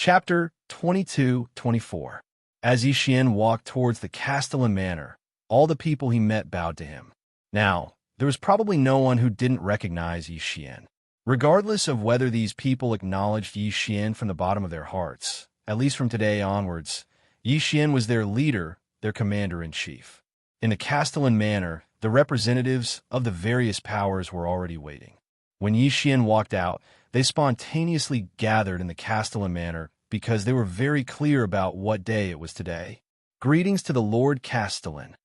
Chapter 22-24. As Xian walked towards the Castellan Manor, all the people he met bowed to him. Now, there was probably no one who didn't recognize Xian. Regardless of whether these people acknowledged Xian from the bottom of their hearts, at least from today onwards, Xian was their leader, their commander-in-chief. In the Castellan Manor, the representatives of the various powers were already waiting. When Xian walked out, they spontaneously gathered in the Castellan Manor because they were very clear about what day it was today. Greetings to the Lord Castellan.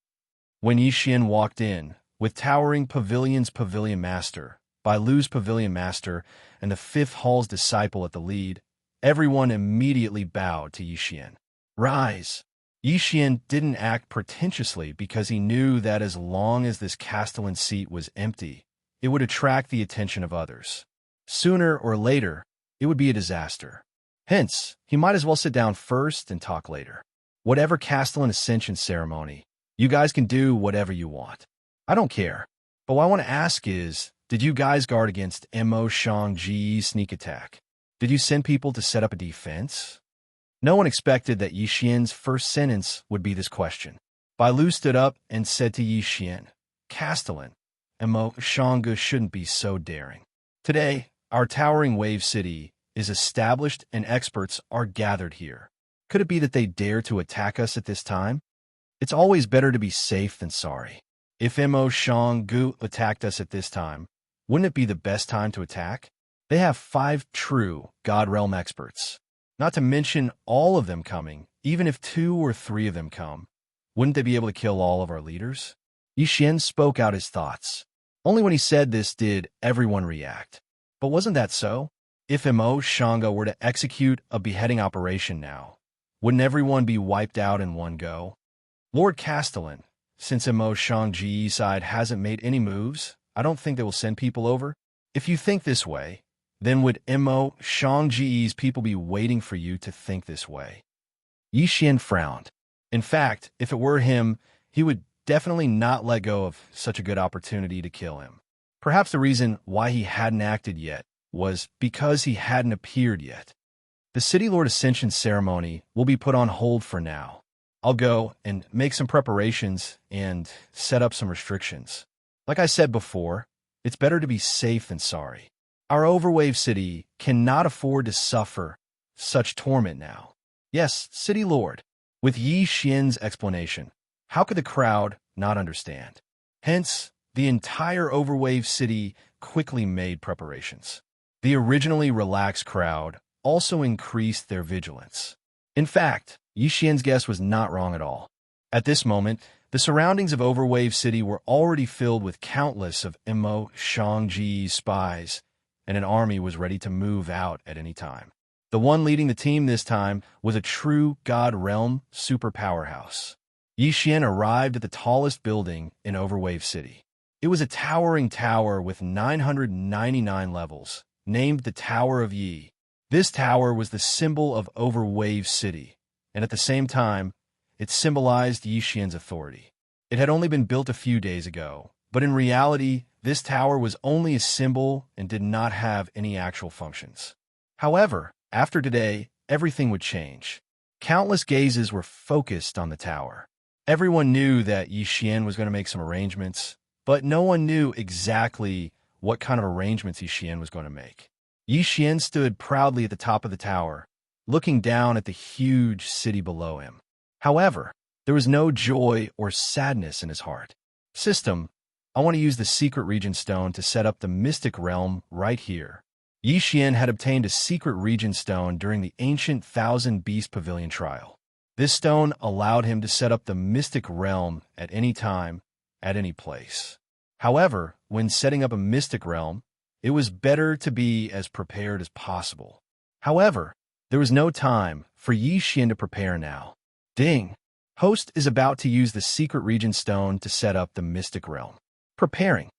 When Xian walked in, with Towering Pavilion's Pavilion Master, Bailu's Pavilion Master, and the Fifth Hall's disciple at the lead, everyone immediately bowed to Xian. Rise! Xian didn't act pretentiously because he knew that as long as this Castellan seat was empty, it would attract the attention of others. Sooner or later, it would be a disaster. Hence, he might as well sit down first and talk later. Whatever Castellan Ascension ceremony, you guys can do whatever you want. I don't care. But what I want to ask is, did you guys guard against Mo Xiangji's sneak attack? Did you send people to set up a defense? No one expected that Xian's first sentence would be this question. Bailu stood up and said to Xian, Castellan, Mo Xiangji shouldn't be so daring. Today, our towering wave city is established and experts are gathered here. Could it be that they dare to attack us at this time? It's always better to be safe than sorry. If Mo Xiangji attacked us at this time, wouldn't it be the best time to attack? They have 5 true God Realm experts. Not to mention all of them coming, even if 2 or 3 of them come. Wouldn't they be able to kill all of our leaders? Xian spoke out his thoughts. Only when he said this did everyone react. But wasn't that so? If Mo Xiangji were to execute a beheading operation now, wouldn't everyone be wiped out in one go? Lord Castellan, since Mo Xiangji's side hasn't made any moves, I don't think they will send people over. If you think this way, then would Mo Xiangji's people be waiting for you to think this way? Xian frowned. In fact, if it were him, he would definitely not let go of such a good opportunity to kill him. Perhaps the reason why he hadn't acted yet was because he hadn't appeared yet. The City Lord Ascension ceremony will be put on hold for now. I'll go and make some preparations and set up some restrictions. Like I said before, it's better to be safe than sorry. Our Overwave City cannot afford to suffer such torment now. Yes, City Lord. With Xian's explanation, how could the crowd not understand? Hence, the entire Overwave City quickly made preparations. The originally relaxed crowd also increased their vigilance. In fact, Xian's guess was not wrong at all. At this moment, the surroundings of Overwave City were already filled with countless of Mo Xiangji's spies, and an army was ready to move out at any time. The one leading the team this time was a true God Realm super powerhouse. Xian arrived at the tallest building in Overwave City. It was a towering tower with 999 levels, named the Tower of Yi. This tower was the symbol of Overwave City, and at the same time, it symbolized Xian's authority. It had only been built a few days ago, but in reality, this tower was only a symbol and did not have any actual functions. However, after today, everything would change. Countless gazes were focused on the tower. Everyone knew that Xian was going to make some arrangements, but no one knew exactly what kind of arrangements Xian was going to make. Xian stood proudly at the top of the tower, looking down at the huge city below him. However, there was no joy or sadness in his heart. System, I want to use the secret region stone to set up the mystic realm right here. Xian had obtained a secret region stone during the ancient Thousand Beast Pavilion trial. This stone allowed him to set up the mystic realm at any time, at any place. However, when setting up a mystic realm, it was better to be as prepared as possible. However, there was no time for Xian to prepare now. Ding! Host is about to use the secret region stone to set up the mystic realm. Preparing.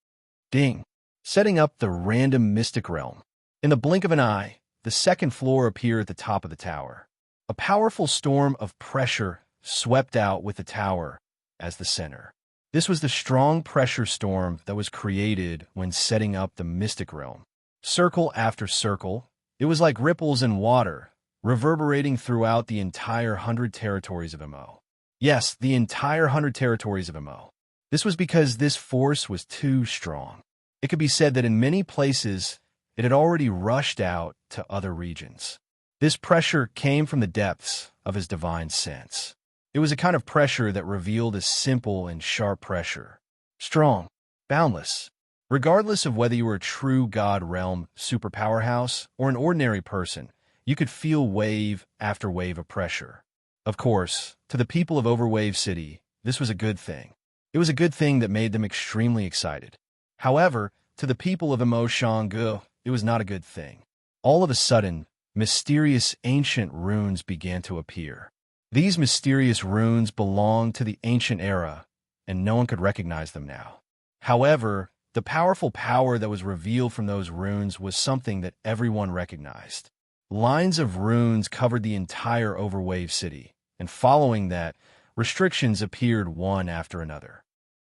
Ding! Setting up the random mystic realm. In the blink of an eye, the second floor appeared at the top of the tower. A powerful storm of pressure swept out with the tower as the center. This was the strong pressure storm that was created when setting up the mystic realm. Circle after circle, it was like ripples in water, reverberating throughout the entire 100 territories of Mo. Yes, the entire 100 territories of Mo. This was because this force was too strong. It could be said that in many places, it had already rushed out to other regions. This pressure came from the depths of his divine sense. It was a kind of pressure that revealed a simple and sharp pressure. Strong, boundless. Regardless of whether you were a true God realm superpower house or an ordinary person, you could feel wave after wave of pressure. Of course, to the people of Overwave City, this was a good thing. It was a good thing that made them extremely excited. However, to the people of Xianxia, it was not a good thing. All of a sudden, mysterious ancient runes began to appear. These mysterious runes belonged to the ancient era, and no one could recognize them now. However, the powerful power that was revealed from those runes was something that everyone recognized. Lines of runes covered the entire Overwave City, and following that, restrictions appeared one after another.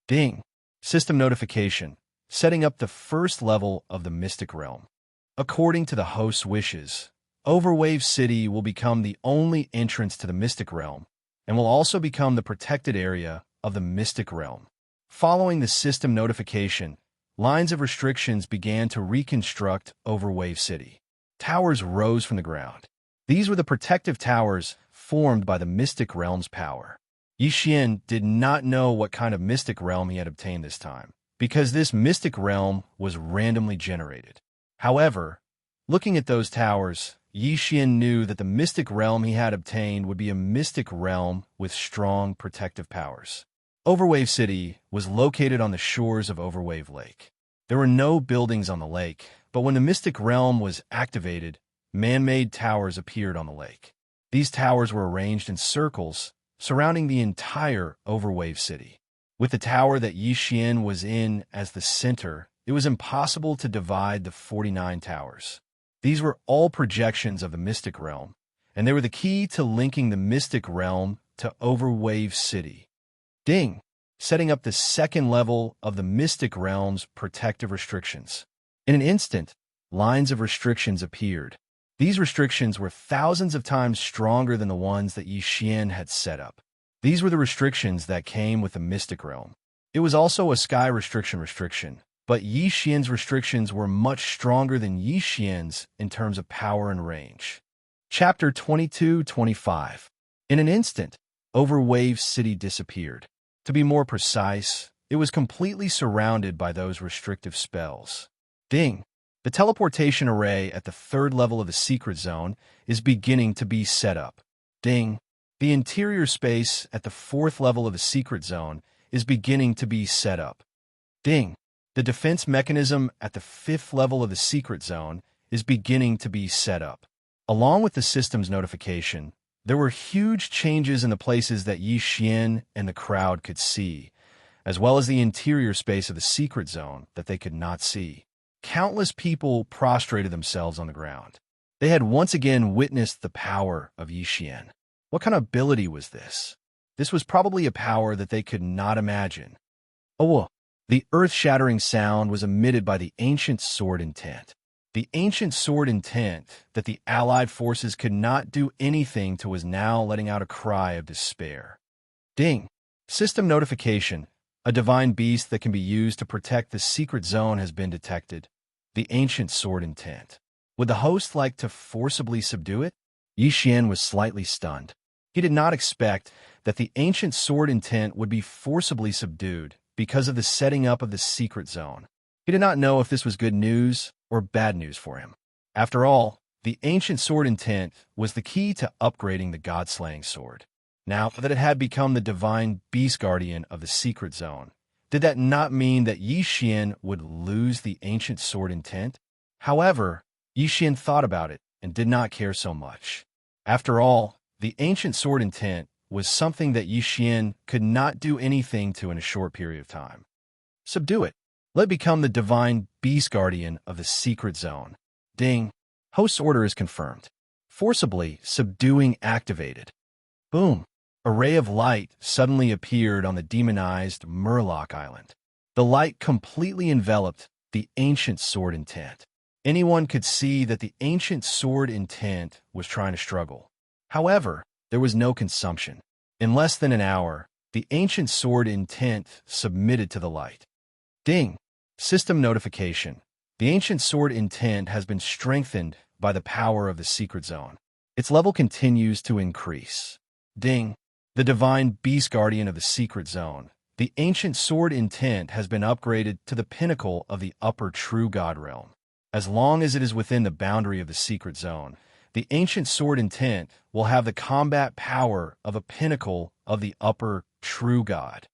Ding! System notification, setting up the first level of the Mystic Realm. According to the host's wishes, Overwave City will become the only entrance to the Mystic Realm, and will also become the protected area of the Mystic Realm. Following the system notification, lines of restrictions began to reconstruct Overwave City. Towers rose from the ground. These were the protective towers formed by the Mystic Realm's power. Yixian did not know what kind of Mystic Realm he had obtained this time, because this Mystic Realm was randomly generated. However, looking at those towers, Yixian knew that the Mystic Realm he had obtained would be a Mystic Realm with strong protective powers. Overwave City was located on the shores of Overwave Lake. There were no buildings on the lake, but when the Mystic Realm was activated, man-made towers appeared on the lake. These towers were arranged in circles, surrounding the entire Overwave City. With the tower that Yixian was in as the center, it was impossible to divide the 49 towers. These were all projections of the Mystic Realm, and they were the key to linking the Mystic Realm to Overwave City. Ding! Setting up the second level of the Mystic Realm's protective restrictions. In an instant, lines of restrictions appeared. These restrictions were thousands of times stronger than the ones that Yixian had set up. These were the restrictions that came with the Mystic Realm. It was also a sky restriction, but Yixian's restrictions were much stronger than Yixian's in terms of power and range. Chapter 22-25. In an instant, Overwave City disappeared. To be more precise, it was completely surrounded by those restrictive spells. Ding! The teleportation array at the third level of the secret zone is beginning to be set up. Ding! The interior space at the fourth level of the secret zone is beginning to be set up. Ding! The defense mechanism at the fifth level of the secret zone is beginning to be set up. Along with the system's notification, there were huge changes in the places that Yixian and the crowd could see, as well as the interior space of the secret zone that they could not see. Countless people prostrated themselves on the ground. They had once again witnessed the power of Yixian. What kind of ability was this? This was probably a power that they could not imagine. Oh, the earth-shattering sound was emitted by the ancient sword intent. The ancient sword intent that the allied forces could not do anything to was now letting out a cry of despair. Ding! System notification. A divine beast that can be used to protect the secret zone has been detected. The ancient sword intent. Would the host like to forcibly subdue it? Yixian was slightly stunned. He did not expect that the ancient sword intent would be forcibly subdued because of the setting up of the secret zone. He did not know if this was good news or bad news for him. After all, the ancient sword intent was the key to upgrading the god-slaying sword. Now that it had become the divine beast guardian of the secret zone, did that not mean that Yixian would lose the ancient sword intent? However, Yixian thought about it and did not care so much. After all, the ancient sword intent was something that Yixian could not do anything to in a short period of time. Subdue it. Let it become the divine beast guardian of the secret zone. Ding! Host's order is confirmed. Forcibly subduing activated. Boom! A ray of light suddenly appeared on the demonized Murloc Island. The light completely enveloped the ancient sword intent. Anyone could see that the ancient sword intent was trying to struggle. However, there was no consumption. In less than an hour, the ancient sword intent submitted to the light. Ding! System notification. The ancient sword intent has been strengthened by the power of the secret zone. Its level continues to increase. Ding! The divine beast guardian of the secret zone. The ancient sword intent has been upgraded to the pinnacle of the upper true god realm. As long as it is within the boundary of the secret zone, the ancient sword intent will have the combat power of a pinnacle of the upper true god.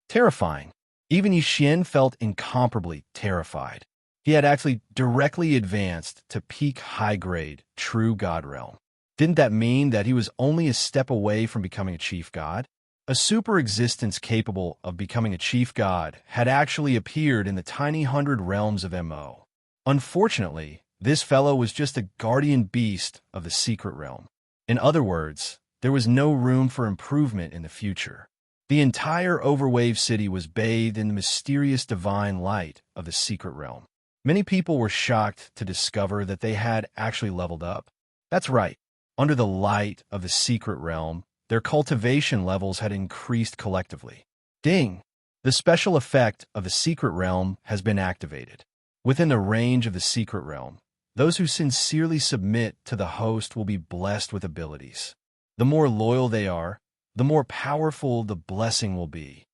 Terrifying. Even Yixian felt incomparably terrified. He had actually directly advanced to peak high-grade true god realm. Didn't that mean that he was only a step away from becoming a chief god? A super existence capable of becoming a chief god had actually appeared in the tiny 100 realms of MO. Unfortunately, this fellow was just a guardian beast of the secret realm. In other words, there was no room for improvement in the future. The entire Overwave City was bathed in the mysterious divine light of the secret realm. Many people were shocked to discover that they had actually leveled up. That's right. Under the light of the secret realm, their cultivation levels had increased collectively. Ding! The special effect of the secret realm has been activated. Within the range of the secret realm, those who sincerely submit to the host will be blessed with abilities. The more loyal they are, the more powerful the blessing will be.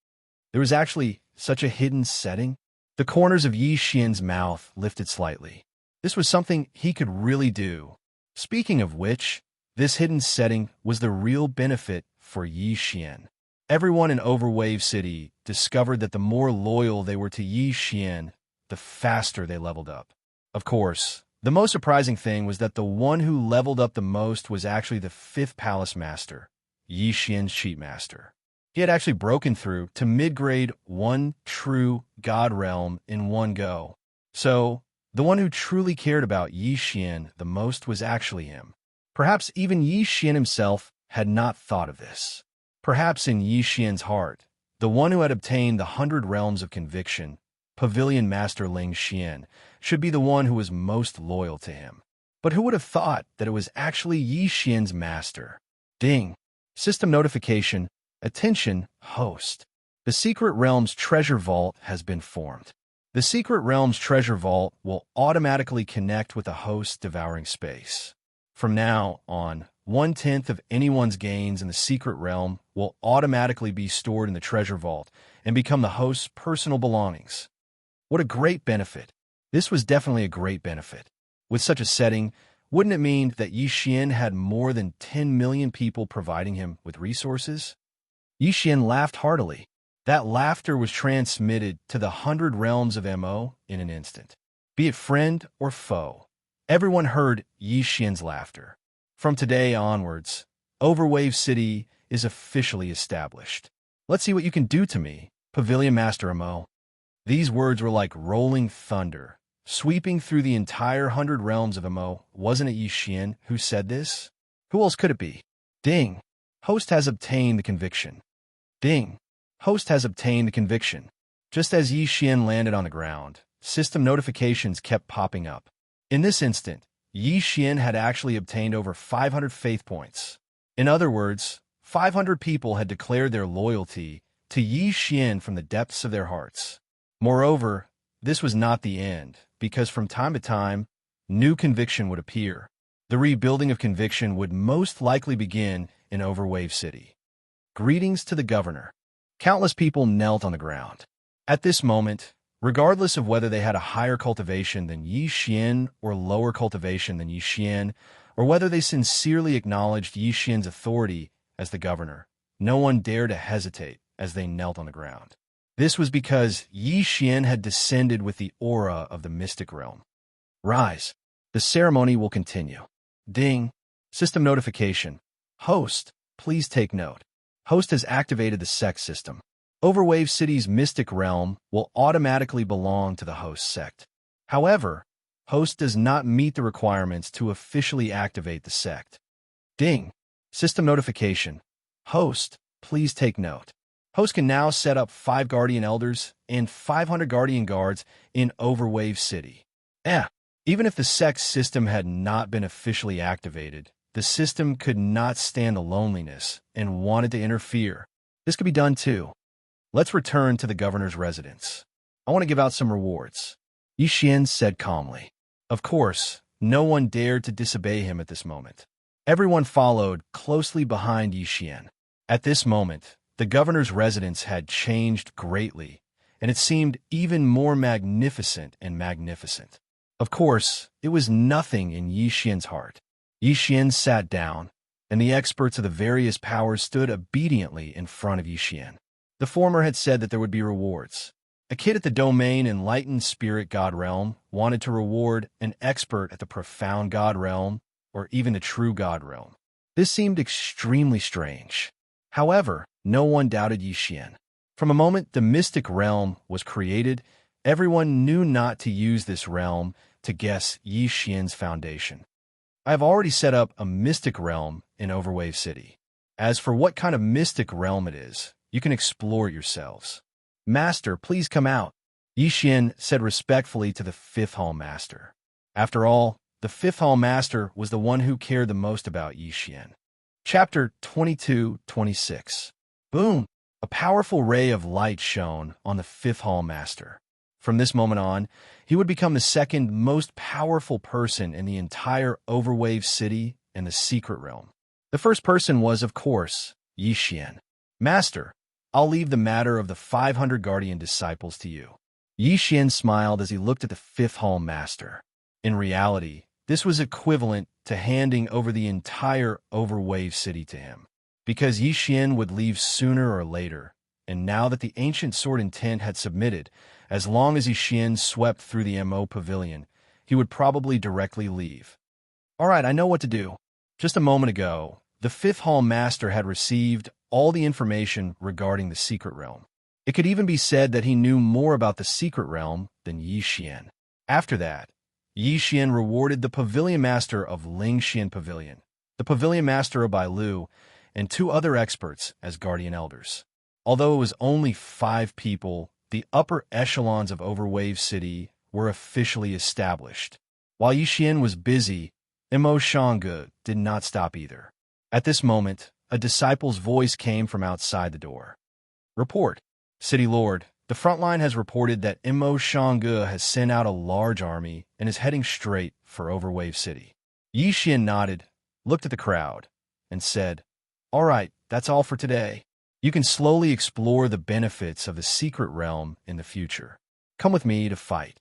There was actually such a hidden setting. The corners of Yixian's mouth lifted slightly. This was something he could really do. Speaking of which, this hidden setting was the real benefit for Yixian. Everyone in Overwave City discovered that the more loyal they were to Yixian, the faster they leveled up. Of course, the most surprising thing was that the one who leveled up the most was actually the 5th Palace Master, Yixian's Sheep Master. He had actually broken through to mid-grade 1 true God realm in one go. So, the one who truly cared about Yixian the most was actually him. Perhaps even Yixian himself had not thought of this. Perhaps in Yixian's heart, the one who had obtained the 100 realms of conviction, Pavilion Master Ling Xian, should be the one who was most loyal to him. But who would have thought that it was actually Yixian's master? Ding! System notification. Attention, host. The Secret Realm's treasure vault has been formed. The Secret Realm's treasure vault will automatically connect with the host's devouring space. From now on, 1/10 of anyone's gains in the Secret Realm will automatically be stored in the treasure vault and become the host's personal belongings. What a great benefit. This was definitely a great benefit. With such a setting, wouldn't it mean that Yixian had more than 10 million people providing him with resources? Yixian laughed heartily. That laughter was transmitted to the 100 realms of MO in an instant. Be it friend or foe, everyone heard Yixian's laughter. From today onwards, Overwave City is officially established. Let's see what you can do to me, Pavilion Master MO. These words were like rolling thunder, sweeping through the entire 100 realms of MO. Wasn't it Yixian who said this? Who else could it be? Ding! Host has obtained the conviction. Ding! Host has obtained the conviction. Just as Yixian landed on the ground, system notifications kept popping up. In this instant, Yixian had actually obtained over 500 faith points. In other words, 500 people had declared their loyalty to Yixian from the depths of their hearts. Moreover, this was not the end, because from time to time, new conviction would appear. The rebuilding of conviction would most likely begin in Overwave City. Greetings to the governor. Countless people knelt on the ground. At this moment, regardless of whether they had a higher cultivation than Yixian or lower cultivation than Yixian, or whether they sincerely acknowledged Yixian's authority as the governor, no one dared to hesitate as they knelt on the ground. This was because Yixian had descended with the aura of the mystic realm. Rise. The ceremony will continue. Ding. System notification. Host, please take note. Host has activated the sect system. Overwave City's mystic realm will automatically belong to the host sect. However, host does not meet the requirements to officially activate the sect. Ding! System notification. Host, please take note. Host can now set up 5 Guardian Elders and 500 Guardian Guards in Overwave City. Even if the sex system had not been officially activated, the system could not stand the loneliness and wanted to interfere. This could be done too. Let's return to the governor's residence. I want to give out some rewards, Xian said calmly. Of course, no one dared to disobey him at this moment. Everyone followed closely behind Xian. At this moment, the governor's residence had changed greatly, and it seemed even more magnificent and magnificent. Of course, it was nothing in Xian's heart. Xian sat down, and the experts of the various powers stood obediently in front of Xian. The former had said that there would be rewards. A kid at the domain Enlightened Spirit God Realm wanted to reward an expert at the Profound God Realm, or even the True God Realm. This seemed extremely strange. However, no one doubted Xian. From the moment the Mystic Realm was created, everyone knew not to use this realm to guess Xian's foundation. I have already set up a Mystic Realm in Overwave City. As for what kind of Mystic Realm it is, you can explore it yourselves. Master, please come out, Xian said respectfully to the Fifth Hall Master. After all, the Fifth Hall Master was the one who cared the most about Xian. Chapter 22-26. Boom! A powerful ray of light shone on the Fifth Hall Master. From this moment on, he would become the second most powerful person in the entire Overwave City and the Secret Realm. The first person was, of course, Xian. Master, I'll leave the matter of the 500 Guardian Disciples to you. Xian smiled as he looked at the Fifth Hall Master. In reality, this was equivalent to handing over the entire Overwave City to him, because Xian would leave sooner or later, and now that the Ancient Sword Intent had submitted, as long as Xian swept through the MO Pavilion, he would probably directly leave. All right, I know what to do. Just a moment ago, the Fifth Hall Master had received all the information regarding the Secret Realm. It could even be said that he knew more about the Secret Realm than Xian. After that, Xian rewarded the Pavilion Master of Lingxian Pavilion, the Pavilion Master of Bailu, and 2 other experts as Guardian Elders. Although it was only 5 people, the upper echelons of Overwave City were officially established. While Xian was busy, Imo Shangge did not stop either. At this moment, a disciple's voice came from outside the door. Report. City Lord, the front line has reported that Imo Shangge has sent out a large army and is heading straight for Overwave City. Xian nodded, looked at the crowd, and said, All right, that's all for today. You can slowly explore the benefits of the Secret Realm in the future. Come with me to fight.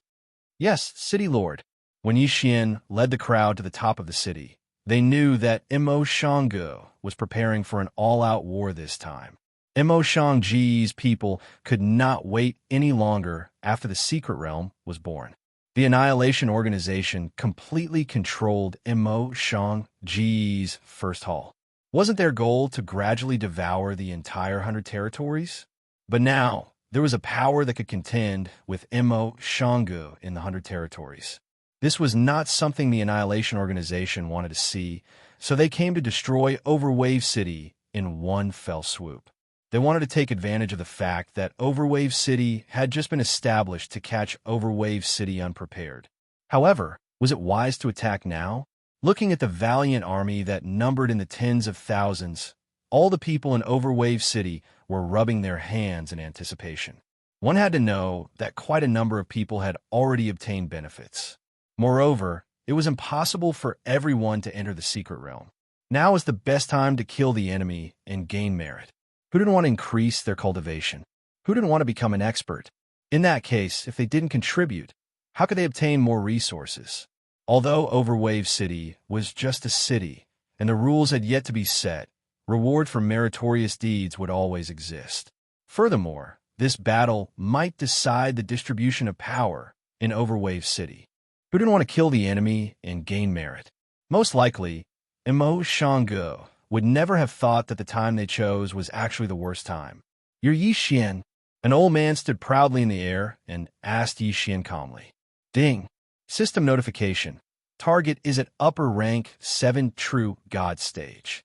Yes, City Lord. When Xian led the crowd to the top of the city, they knew that Imo Shangge was preparing for an all-out war this time. Imo Shangji's people could not wait any longer after the Secret Realm was born. The Annihilation Organization completely controlled Imo Shangji's first hall. Wasn't their goal to gradually devour the entire 100 territories? But now, there was a power that could contend with Imo Shangge in the 100 territories. This was not something the Annihilation Organization wanted to see, so they came to destroy Overwave City in one fell swoop. They wanted to take advantage of the fact that Overwave City had just been established to catch Overwave City unprepared. However, was it wise to attack now? Looking at the valiant army that numbered in the tens of thousands, all the people in Overwave City were rubbing their hands in anticipation. One had to know that quite a number of people had already obtained benefits. Moreover, it was impossible for everyone to enter the Secret Realm. Now is the best time to kill the enemy and gain merit. Who didn't want to increase their cultivation? Who didn't want to become an expert? In that case, if they didn't contribute, how could they obtain more resources? Although Overwave City was just a city, and the rules had yet to be set, reward for meritorious deeds would always exist. Furthermore, this battle might decide the distribution of power in Overwave City. Who didn't want to kill the enemy and gain merit? Most likely, Imo Shangge would never have thought that the time they chose was actually the worst time. You're Xian. An old man stood proudly in the air and asked Xian calmly. Ding. System notification. Target is at upper rank 7 True God stage.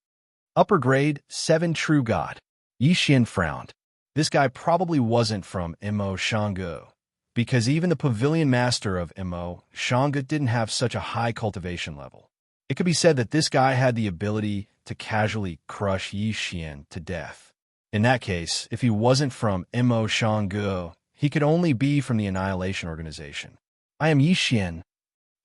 Upper grade 7 True God. Xian frowned. This guy probably wasn't from Imo Shangge. because even the pavilion master of Xianxia didn't have such a high cultivation level. It could be said that this guy had the ability to casually crush Xian to death. In that case, if he wasn't from Xianxia, he could only be from the Annihilation Organization. I am Xian.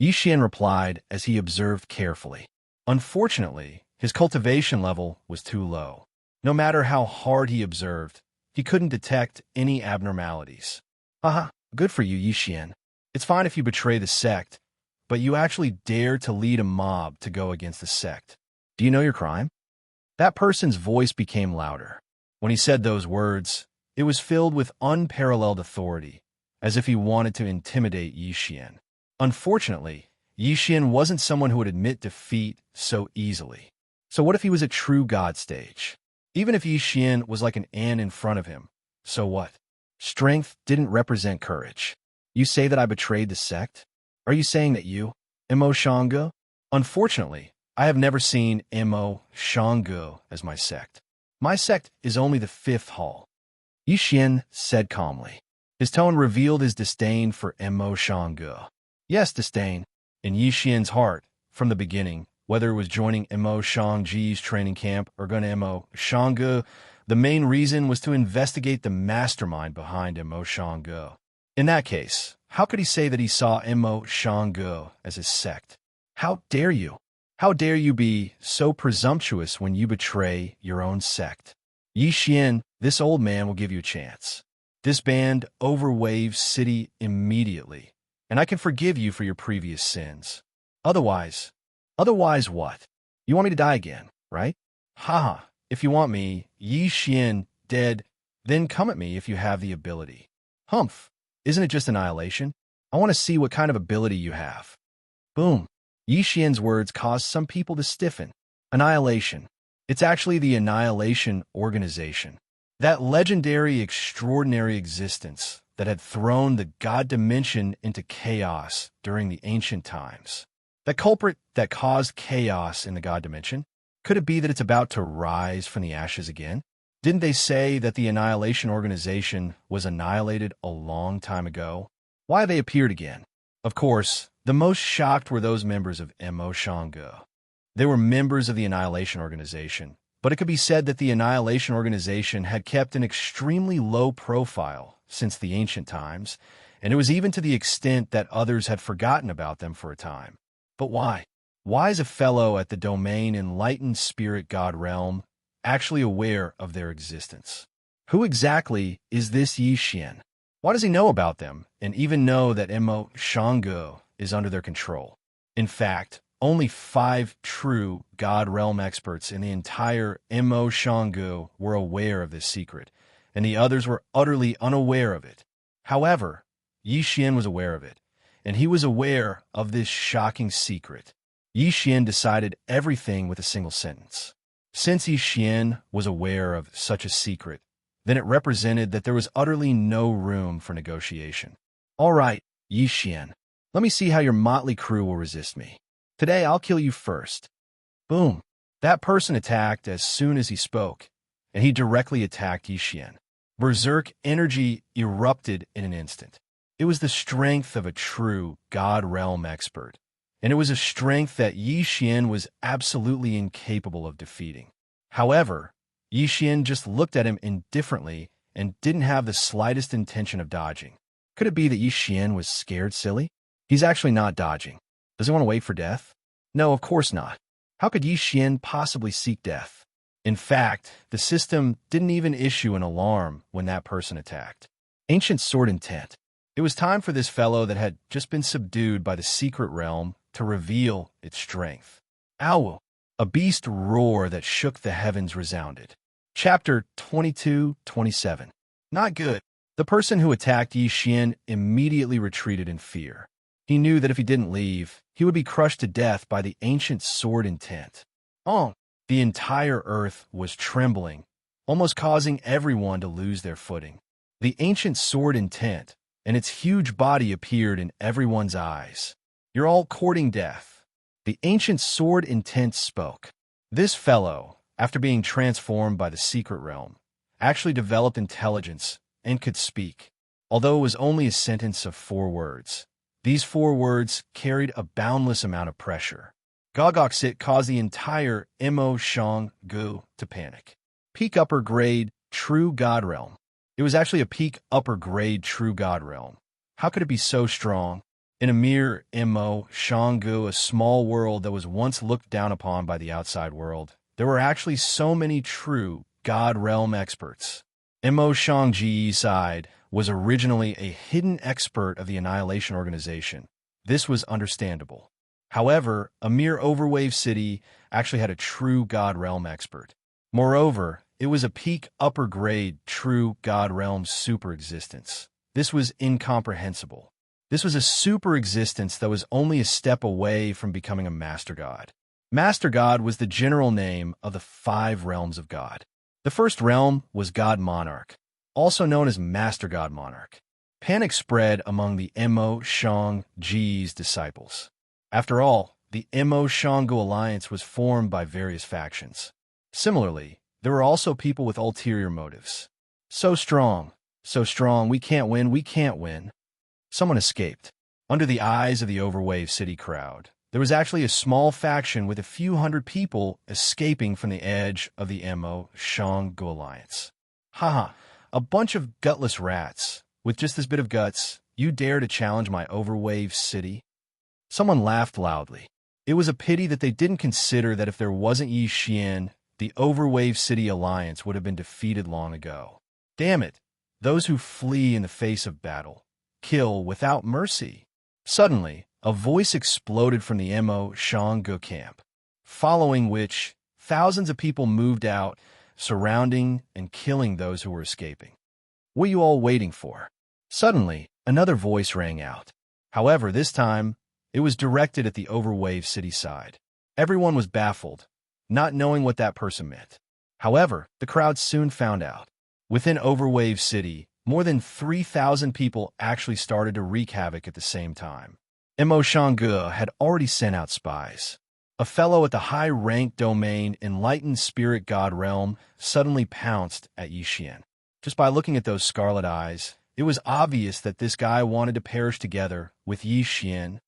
Xian replied as he observed carefully. Unfortunately, his cultivation level was too low. No matter how hard he observed, he couldn't detect any abnormalities. Haha, good for you, Xian. It's fine if you betray the sect, but you actually dare to lead a mob to go against the sect. Do you know your crime? That person's voice became louder. When he said those words, it was filled with unparalleled authority, as if he wanted to intimidate Xian. Unfortunately, Xian wasn't someone who would admit defeat so easily. So what if he was a true god stage? Even if Xian was like an ant in front of him, so what? Strength didn't represent courage. You say that I betrayed the sect? Are you saying that you, Xianxia? Unfortunately, I have never seen Xianxia as my sect. My sect is only the 5th hall. Xian said calmly. His tone revealed his disdain for Xianxia. Yes, disdain. In Xian's heart, from the beginning, whether it was joining Xiangji's training camp or going to Xianxia, the main reason was to investigate the mastermind behind Xianxia. In that case, how could he say that he saw Xianxia as his sect? How dare you? How dare you be so presumptuous when you betray your own sect? Xian, this old man will give you a chance. Disband Overwave City immediately, and I can forgive you for your previous sins. Otherwise what? You want me to die again, right? Haha, if you want me, Xian, dead, then come at me if you have the ability. Humph, isn't it just annihilation? I want to see what kind of ability you have. Boom. Xian's words caused some people to stiffen. Annihilation. It's actually the Annihilation Organization. That legendary, extraordinary existence that had thrown the god dimension into chaos during the ancient times. The culprit that caused chaos in the god dimension? Could it be that it's about to rise from the ashes again? Didn't they say that the Annihilation Organization was annihilated a long time ago? Why have they appeared again? Of course, the most shocked were those members of Xianxia. They were members of the Annihilation Organization, but it could be said that the Annihilation Organization had kept an extremely low profile since the ancient times, and it was even to the extent that others had forgotten about them for a time. But why? Why is a fellow at the domain Enlightened Spirit God Realm actually aware of their existence? Who exactly is this Xian? Why does he know about them and even know that Xianxia is under their control? In fact, only 5 true God Realm experts in the entire Xianxia were aware of this secret, and the others were utterly unaware of it. However, Xian was aware of it, and he was aware of this shocking secret. Xian decided everything with a single sentence. Since Xian was aware of such a secret, then it represented that there was utterly no room for negotiation. All right, Xian, let me see how your motley crew will resist me. Today I'll kill you first. Boom. That person attacked as soon as he spoke, and he directly attacked Xian. Berserk energy erupted in an instant. It was the strength of a true God Realm expert, and it was a strength that Xian was absolutely incapable of defeating. However, Xian just looked at him indifferently and didn't have the slightest intention of dodging. Could it be that Xian was scared silly? He's actually not dodging. Does he want to wait for death? No, of course not. How could Xian possibly seek death? In fact, the system didn't even issue an alarm when that person attacked. Ancient Sword Intent. It was time for this fellow that had just been subdued by the secret realm to reveal its strength. Ow! A beast roar that shook the heavens resounded. Chapter 22-27. Not good. The person who attacked Xian immediately retreated in fear. He knew that if he didn't leave, he would be crushed to death by the ancient sword intent. Oh, the entire earth was trembling, almost causing everyone to lose their footing. The ancient sword intent and its huge body appeared in everyone's eyes. You're all courting death. The ancient sword intent spoke. This fellow, after being transformed by the secret realm, actually developed intelligence and could speak. Although it was only a sentence of 4 words, these 4 words carried a boundless amount of pressure. Gogoksit caused the entire Mo Shang Gu to panic. Peak upper grade, true god realm. It was actually a peak upper grade true god realm. How could it be so strong? In a mere Mo Shang Gu, a small world that was once looked down upon by the outside world, there were actually so many true god realm experts. Mo Shang Ji side was originally a hidden expert of the Annihilation Organization. This was understandable. However, a mere Overwave City actually had a true God Realm expert. Moreover, it was a peak upper grade true God Realm super existence. This was incomprehensible. This was a super existence that was only a step away from becoming a Master God. Master God was the general name of the 5 realms of God. The first realm was God Monarch, also known as Master God Monarch. Panic spread among the Mo Shang Ji's disciples. After all, the Mo Shangu alliance was formed by various factions. Similarly, there were also people with ulterior motives. So strong, we can't win. Someone escaped. Under the eyes of the Overwave City crowd, there was actually a small faction with a few hundred people escaping from the edge of the Mo Shangu alliance. Haha, a bunch of gutless rats. With just this bit of guts, you dare to challenge my Overwave City? Someone laughed loudly. It was a pity that they didn't consider that if there wasn't Yi Xian, the Overwave City Alliance would have been defeated long ago. Damn it! Those who flee in the face of battle kill without mercy. Suddenly, a voice exploded from the Mo Shanggu camp, following which thousands of people moved out, surrounding and killing those who were escaping. What are you all waiting for? Suddenly, another voice rang out. However, this time, it was directed at the Overwave City side. Everyone was baffled, not knowing what that person meant. However, the crowd soon found out. Within Overwave City, more than 3,000 people actually started to wreak havoc at the same time. Mo Shanggu had already sent out spies. A fellow at the high-ranked domain Enlightened Spirit God Realm suddenly pounced at Yi Xian. Just by looking at those scarlet eyes, it was obvious that this guy wanted to perish together with Yi Xian.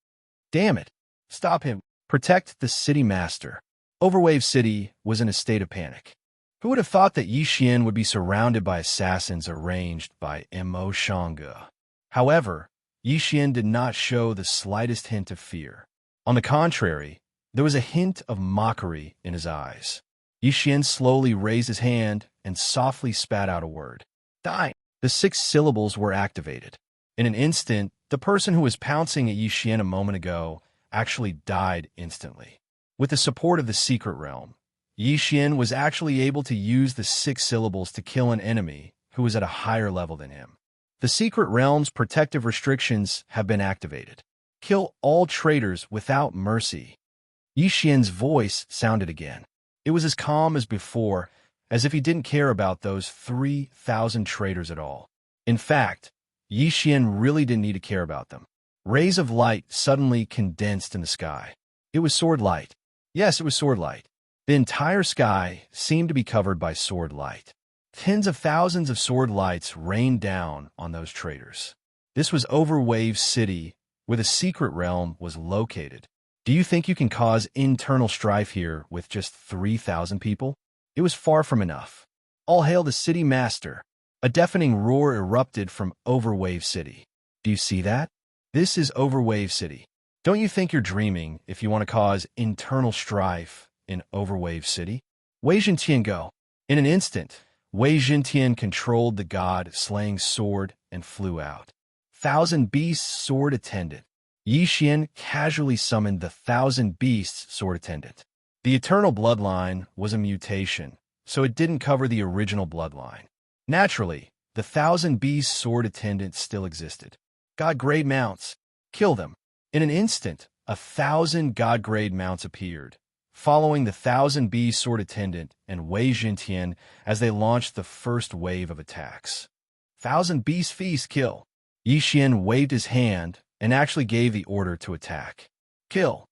Damn it! Stop him! Protect the city master. Overwave City was in a state of panic. Who would have thought that Yi Xian would be surrounded by assassins arranged by Mo Shanggu? However, Yi Xian did not show the slightest hint of fear. On the contrary, there was a hint of mockery in his eyes. Yi Xian slowly raised his hand and softly spat out a word. Die! The 6 syllables were activated. In an instant, the person who was pouncing at Yi Xian a moment ago actually died instantly. With the support of the secret realm, Yi Xian was actually able to use the 6 syllables to kill an enemy who was at a higher level than him. The secret realm's protective restrictions have been activated. Kill all traitors without mercy. Yi Xian's voice sounded again. It was as calm as before, as if he didn't care about those 3,000 traitors at all. In fact, Yi Xian really didn't need to care about them. Rays of light suddenly condensed in the sky. It was sword light. Yes, it was sword light. The entire sky seemed to be covered by sword light. Tens of thousands of sword lights rained down on those traitors. This was Overwave City, where the secret realm was located. Do you think you can cause internal strife here with just 3,000 people? It was far from enough. All hail the city master. A deafening roar erupted from Overwave City. Do you see that? This is Overwave City. Don't you think you're dreaming if you want to cause internal strife in Overwave City? Wei Zhentian go. In an instant, Wei Zhentian controlled the god-slaying sword and flew out. 1,000 Beasts Sword Attendant. Yi Xian casually summoned the 1,000 Beasts Sword Attendant. The Eternal Bloodline was a mutation, so it didn't cover the original bloodline. Naturally, the 1,000 Beasts Sword Attendant still existed. God-grade mounts. Kill them. In an instant, 1,000 God-grade mounts appeared, following the 1,000 Beasts Sword Attendant and Wei Zhentian as they launched the first wave of attacks. 1,000 Beast Feast kill. Yi Xian waved his hand and actually gave the order to attack. Kill.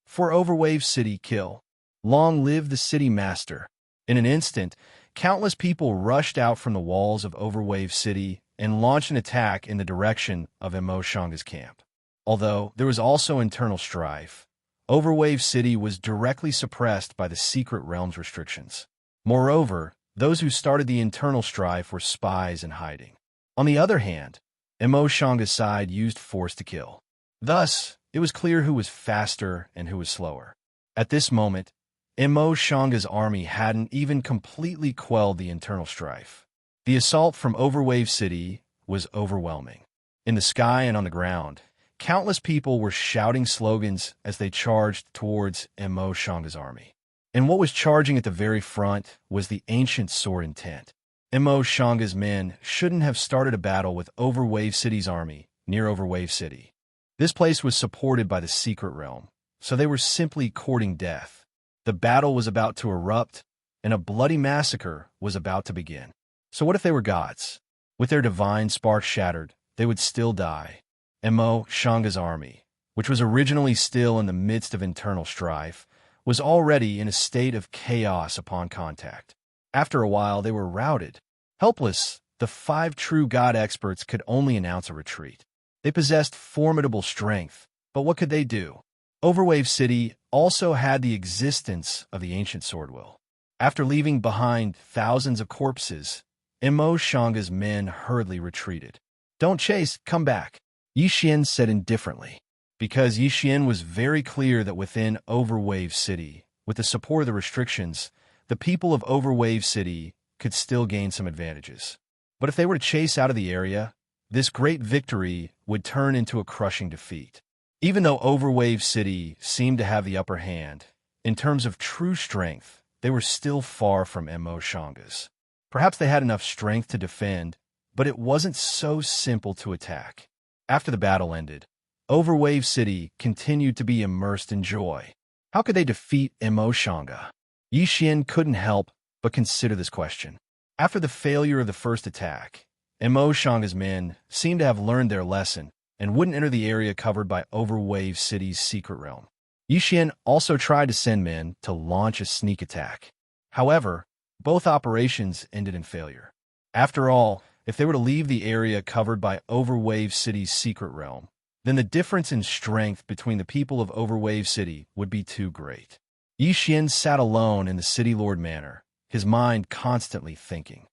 For Overwave City, kill. Long live the city master. In an instant, countless people rushed out from the walls of Overwave City and launched an attack in the direction of Xianxia's camp. Although there was also internal strife, Overwave City was directly suppressed by the Secret Realm's restrictions. Moreover, those who started the internal strife were spies in hiding. On the other hand, Xianxia's side used force to kill. Thus, it was clear who was faster and who was slower. At this moment, Xianxia's army hadn't even completely quelled the internal strife. The assault from Overwave City was overwhelming. In the sky and on the ground, countless people were shouting slogans as they charged towards Xianxia's army. And what was charging at the very front was the ancient sword intent. Xianxia's men shouldn't have started a battle with Overwave City's army near Overwave City. This place was supported by the Secret Realm, so they were simply courting death. The battle was about to erupt, and a bloody massacre was about to begin. So what if they were gods? With their divine spark shattered, they would still die. Xianxia's army, which was originally still in the midst of internal strife, was already in a state of chaos upon contact. After a while, they were routed. Helpless, the 5 true god experts could only announce a retreat. They possessed formidable strength, but what could they do? Overwave City also had the existence of the ancient sword will. After leaving behind thousands of corpses, Xianxia's men hurriedly retreated. "Don't chase, come back," Yixian said indifferently, because Yixian was very clear that within Overwave City, with the support of the restrictions, the people of Overwave City could still gain some advantages. But if they were to chase out of the area, this great victory would turn into a crushing defeat. Even though Overwave City seemed to have the upper hand, in terms of true strength, they were still far from Xianxia's. Perhaps they had enough strength to defend, but it wasn't so simple to attack. After the battle ended, Overwave City continued to be immersed in joy. How could they defeat Xianxia? Yixian couldn't help but consider this question. After the failure of the first attack, Xianxia's men seemed to have learned their lesson and wouldn't enter the area covered by Overwave City's secret realm. Yixian also tried to send men to launch a sneak attack. However, both operations ended in failure. After all, if they were to leave the area covered by Overwave City's secret realm, then the difference in strength between the people of Overwave City would be too great. Yixian sat alone in the City Lord Manor, his mind constantly thinking.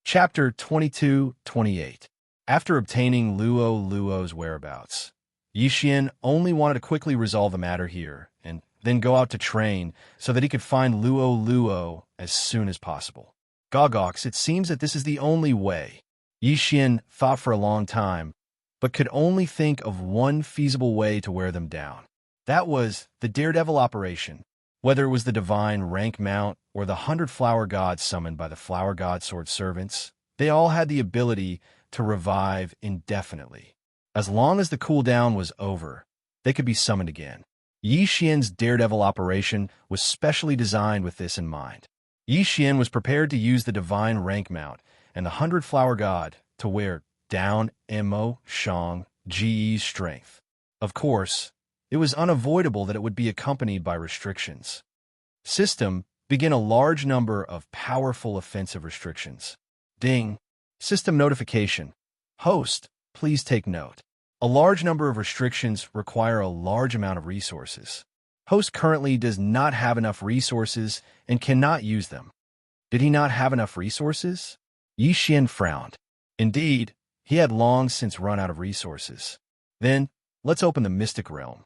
Chapter 22-28. After obtaining Luo's whereabouts, Yixian only wanted to quickly resolve the matter here and then go out to train so that he could find Luo as soon as possible. Gogox, it seems that this is the only way. Yixian thought for a long time, but could only think of one feasible way to wear them down. That was the Daredevil operation. Whether it was the divine rank mount or the 100 flower gods summoned by the flower god sword servants, they all had the ability to revive indefinitely. As long as the cooldown was over, they could be summoned again. Yixian's Daredevil operation was specially designed with this in mind. Yixian was prepared to use the divine rank mount and the 100 flower god to wear down Xianxia's strength. Of course, it was unavoidable that it would be accompanied by restrictions. System begin a large number of powerful offensive restrictions. Ding. System notification. Host, please take note. A large number of restrictions require a large amount of resources. Host currently does not have enough resources and cannot use them. Did he not have enough resources? Yixian frowned. Indeed, he had long since run out of resources. Then, let's open the Mystic Realm.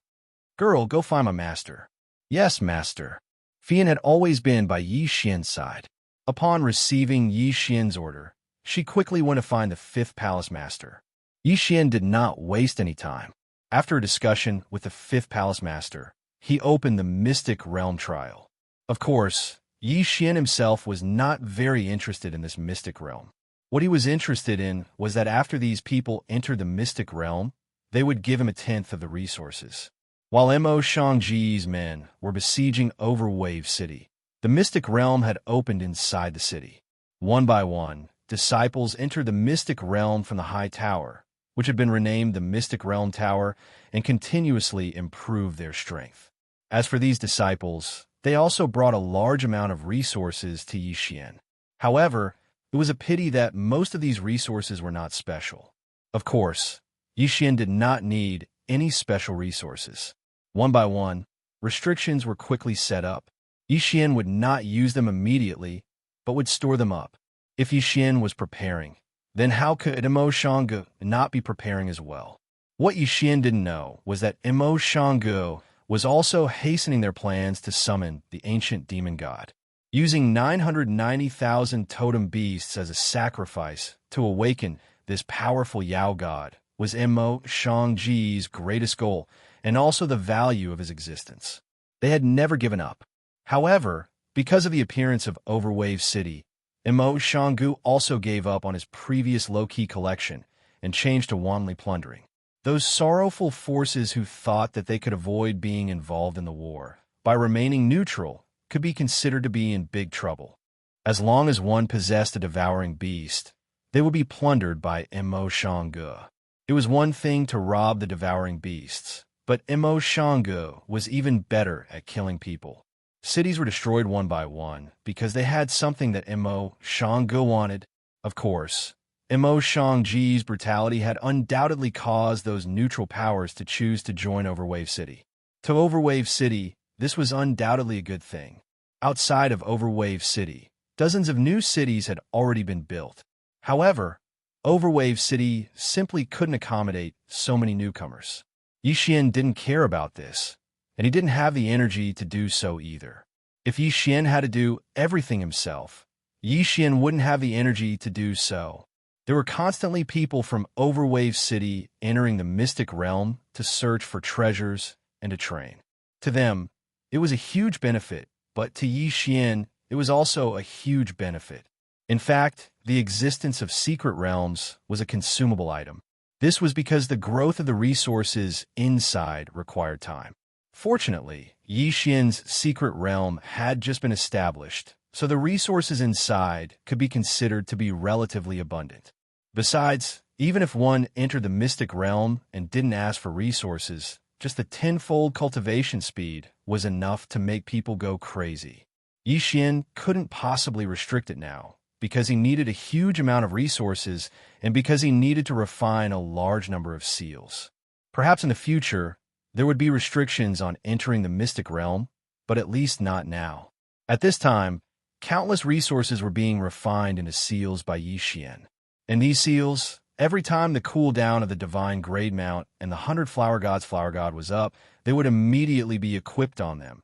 Girl, go find my master. Yes, master. Fian had always been by Yixian's side. Upon receiving Yixian's order, she quickly went to find the 5th Palace Master. Yixian did not waste any time. After a discussion with the 5th Palace Master, he opened the Mystic Realm trial. Of course, Yixian himself was not very interested in this Mystic Realm. What he was interested in was that after these people entered the Mystic Realm, they would give him 1/10 of the resources. While Xianxia's men were besieging Overwave City, the Mystic Realm had opened inside the city. One by one, disciples entered the Mystic Realm from the High Tower, which had been renamed the Mystic Realm Tower, and continuously improved their strength. As for these disciples, they also brought a large amount of resources to Yixian. However, It was a pity that most of these resources were not special. Of course, Yixian did not need any special resources. One by one, restrictions were quickly set up. Yixian would not use them immediately, but would store them up. If Yixian was preparing, then how could Imo Shanggu not be preparing as well? What Yixian didn't know was that Imo Shanggu was also hastening their plans to summon the ancient demon god. Using 990,000 totem beasts as a sacrifice to awaken this powerful Yao god was Imo Shangji's greatest goal and also the value of his existence. They had never given up. However, because of the appearance of Overwave City, Imo Shanggu also gave up on his previous low-key collection and changed to wantonly plundering. Those sorrowful forces who thought that they could avoid being involved in the war by remaining neutral could be considered to be in big trouble. As long as one possessed a devouring beast, they would be plundered by Imo Shanggu. It was one thing to rob the devouring beasts, but Imo Shanggu was even better at killing people. Cities were destroyed one by one because they had something that Imo Shanggu wanted. Of course, Imo Shangji's brutality had undoubtedly caused those neutral powers to choose to join Overwave City. To Overwave City, this was undoubtedly a good thing. Outside of Overwave City, dozens of new cities had already been built. However, Overwave City simply couldn't accommodate so many newcomers. Yixian didn't care about this, and he didn't have the energy to do so either. If Yixian had to do everything himself, Yixian wouldn't have the energy to do so. There were constantly people from Overwave City entering the mystic realm to search for treasures and to train. To them, it was a huge benefit, but to Yixian, it was also a huge benefit. In fact, the existence of secret realms was a consumable item. This was because the growth of the resources inside required time. Fortunately, Yixian's secret realm had just been established, so the resources inside could be considered to be relatively abundant. Besides, even if one entered the mystic realm and didn't ask for resources, just the tenfold cultivation speed was enough to make people go crazy. Yixian couldn't possibly restrict it now, because he needed a huge amount of resources and because he needed to refine a large number of seals. Perhaps in the future, there would be restrictions on entering the mystic realm, but at least not now. At this time, countless resources were being refined into seals by Yixian. And these seals, every time the cooldown of the Divine Grade Mount and the 100 Flower God's Flower God was up, they would immediately be equipped on them,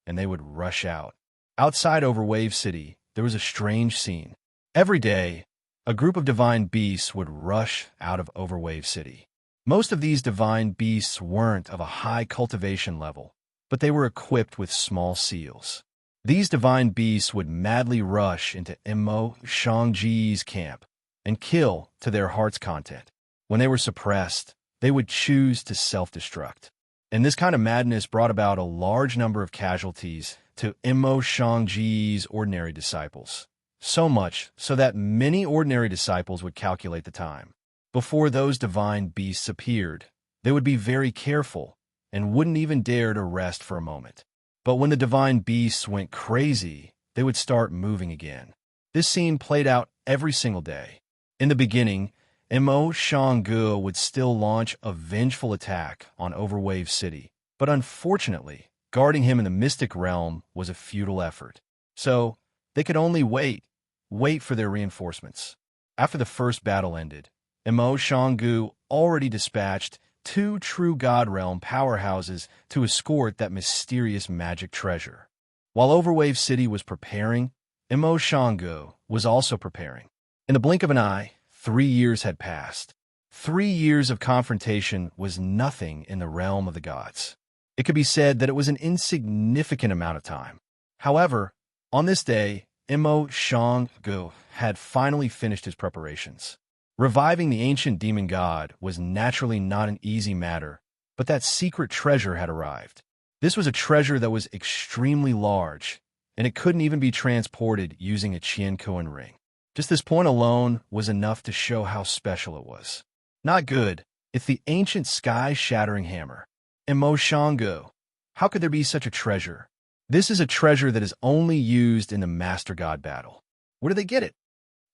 and they would rush out. Outside Overwave City, there was a strange scene. Every day, a group of divine beasts would rush out of Overwave City. Most of these divine beasts weren't of a high cultivation level, but they were equipped with small seals. These divine beasts would madly rush into Imo Shangji's camp and kill to their heart's content. When they were suppressed, they would choose to self-destruct. And this kind of madness brought about a large number of casualties to Imo Shangji's ordinary disciples. So much so that many ordinary disciples would calculate the time. Before those divine beasts appeared, they would be very careful and wouldn't even dare to rest for a moment. But when the divine beasts went crazy, they would start moving again. This scene played out every single day. In the beginning, Imo Shanggu would still launch a vengeful attack on Overwave City, but unfortunately, guarding him in the mystic realm was a futile effort. So, they could only wait for their reinforcements. After the first battle ended, Imo Shanggu already dispatched 2 true God Realm powerhouses to escort that mysterious magic treasure. While Overwave City was preparing, Imo Shanggu was also preparing. In the blink of an eye, 3 years had passed. 3 years of confrontation was nothing in the realm of the gods. It could be said that it was an insignificant amount of time. However, on this day, Imo Shanggu had finally finished his preparations. Reviving the ancient demon god was naturally not an easy matter, but that secret treasure had arrived. This was a treasure that was extremely large, and it couldn't even be transported using a Qiankuan ring. Just this point alone was enough to show how special it was. Not good. It's the ancient sky-shattering hammer. Imo Shanggu. How could there be such a treasure? This is a treasure that is only used in the Master God battle. Where did they get it?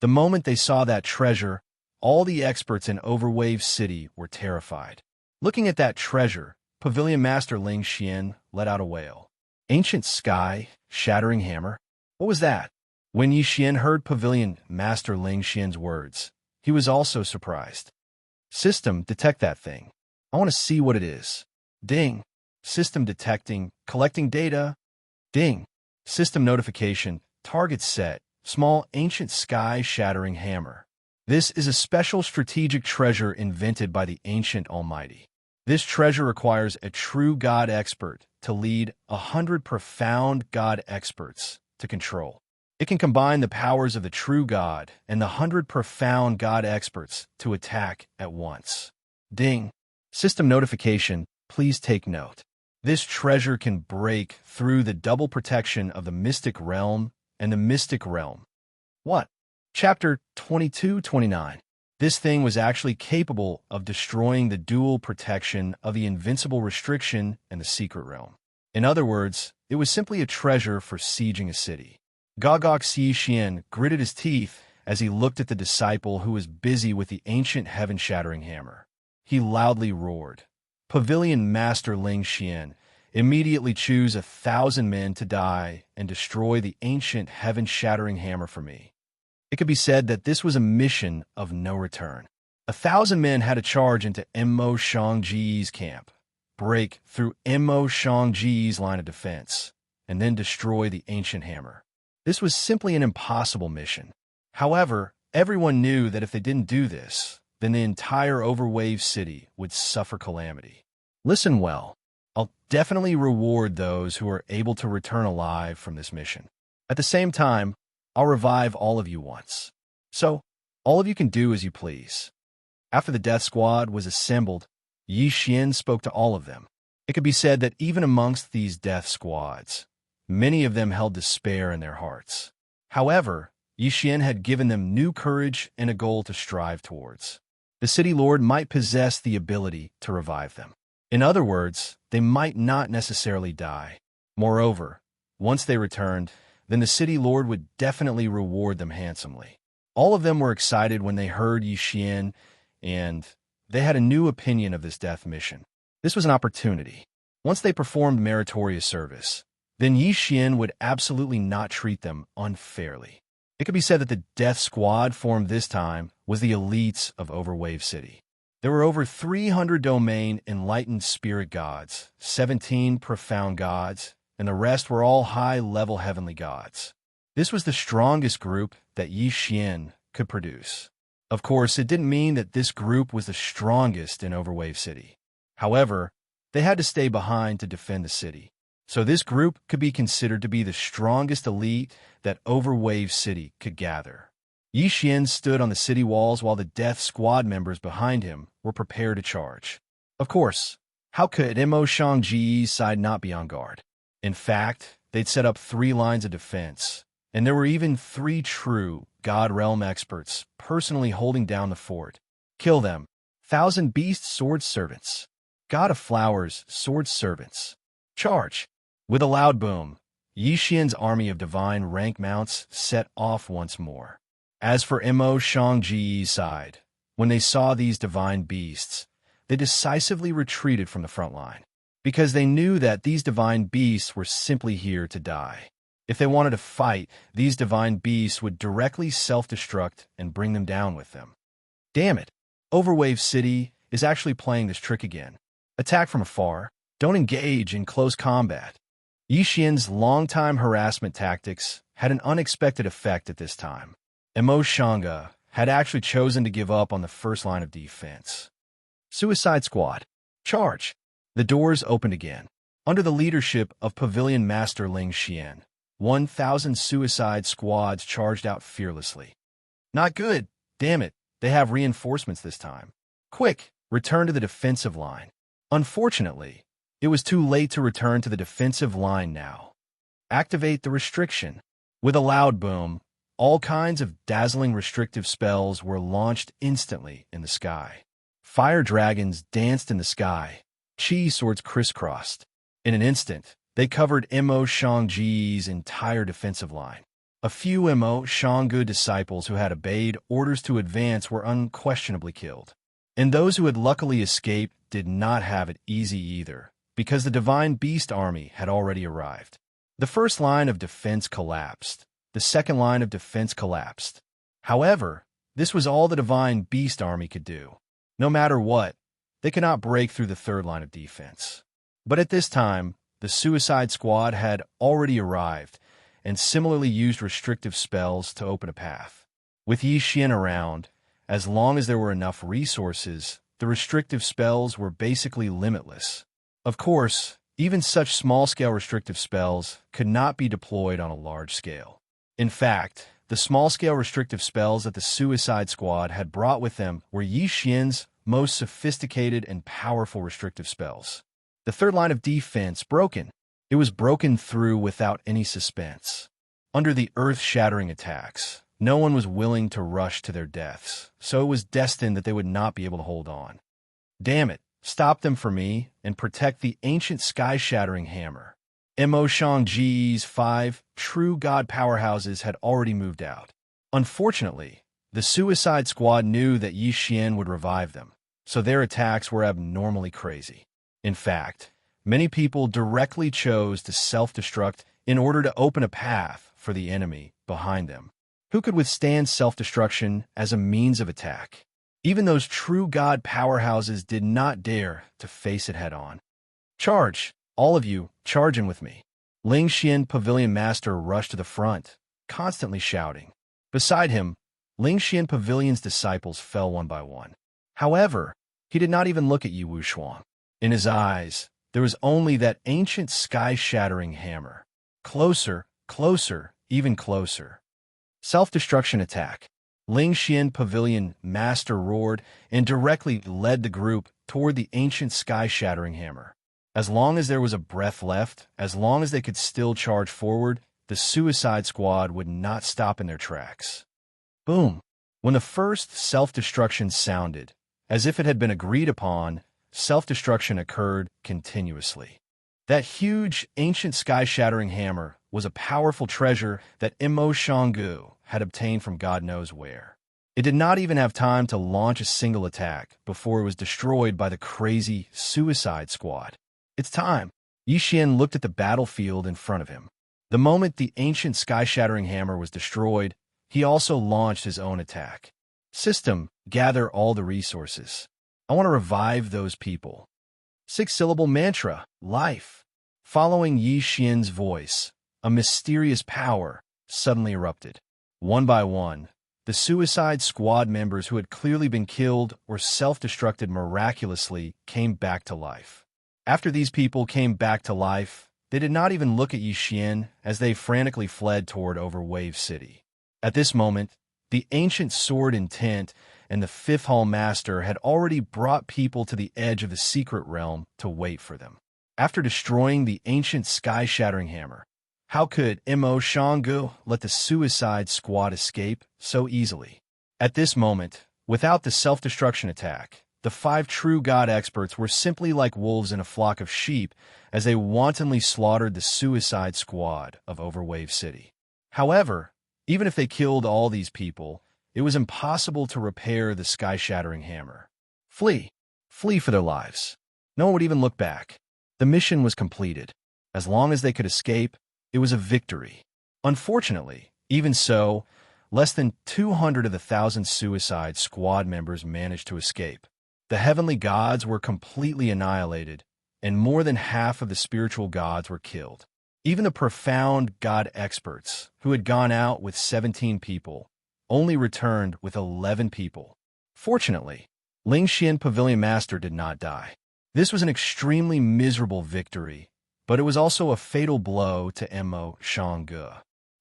The moment they saw that treasure, all the experts in Overwave City were terrified. Looking at that treasure, Pavilion Master Ling Xian let out a wail. Ancient sky, shattering hammer? What was that? When Yi Xian heard Pavilion Master Ling Xian's words, he was also surprised. System, detect that thing. I want to see what it is. Ding. System detecting, collecting data. Ding. System notification, target set, small ancient sky-shattering hammer. This is a special strategic treasure invented by the Ancient Almighty. This treasure requires a true God expert to lead 100 profound God experts to control. It can combine the powers of the true God and the 100 profound God experts to attack at once. Ding. System notification, please take note. This treasure can break through the double protection of the mystic realm and the mystic realm. What? Chapter 22-29. This thing was actually capable of destroying the dual protection of the invincible restriction and the secret realm. In other words, it was simply a treasure for sieging a city. Gagok Xi Xian gritted his teeth as he looked at the disciple who was busy with the ancient heaven-shattering hammer. He loudly roared, "Pavilion Master Ling Xian, immediately choose 1,000 men to die and destroy the ancient heaven-shattering hammer for me." It could be said that this was a mission of no return. 1,000 men had to charge into Mo Shangji's camp, break through Mo Shangji's line of defense, and then destroy the ancient hammer. This was simply an impossible mission. However, everyone knew that if they didn't do this, then the entire Overwave City would suffer calamity. Listen well. I'll definitely reward those who are able to return alive from this mission. At the same time, I'll revive all of you once. So, all of you can do as you please. After the death squad was assembled, Yi Xian spoke to all of them. It could be said that even amongst these death squads, many of them held despair in their hearts. However, Yi Xian had given them new courage and a goal to strive towards. The city lord might possess the ability to revive them. In other words, they might not necessarily die. Moreover, once they returned, then the city lord would definitely reward them handsomely. All of them were excited when they heard Yi Xian, and they had a new opinion of this death mission. This was an opportunity. Once they performed meritorious service, then Yi Xian would absolutely not treat them unfairly. It could be said that the death squad formed this time was the elites of Overwave City. There were over 300 domain enlightened spirit gods, 17 profound gods, and the rest were all high-level heavenly gods. This was the strongest group that Yi Xian could produce. Of course, it didn't mean that this group was the strongest in Overwave City. However, they had to stay behind to defend the city. So this group could be considered to be the strongest elite that Overwave City could gather. Yi Xian stood on the city walls while the death squad members behind him were prepared to charge. Of course, how could Mo Shangji's side not be on guard? In fact, they'd set up 3 lines of defense, and there were even 3 true God Realm experts personally holding down the fort. Kill them. 1,000 beast sword servants. God of flowers, sword servants. Charge. With a loud boom, Yi Xian's army of divine rank mounts set off once more. As for Mo Shangji's side, when they saw these divine beasts, they decisively retreated from the front line, because they knew that these divine beasts were simply here to die. If they wanted to fight, these divine beasts would directly self-destruct and bring them down with them. Damn it, Overwave City is actually playing this trick again. Attack from afar. Don't engage in close combat. Yi Xian's long-time harassment tactics had an unexpected effect at this time. Mo Xianxia had actually chosen to give up on the first line of defense. Suicide Squad. Charge. The doors opened again. Under the leadership of Pavilion Master Ling Xian, 1,000 suicide squads charged out fearlessly. Not good. Damn it. They have reinforcements this time. Quick, return to the defensive line. Unfortunately, it was too late to return to the defensive line now. Activate the restriction. With a loud boom, all kinds of dazzling restrictive spells were launched instantly in the sky. Fire dragons danced in the sky. Chi swords crisscrossed. In an instant, they covered Mo Shangji's entire defensive line. A few Shanggu disciples who had obeyed orders to advance were unquestionably killed. And those who had luckily escaped did not have it easy either, because the Divine Beast army had already arrived. The first line of defense collapsed. The second line of defense collapsed. However, this was all the Divine Beast army could do. No matter what, they could not break through the third line of defense. But at this time, the Suicide Squad had already arrived and similarly used restrictive spells to open a path. With Xianxia around, as long as there were enough resources, the restrictive spells were basically limitless. Of course, even such small-scale restrictive spells could not be deployed on a large scale. In fact, the small-scale restrictive spells that the Suicide Squad had brought with them were Xianxia's most sophisticated and powerful restrictive spells. The third line of defense broken. It was broken through without any suspense. Under the earth-shattering attacks, no one was willing to rush to their deaths, so it was destined that they would not be able to hold on. Damn it, stop them for me, and protect the ancient sky-shattering hammer. Shangji's 5 true god powerhouses had already moved out. Unfortunately, the Suicide Squad knew that Xian would revive them, so their attacks were abnormally crazy. In fact, many people directly chose to self-destruct in order to open a path for the enemy behind them. Who could withstand self-destruction as a means of attack? Even those true god powerhouses did not dare to face it head-on. Charge! All of you, charge in with me. Xian Pavilion Master rushed to the front, constantly shouting. Beside him, Xian Pavilion's disciples fell one by one. However, he did not even look at Wu Shuang. In his eyes, there was only that ancient sky-shattering hammer. Closer, closer, even closer. Self-destruction attack. Xian Pavilion Master roared and directly led the group toward the ancient sky-shattering hammer. As long as there was a breath left, as long as they could still charge forward, the Suicide Squad would not stop in their tracks. Boom! When the first self-destruction sounded, as if it had been agreed upon, self-destruction occurred continuously. That huge, ancient sky-shattering hammer was a powerful treasure that Shanggu had obtained from God knows where. It did not even have time to launch a single attack before it was destroyed by the crazy Suicide Squad. It's time. Xian looked at the battlefield in front of him. The moment the ancient sky-shattering hammer was destroyed, he also launched his own attack. System, gather all the resources. I want to revive those people. 6-syllable mantra, life. Following Xian's voice, a mysterious power suddenly erupted. One by one, the Suicide Squad members who had clearly been killed or self-destructed miraculously came back to life. After these people came back to life, they did not even look at Xian as they frantically fled toward Overwave City. At this moment, the ancient sword intent and the Fifth Hall Master had already brought people to the edge of the secret realm to wait for them. After destroying the ancient sky-shattering hammer, how could Shanggu let the Suicide Squad escape so easily? At this moment, without the self-destruction attack, the 5 true god experts were simply like wolves in a flock of sheep as they wantonly slaughtered the Suicide Squad of Overwave City. However, even if they killed all these people, it was impossible to repair the sky-shattering hammer. Flee! Flee for their lives. No one would even look back. The mission was completed. As long as they could escape, it was a victory. Unfortunately, even so, less than 200 of the 1,000 Suicide Squad members managed to escape. The heavenly gods were completely annihilated, and more than half of the spiritual gods were killed. Even the profound god experts, who had gone out with 17 people, only returned with 11 people. Fortunately, Xian Pavilion Master did not die. This was an extremely miserable victory, but it was also a fatal blow to Shanggu.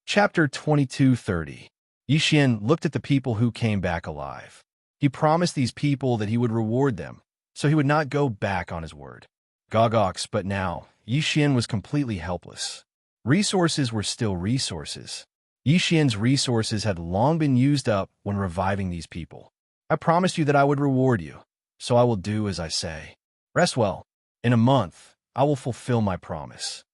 Chapter 2230. Xian looked at the people who came back alive. He promised these people that he would reward them, so he would not go back on his word. Gogox, but now, Xian was completely helpless. Resources were still resources. Xian's resources had long been used up when reviving these people. I promised you that I would reward you, so I will do as I say. Rest well. In a month, I will fulfill my promise.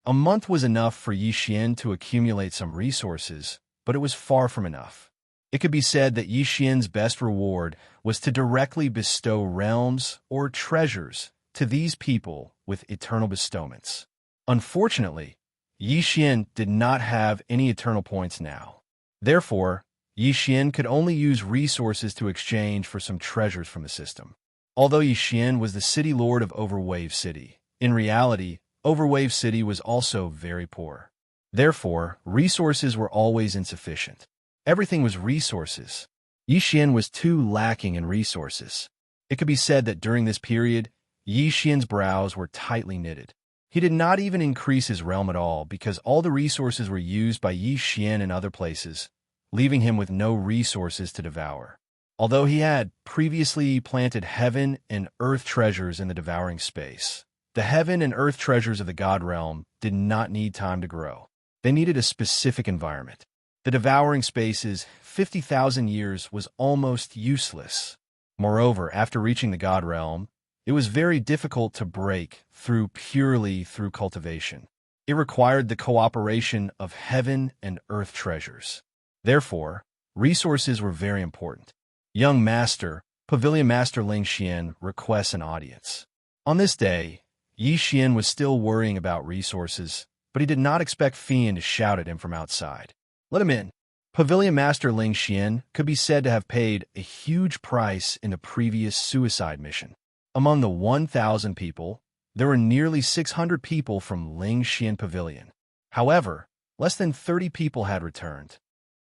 A month was enough for Xian to accumulate some resources, but it was far from enough. It could be said that Xian's best reward was to directly bestow realms or treasures to these people with eternal bestowments. Unfortunately, Xian did not have any eternal points now. Therefore, Xian could only use resources to exchange for some treasures from the system. Although Xian was the city lord of Overwave City, in reality, Overwave City was also very poor. Therefore, resources were always insufficient. Everything was resources. Xian was too lacking in resources. It could be said that during this period, Xian's brows were tightly knitted. He did not even increase his realm at all because all the resources were used by Xian in other places, leaving him with no resources to devour. Although he had previously planted heaven and earth treasures in the devouring space, the heaven and earth treasures of the God realm did not need time to grow. They needed a specific environment. The devouring space's 50,000 years was almost useless. Moreover, after reaching the God realm, it was very difficult to break through purely through cultivation. It required the cooperation of heaven and earth treasures. Therefore, resources were very important. Young Master, Pavilion Master Ling Xian requests an audience. On this day, Xian was still worrying about resources, but he did not expect Fian to shout at him from outside. Let him in. Pavilion Master Ling Xian could be said to have paid a huge price in the previous suicide mission. Among the 1,000 people, there were nearly 600 people from Ling Xian Pavilion. However, less than 30 people had returned.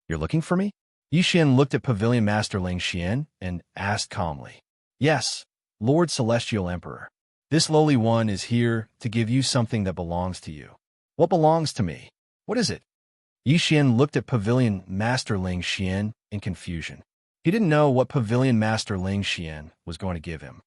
You're looking for me? Xian looked at Pavilion Master Ling Xian and asked calmly. Yes, Lord Celestial Emperor. This lowly one is here to give you something that belongs to you. What belongs to me? What is it? Xian looked at Pavilion Master Ling Xian in confusion. He didn't know what Pavilion Master Ling Xian was going to give him.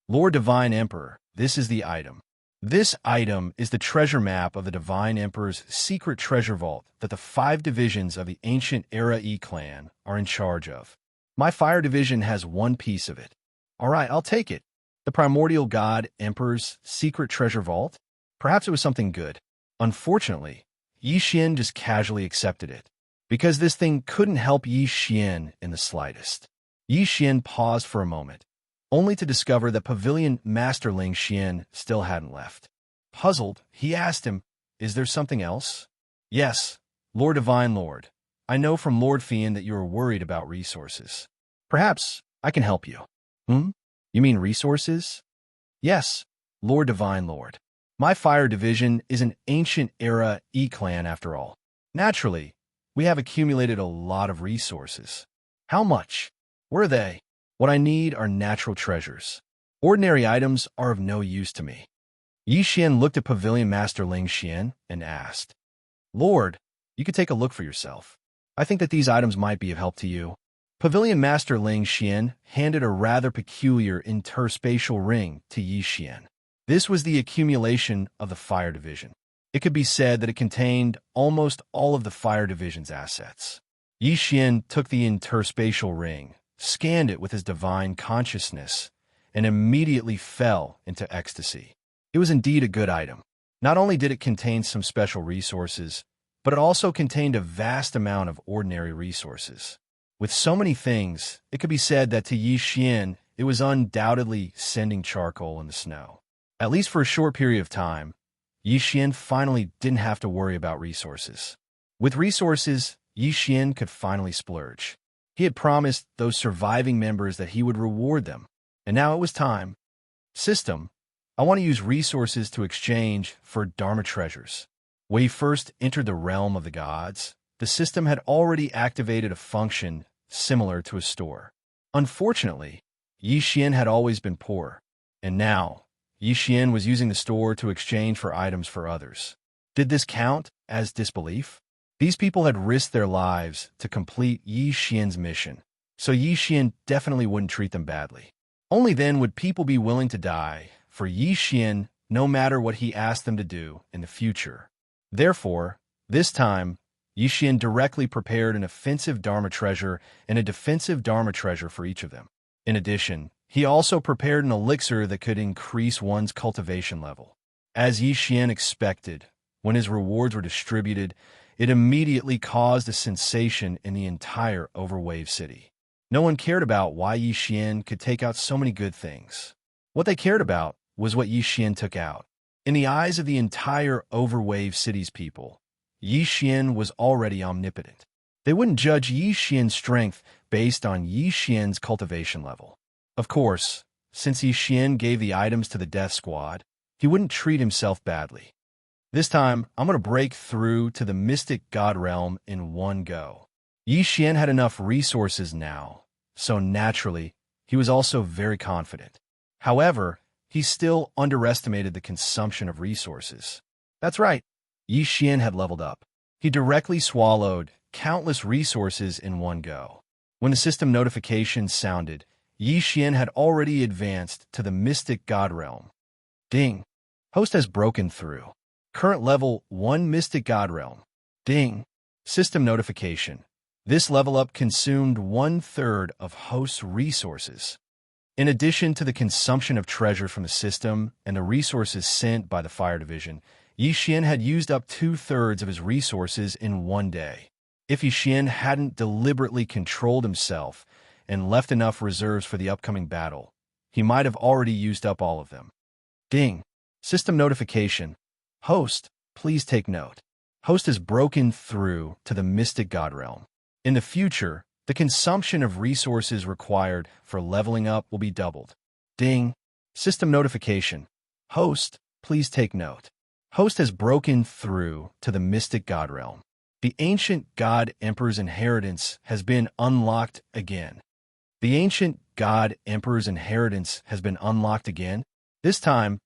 Lord Divine Emperor, this is the item. This item is the treasure map of the Divine Emperor's secret treasure vault that the 5 divisions of the ancient Era E clan are in charge of. My fire division has 1 piece of it. All right, I'll take it. The primordial god Emperor's secret treasure vault? Perhaps it was something good. Unfortunately, Xian just casually accepted it, because this thing couldn't help Xian in the slightest. Xian paused for a moment, only to discover that Pavilion Master Ling Xian still hadn't left. Puzzled, he asked him, is there something else? Yes, Lord Divine Lord. I know from Lord Fian that you are worried about resources. Perhaps I can help you. You mean resources? Yes, Lord Divine Lord. My fire division is an ancient era E-clan after all. Naturally, we have accumulated a lot of resources. How much? Where are they? What I need are natural treasures. Ordinary items are of no use to me. Xian looked at Pavilion Master Ling Xian and asked, Lord, you could take a look for yourself. I think that these items might be of help to you. Pavilion Master Ling Xian handed a rather peculiar interspatial ring to Xian. This was the accumulation of the Fire Division. It could be said that it contained almost all of the Fire Division's assets. Xian took the interspatial ring, scanned it with his divine consciousness, and immediately fell into ecstasy. It was indeed a good item. Not only did it contain some special resources, but it also contained a vast amount of ordinary resources. With so many things, it could be said that to Xian, it was undoubtedly sending charcoal in the snow. At least for a short period of time, Xian finally didn't have to worry about resources. With resources, Xian could finally splurge. He had promised those surviving members that he would reward them, and now it was time. System, I want to use resources to exchange for Dharma treasures. When he first entered the realm of the gods, the system had already activated a function similar to a store. Unfortunately, Xian had always been poor, and now Xian was using the store to exchange for items for others. Did this count as disbelief? These people had risked their lives to complete Xian's mission, so Xian definitely wouldn't treat them badly. Only then would people be willing to die for Xian no matter what he asked them to do in the future. Therefore, this time, Xian directly prepared an offensive Dharma treasure and a defensive Dharma treasure for each of them. In addition, he also prepared an elixir that could increase one's cultivation level. As Xian expected, When his rewards were distributed, it immediately caused a sensation in the entire Overwave city. No one cared about why Yi Xian could take out so many good things. What they cared about was what Yi Xian took out. In the eyes of the entire Overwave city's people, Yi Xian was already omnipotent. They wouldn't judge Yi Xian's strength based on Yi Xian's cultivation level. Of course, since Yi Xian gave the items to the Death Squad, he wouldn't treat himself badly. This time, I'm going to break through to the Mystic God Realm in one go. Yi Xian had enough resources now, so naturally, he was also very confident. However, he still underestimated the consumption of resources. That's right, Yi Xian had leveled up. He directly swallowed countless resources in one go. When the system notification sounded, Yi Xian had already advanced to the Mystic God Realm. Ding! Host has broken through. Current level 1 Mystic God Realm. Ding! System notification. This level up consumed 1/3 of host's resources. In addition to the consumption of treasure from the system and the resources sent by the Fire Division, Yi Xian had used up 2/3 of his resources in one day. If Yi Xian hadn't deliberately controlled himself and left enough reserves for the upcoming battle, he might have already used up all of them. Ding! System notification. Host, please take note. Host has broken through to the Mystic God Realm. In the future, the consumption of resources required for leveling up will be doubled. Ding! System notification. Host, please take note. Host has broken through to the Mystic God Realm. The Ancient God Emperor's inheritance has been unlocked again. The Ancient God Emperor's inheritance has been unlocked again. This time,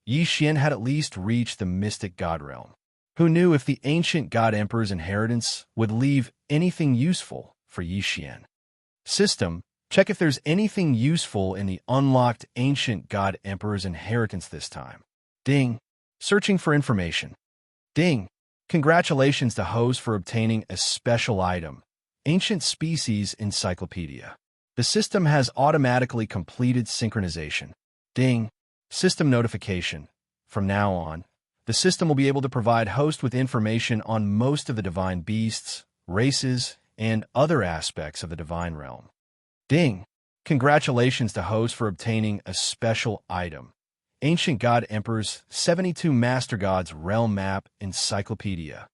Yi Xian had at least reached the Mystic God Realm. Who knew if the Ancient God Emperor's inheritance would leave anything useful for Yi Xian? System, check if there's anything useful in the unlocked Ancient God Emperor's inheritance this time. Ding! Searching for information. Ding! Congratulations to host for obtaining a special item, Ancient Species Encyclopedia. The system has automatically completed synchronization. Ding! System notification. From now on, the system will be able to provide host with information on most of the divine beasts, races, and other aspects of the divine realm. Ding! Congratulations to host for obtaining a special item, Ancient God Emperor's 72 Master Gods Realm Map Encyclopedia.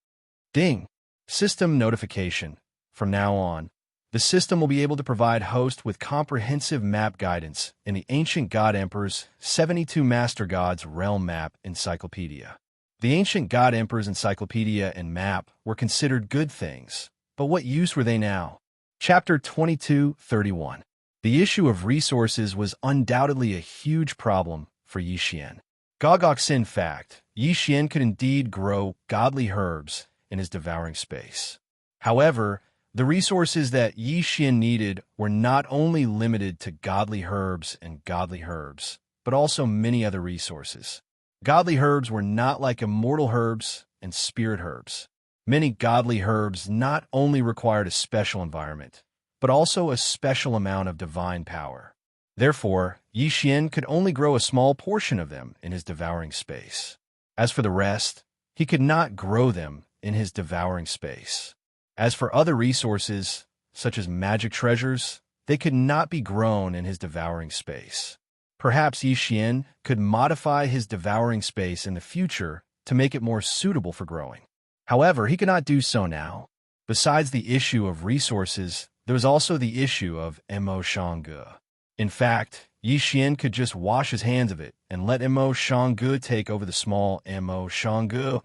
Ding! System notification. From now on, the system will be able to provide host with comprehensive map guidance in the Ancient God Emperor's 72 Master Gods Realm Map Encyclopedia. The Ancient God Emperor's encyclopedia and map were considered good things, but what use were they now? Chapter 22:31. The issue of resources was undoubtedly a huge problem for Yi Xian. In fact, Yi Xian could indeed grow godly herbs in his devouring space. However, the resources that Yi Xian needed were not only limited to godly herbs, but also many other resources. Godly herbs were not like immortal herbs and spirit herbs. Many godly herbs not only required a special environment, but also a special amount of divine power. Therefore, Yi Xian could only grow a small portion of them in his devouring space. As for the rest, he could not grow them in his devouring space. As for other resources, such as magic treasures, they could not be grown in his devouring space. Perhaps Yi Xian could modify his devouring space in the future to make it more suitable for growing. However, he could not do so now. Besides the issue of resources, there was also the issue of immortality. In fact, Yi Xian could just wash his hands of it and let immortality take over the small immortality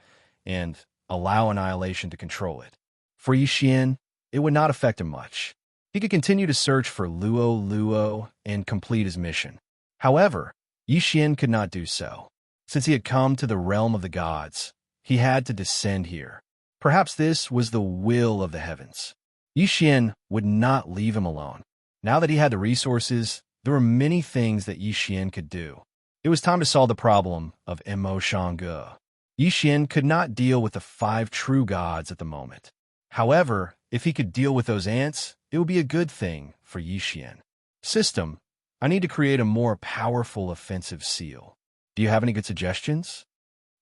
and allow annihilation to control it. For Yi Xian, it would not affect him much. He could continue to search for Luo and complete his mission. However, Yi Xian could not do so. Since he had come to the realm of the gods, he had to descend here. Perhaps this was the will of the heavens. Yi Xian would not leave him alone. Now that he had the resources, there were many things that Yi Xian could do. It was time to solve the problem of immortality. Yi Xian could not deal with the 5 true gods at the moment. However, if he could deal with those ants, it would be a good thing for Yi Xian. System, I need to create a more powerful offensive seal. Do you have any good suggestions?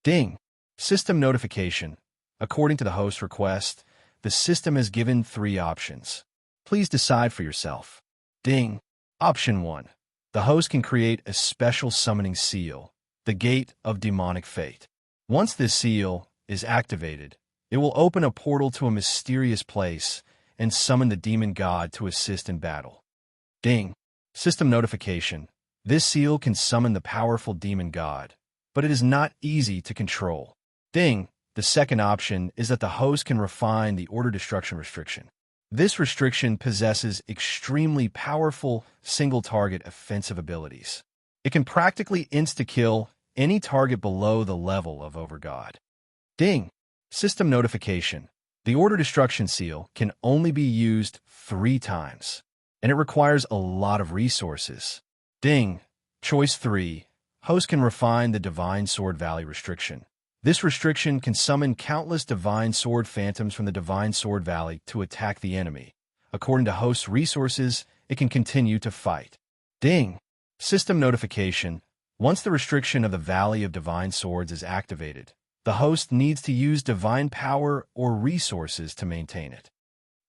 Ding! System notification. According to the host request, the system has given 3 options. Please decide for yourself. Ding. Option 1. The host can create a special summoning seal, the Gate of Demonic Fate. Once this seal is activated, it will open a portal to a mysterious place and summon the demon god to assist in battle. Ding. System notification. This seal can summon the powerful demon god, but it is not easy to control. Ding. The second option is that the host can refine the order destruction restriction. This restriction possesses extremely powerful single-target offensive abilities. It can practically insta-kill any target below the level of Overgod. Ding. System notification. The order destruction seal can only be used 3 times, and it requires a lot of resources. Ding. Choice 3. Host can refine the Divine Sword Valley restriction. This restriction can summon countless Divine Sword Phantoms from the Divine Sword Valley to attack the enemy. According to host's resources, it can continue to fight. Ding. System notification. Once the restriction of the Valley of Divine Swords is activated, the host needs to use divine power or resources to maintain it.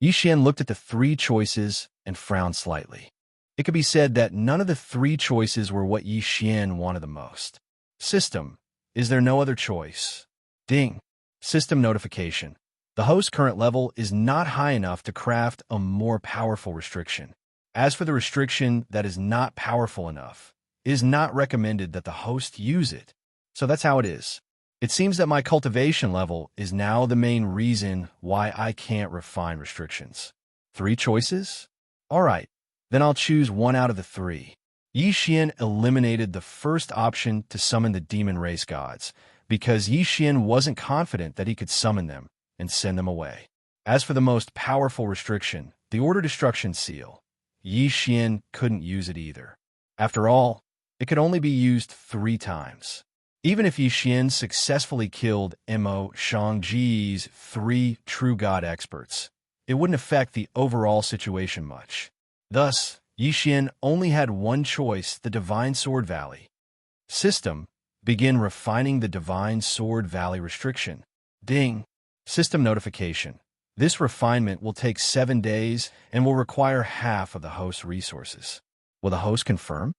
Xianxia looked at the 3 choices and frowned slightly. It could be said that none of the 3 choices were what Xianxia wanted the most. System. Is there no other choice? Ding. System notification. The host's current level is not high enough to craft a more powerful restriction. As for the restriction that is not powerful enough, it is not recommended that the host use it. So that's how it is. It seems that my cultivation level is now the main reason why I can't refine restrictions. 3 choices? Alright, then I'll choose 1 out of the 3. Xianxia eliminated the first option to summon the demon race gods, because Xianxia wasn't confident that he could summon them and send them away. As for the most powerful restriction, the Order Destruction Seal, Xianxia couldn't use it either. After all, it could only be used 3 times. Even if Xianxia successfully killed Mo Shangji's 3 true god experts, it wouldn't affect the overall situation much. Thus, Xianxia only had 1 choice, the Divine Sword Valley. System. Begin refining the Divine Sword Valley restriction. Ding. System notification. This refinement will take 7 days and will require half of the host's resources. Will the host confirm?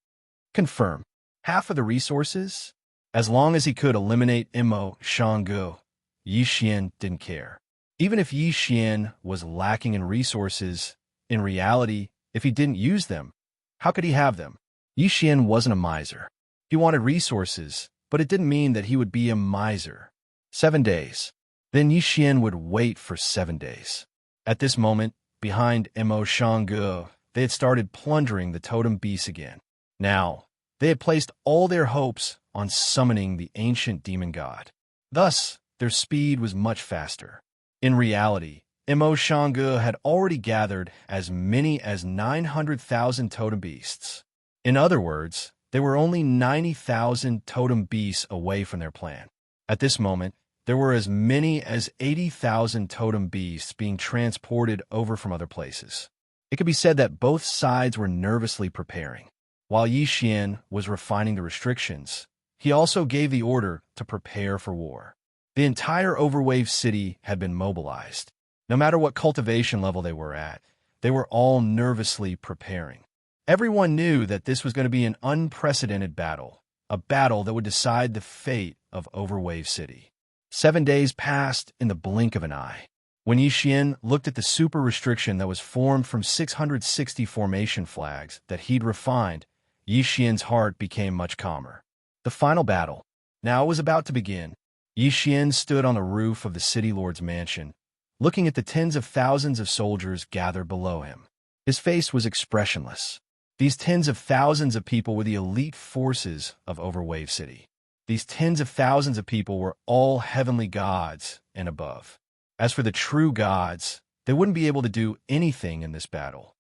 Confirm. Half of the resources? As long as he could eliminate Mo Shanggu, Xianxia didn't care. Even if Xianxia was lacking in resources, in reality, if he didn't use them, how could he have them? Xianxia wasn't a miser. He wanted resources, but it didn't mean that he would be a miser. 7 days. Then Xianxia would wait for 7 days. At this moment, behind Mo Shanggu, they had started plundering the totem beasts again. Now, they had placed all their hopes on summoning the ancient demon god. Thus, their speed was much faster. In reality, Mo Shanggu had already gathered as many as 900,000 totem beasts. In other words, they were only 90,000 totem beasts away from their plan. At this moment, there were as many as 80,000 totem beasts being transported over from other places. It could be said that both sides were nervously preparing. While Xianxia was refining the restrictions, he also gave the order to prepare for war. The entire Overwave city had been mobilized. No matter what cultivation level they were at, they were all nervously preparing. Everyone knew that this was going to be an unprecedented battle, a battle that would decide the fate of Overwave City. 7 days passed in the blink of an eye. When Xianxia looked at the super restriction that was formed from 660 formation flags that he'd refined, Xianxia's heart became much calmer. The final battle. Now it was about to begin. Xianxia stood on the roof of the city lord's mansion, looking at the tens of thousands of soldiers gathered below him. His face was expressionless. These tens of thousands of people were the elite forces of Overwave City. These tens of thousands of people were all heavenly gods and above. As for the true gods, they wouldn't be able to do anything in this battle.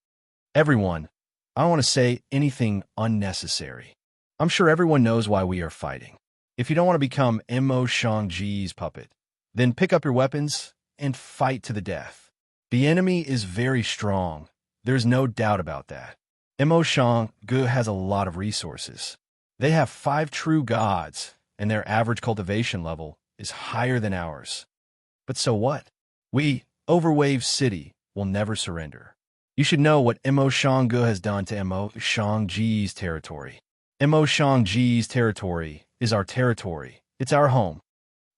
Everyone, I don't want to say anything unnecessary. I'm sure everyone knows why we are fighting. If you don't want to become Mo Shangji's puppet, then pick up your weapons and fight to the death. The enemy is very strong. There's no doubt about that. Mo Shanggu has a lot of resources. They have 5 true gods, and their average cultivation level is higher than ours. But so what? We, Overwave City, will never surrender. You should know what Imo Shanggu has done to Imo Shangji's territory. Imo Shangji's territory is our territory. It's our home.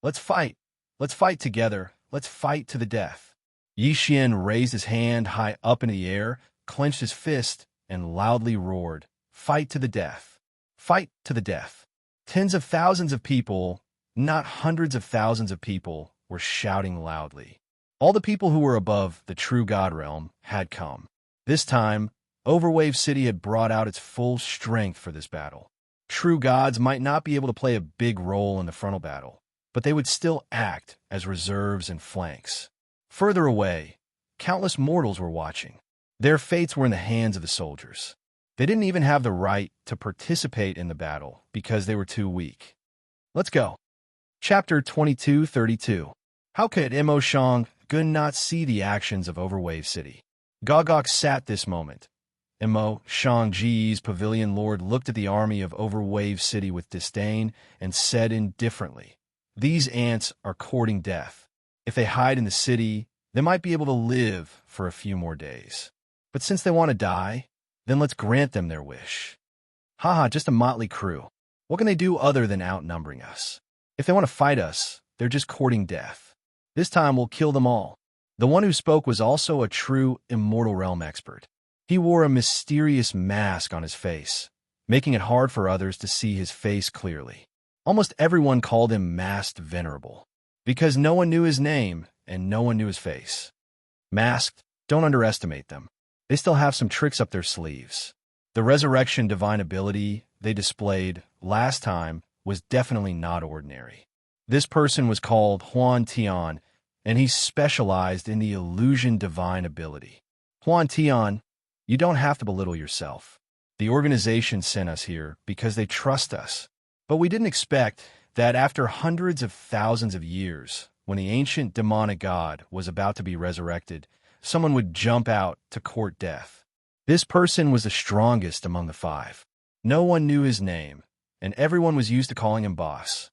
Let's fight. Let's fight together. Let's fight to the death. Yi Xian raised his hand high up in the air, clenched his fist, and loudly roared, "Fight to the death! Fight to the death!" Tens of thousands of people, not hundreds of thousands of people, were shouting loudly. All the people who were above the true God realm had come. This time, Overwave City had brought out its full strength for this battle. True gods might not be able to play a big role in the frontal battle, but they would still act as reserves and flanks. Further away, countless mortals were watching. Their fates were in the hands of the soldiers. They didn't even have the right to participate in the battle because they were too weak. Let's go. Chapter 2232. How could Imo Shanggu not see the actions of Overwave City? Gogok sat this moment. Imo Shangji's pavilion lord looked at the army of Overwave City with disdain and said indifferently, "These ants are courting death. If they hide in the city, they might be able to live for a few more days. But since they want to die, then let's grant them their wish. Haha, just a motley crew. What can they do other than outnumbering us? If they want to fight us, they're just courting death. This time we'll kill them all." The one who spoke was also a true Immortal Realm expert. He wore a mysterious mask on his face, making it hard for others to see his face clearly. Almost everyone called him Masked Venerable, because no one knew his name and no one knew his face. Masked, don't underestimate them. They still have some tricks up their sleeves. The resurrection divine ability they displayed last time was definitely not ordinary. This person was called Huan Tian, and he specialized in the illusion divine ability. Huan Tian, you don't have to belittle yourself. The organization sent us here because they trust us. But we didn't expect that after hundreds of thousands of years, when the ancient demonic god was about to be resurrected, someone would jump out to court death. This person was the strongest among the five. No one knew his name, and everyone was used to calling him boss.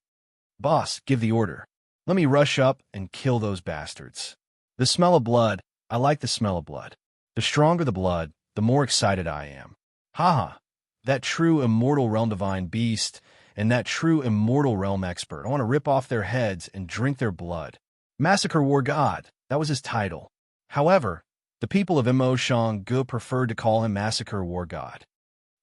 "Boss, give the order. Let me rush up and kill those bastards." The smell of blood, I like the smell of blood. The stronger the blood, the more excited I am. Haha, that true Immortal Realm Divine Beast and that true Immortal Realm Expert. I want to rip off their heads and drink their blood. Massacre War God, that was his title. However, the people of Imo Shanggu preferred to call him Massacre War God.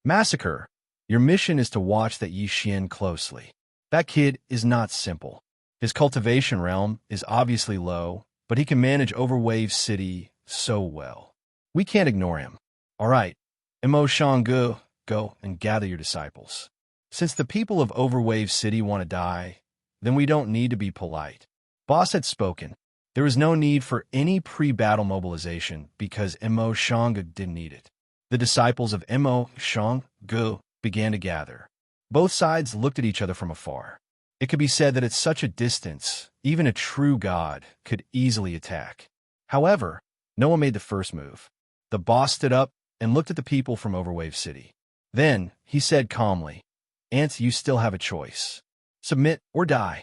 Massacre, your mission is to watch that Yi Xian closely. That kid is not simple. His cultivation realm is obviously low, but he can manage Overwave City so well. We can't ignore him. All right, Imo Shanggu, go and gather your disciples. Since the people of Overwave City want to die, then we don't need to be polite. Boss had spoken. There is no need for any pre-battle mobilization because Imo Shanggu didn't need it. The disciples of Imo Shanggu began to gather. Both sides looked at each other from afar. It could be said that at such a distance, even a true god could easily attack. However, no one made the first move. The boss stood up and looked at the people from Overwave City. Then, he said calmly, "Ants, you still have a choice. Submit or die."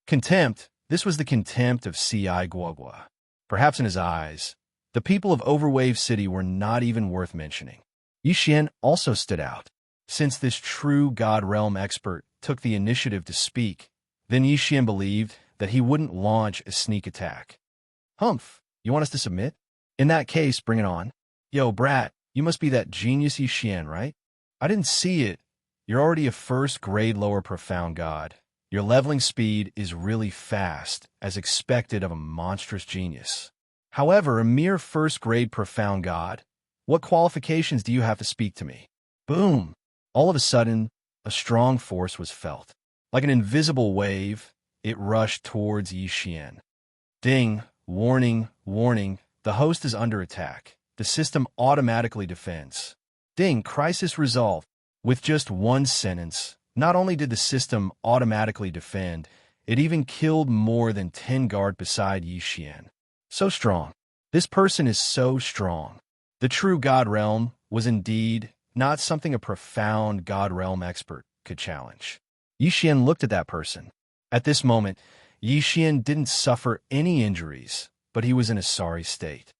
Contempt, this was the contempt of C.I. Guogua. Perhaps in his eyes, the people of Overwave City were not even worth mentioning. Yi Xian also stood out. Since this true God Realm expert took the initiative to speak, then Yi Xian believed that he wouldn't launch a sneak attack. "Humph, you want us to submit? In that case, bring it on. Yo, brat, you must be that genius Yi Xian, right? I didn't see it. You're already a first-grade lower profound god. Your leveling speed is really fast, as expected of a monstrous genius. However, a mere first-grade profound god, what qualifications do you have to speak to me?" Boom! All of a sudden, a strong force was felt. Like an invisible wave, it rushed towards Yi Xian. Ding! Warning, warning, the host is under attack. The system automatically defends. Ding! Crisis resolved. With just one sentence, not only did the system automatically defend, it even killed more than 10 guard beside Yi Xian. So strong. This person is so strong. The true God Realm was indeed not something a profound God Realm expert could challenge. Yi Xian looked at that person. At this moment, Yixian didn't suffer any injuries, but he was in a sorry state.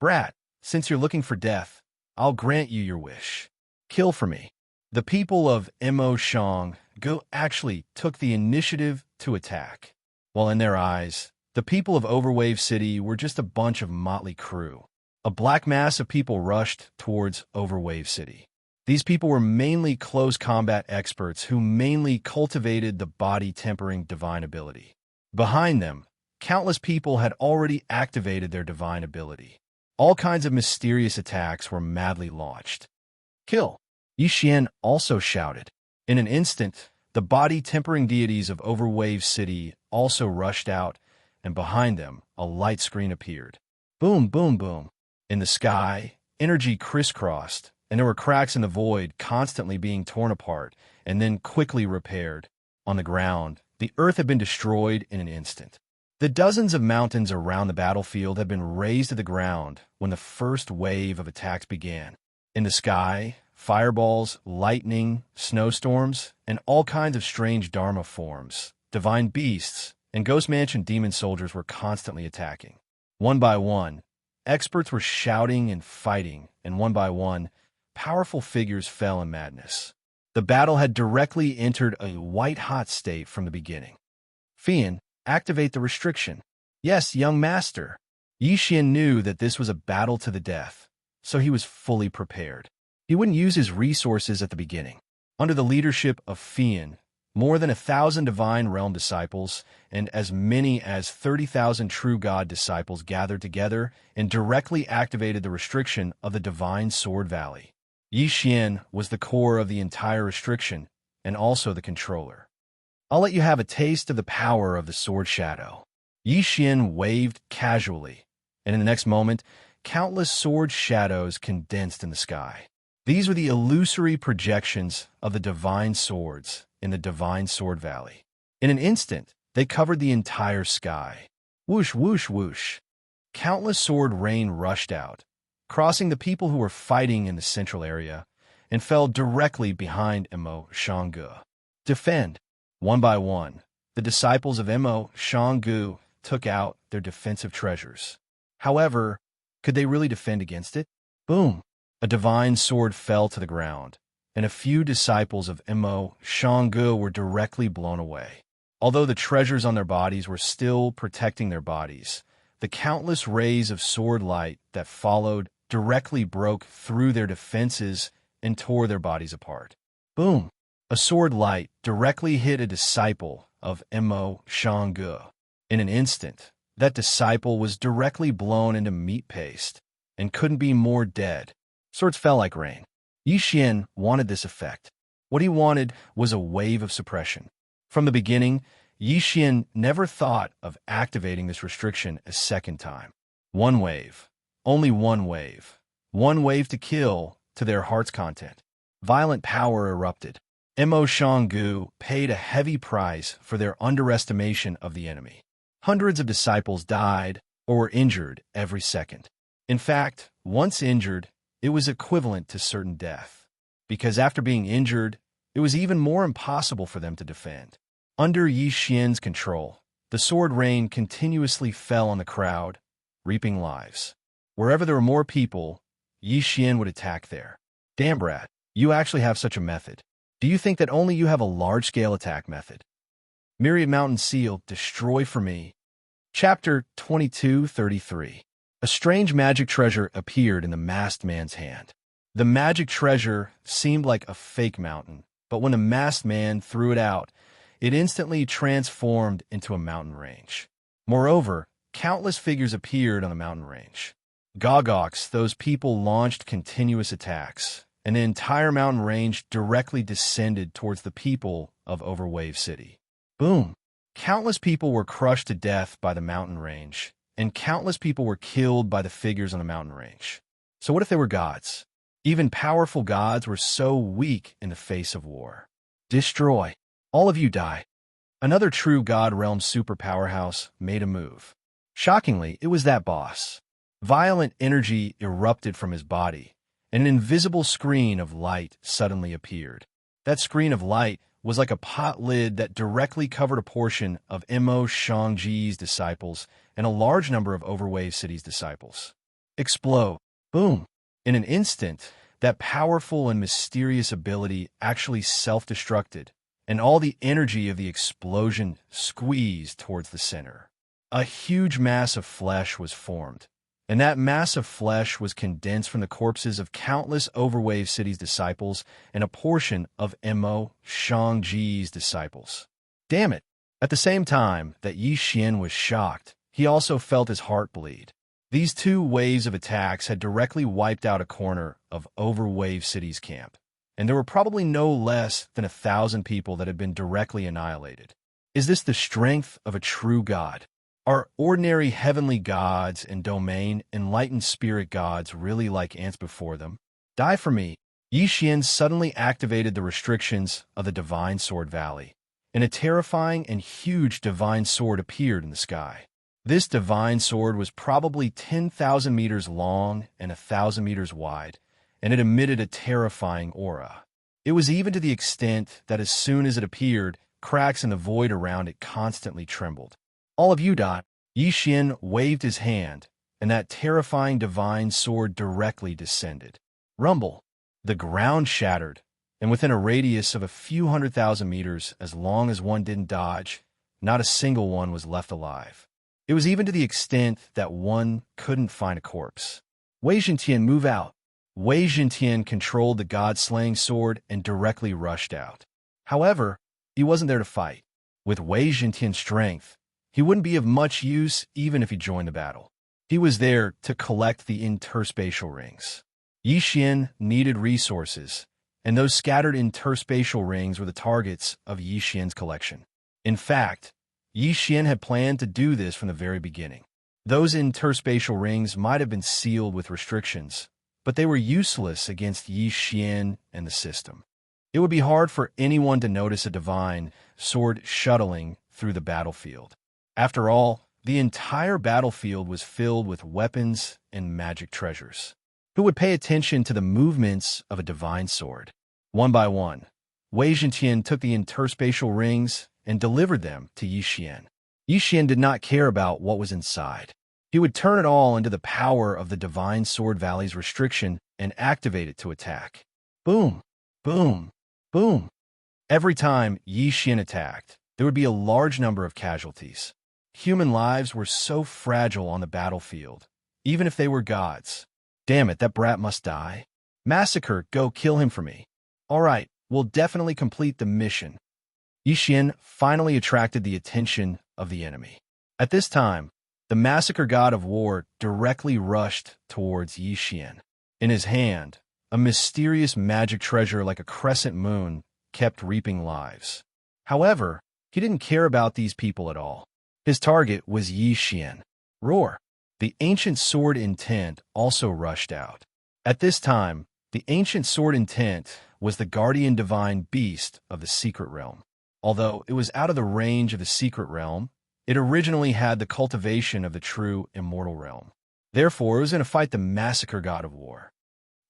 Brat, since you're looking for death, I'll grant you your wish. Kill for me. The people of Mo Shang Gu actually took the initiative to attack, while in their eyes, the people of Overwave City were just a bunch of motley crew. A black mass of people rushed towards Overwave City. These people were mainly close combat experts who mainly cultivated the body-tempering divine ability. Behind them, countless people had already activated their divine ability. All kinds of mysterious attacks were madly launched. Kill! Yixian also shouted. In an instant, the body-tempering deities of Overwave City also rushed out, and behind them, a light screen appeared. Boom, boom, boom. In the sky, energy crisscrossed, and there were cracks in the void constantly being torn apart and then quickly repaired. On the ground, the earth had been destroyed in an instant. The dozens of mountains around the battlefield had been razed to the ground when the first wave of attacks began. In the sky, fireballs, lightning, snowstorms, and all kinds of strange Dharma forms, divine beasts, and Ghost Mansion demon soldiers were constantly attacking. One by one, experts were shouting and fighting, and one by one, powerful figures fell in madness. The battle had directly entered a white-hot state from the beginning. Fian, activate the restriction. Yes, young master. Yixian knew that this was a battle to the death, so he was fully prepared. He wouldn't use his resources at the beginning. Under the leadership of Fian, more than 1,000 divine realm disciples and as many as 30,000 true god disciples gathered together and directly activated the restriction of the divine sword valley. Yixian was the core of the entire restriction and also the controller. I'll let you have a taste of the power of the sword shadow. Yixian waved casually, and in the next moment, countless sword shadows condensed in the sky. These were the illusory projections of the divine swords in the divine sword valley. In an instant, they covered the entire sky. Whoosh, whoosh, whoosh. Countless sword rain rushed out, crossing the people who were fighting in the central area, and fell directly behind Mo Shanggu. Defend. One by one, the disciples of Mo Shanggu took out their defensive treasures. However, could they really defend against it? Boom! A divine sword fell to the ground, and a few disciples of Mo Shanggu were directly blown away. Although the treasures on their bodies were still protecting their bodies, the countless rays of sword light that followed directly broke through their defenses and tore their bodies apart. Boom! A sword light directly hit a disciple of Mo Shanggu. In an instant, that disciple was directly blown into meat paste and couldn't be more dead. Swords fell like rain. Yixian wanted this effect. What he wanted was a wave of suppression. From the beginning, Yixian never thought of activating this restriction a second time. One wave. Only one wave. One wave to kill to their heart's content. Violent power erupted. Mo Shanggu paid a heavy price for their underestimation of the enemy. Hundreds of disciples died or were injured every second. In fact, once injured, it was equivalent to certain death, because after being injured, it was even more impossible for them to defend. Under Yixian's control, the sword rain continuously fell on the crowd, reaping lives. Wherever there were more people, Yixian would attack there. Damn, brat, you actually have such a method. Do you think that only you have a large-scale attack method? Myriad Mountain Seal, destroy for me. Chapter 22:33. A strange magic treasure appeared in the masked man's hand. The magic treasure seemed like a fake mountain, but when the masked man threw it out, it instantly transformed into a mountain range. Moreover, countless figures appeared on the mountain range. Gogox, those people launched continuous attacks, and the entire mountain range directly descended towards the people of Overwave City. Boom! Countless people were crushed to death by the mountain range, and countless people were killed by the figures on the mountain range. So what if they were gods? Even powerful gods were so weak in the face of war. Destroy. All of you die. Another true God Realm super powerhouse made a move. Shockingly, it was that boss. Violent energy erupted from his body, and an invisible screen of light suddenly appeared. That screen of light was like a pot lid that directly covered a portion of Xianxia's disciples and a large number of Overwave City's disciples. Explode. Boom. In an instant, that powerful and mysterious ability actually self-destructed, and all the energy of the explosion squeezed towards the center. A huge mass of flesh was formed, and that mass of flesh was condensed from the corpses of countless Overwave City's disciples and a portion of Xianxia's disciples. Damn it! At the same time that Xian was shocked, he also felt his heart bleed. These two waves of attacks had directly wiped out a corner of Overwave City's camp, and there were probably no less than 1,000 people that had been directly annihilated. Is this the strength of a true god? Are ordinary heavenly gods and domain enlightened spirit gods really like ants before them? Die for me. Xian suddenly activated the restrictions of the Divine Sword Valley, and a terrifying and huge divine sword appeared in the sky. This divine sword was probably 10,000 meters long and 1,000 meters wide, and it emitted a terrifying aura. It was even to the extent that as soon as it appeared, cracks in the void around it constantly trembled. All of you die. Xian waved his hand, and that terrifying divine sword directly descended. Rumble. The ground shattered, and within a radius of a few 100,000 meters, as long as one didn't dodge, not a single one was left alive. It was even to the extent that one couldn't find a corpse. Wei Zhentian, move out. Wei Zhentian controlled the god-slaying sword and directly rushed out. However, he wasn't there to fight. With Wei Zhentian's strength, he wouldn't be of much use even if he joined the battle. He was there to collect the interspatial rings. Xian needed resources, and those scattered interspatial rings were the targets of Xian's collection. In fact, Xian had planned to do this from the very beginning. Those interspatial rings might have been sealed with restrictions, but they were useless against Xian and the system. It would be hard for anyone to notice a divine sword shuttling through the battlefield. After all, the entire battlefield was filled with weapons and magic treasures. Who would pay attention to the movements of a divine sword? One by one, Wei Zhentian took the interspatial rings and delivered them to Xian. Xian did not care about what was inside. He would turn it all into the power of the Divine Sword Valley's restriction and activate it to attack. Boom, boom, boom. Every time Xian attacked, there would be a large number of casualties. Human lives were so fragile on the battlefield, even if they were gods. Damn it, that brat must die. Massacre, go kill him for me. All right, we'll definitely complete the mission. Xian finally attracted the attention of the enemy. At this time, the massacre god of war directly rushed towards Xian. In his hand, a mysterious magic treasure like a crescent moon kept reaping lives. However, he didn't care about these people at all. His target was Xian. Roar! The ancient sword intent also rushed out. At this time, the ancient sword intent was the guardian divine beast of the secret realm. Although it was out of the range of the secret realm, it originally had the cultivation of the true immortal realm. Therefore, it was going to fight the massacre god of war.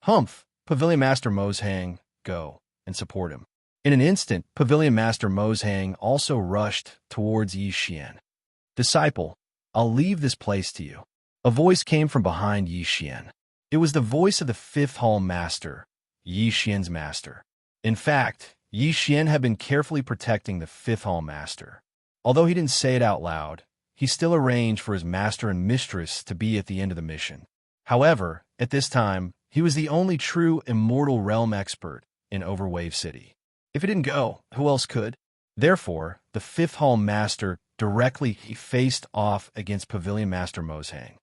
Humph! Pavilion Master Mozhang, go and support him. In an instant, Pavilion Master Mozhang also rushed towards Xian. Disciple, I'll leave this place to you. A voice came from behind Xian. It was the voice of the Fifth Hall Master, Xian's master. In fact, Xian had been carefully protecting the Fifth Hall Master. Although he didn't say it out loud, he still arranged for his master and mistress to be at the end of the mission. However, at this time, he was the only true immortal realm expert in Overwave City. If he didn't go, who else could? Therefore, the Fifth Hall Master directly faced off against Pavilion Master Mozhang.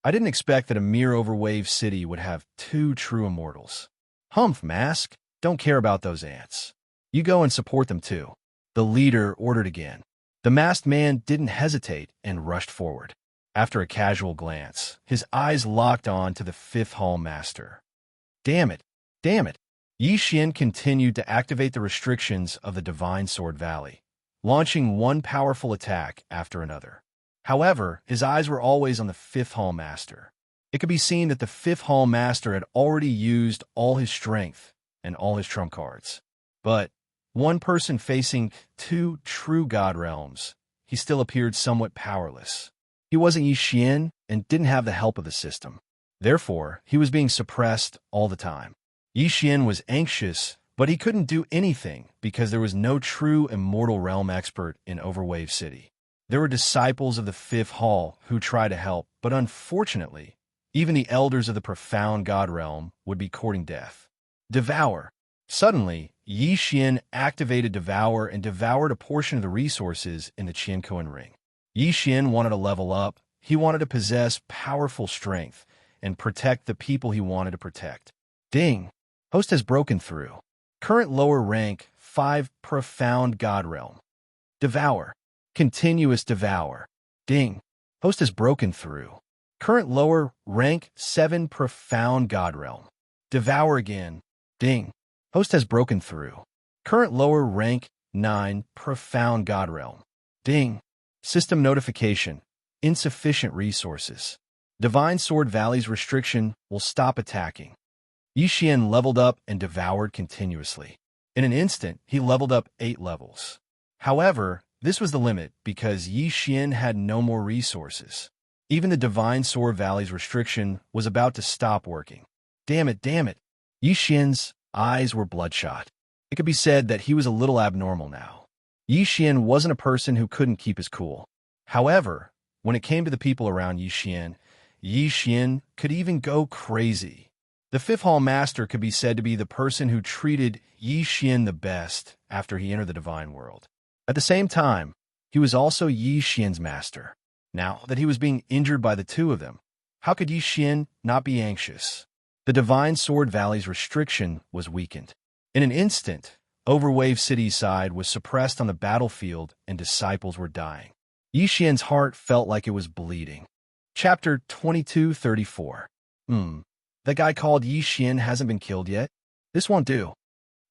I didn't expect that a mere Overwave City would have two true immortals. Humph, Mask, don't care about those ants. You go and support them too. The leader ordered again. The masked man didn't hesitate and rushed forward. After a casual glance, his eyes locked on to the Fifth Hall Master. Damn it! Damn it! Xian continued to activate the restrictions of the Divine Sword Valley, launching one powerful attack after another. However, his eyes were always on the Fifth Hall Master. It could be seen that the Fifth Hall Master had already used all his strength and all his trump cards. But one person facing two true god realms, he still appeared somewhat powerless. He wasn't Yixian and didn't have the help of the system. Therefore, he was being suppressed all the time. Yixian was anxious, but he couldn't do anything because there was no true immortal realm expert in Overwave City. There were disciples of the Fifth Hall who tried to help, but unfortunately, even the elders of the profound god realm would be courting death. Devour. Suddenly, Yixian activated Devourer and devoured a portion of the resources in the Qianquan ring. Yixian wanted to level up. He wanted to possess powerful strength and protect the people he wanted to protect. Ding! Host has broken through. Current lower rank 5 Profound God Realm. Devour. Continuous Devour. Ding! Host has broken through. Current lower rank 7 Profound God Realm. Devour again. Ding! Host has broken through. Current lower rank 9 Profound God Realm. Ding! System notification. Insufficient resources. Divine Sword Valley's restriction will stop attacking. Yixian leveled up and devoured continuously. In an instant, he leveled up 8 levels. However, this was the limit because Yixian had no more resources. Even the Divine Sword Valley's restriction was about to stop working. Damn it, damn it. Yixian's eyes were bloodshot. It could be said that he was a little abnormal now. Yixian wasn't a person who couldn't keep his cool. However, when it came to the people around Yixian, Yixian could even go crazy. The Fifth Hall Master could be said to be the person who treated Yixian the best after he entered the Divine World. At the same time, he was also Yixian's master. Now that he was being injured by the two of them, how could Yixian not be anxious? The Divine Sword Valley's restriction was weakened. In an instant, Overwave City's side was suppressed on the battlefield and disciples were dying. Yixian's heart felt like it was bleeding. Chapter 2234. That guy called Yixian hasn't been killed yet? This won't do.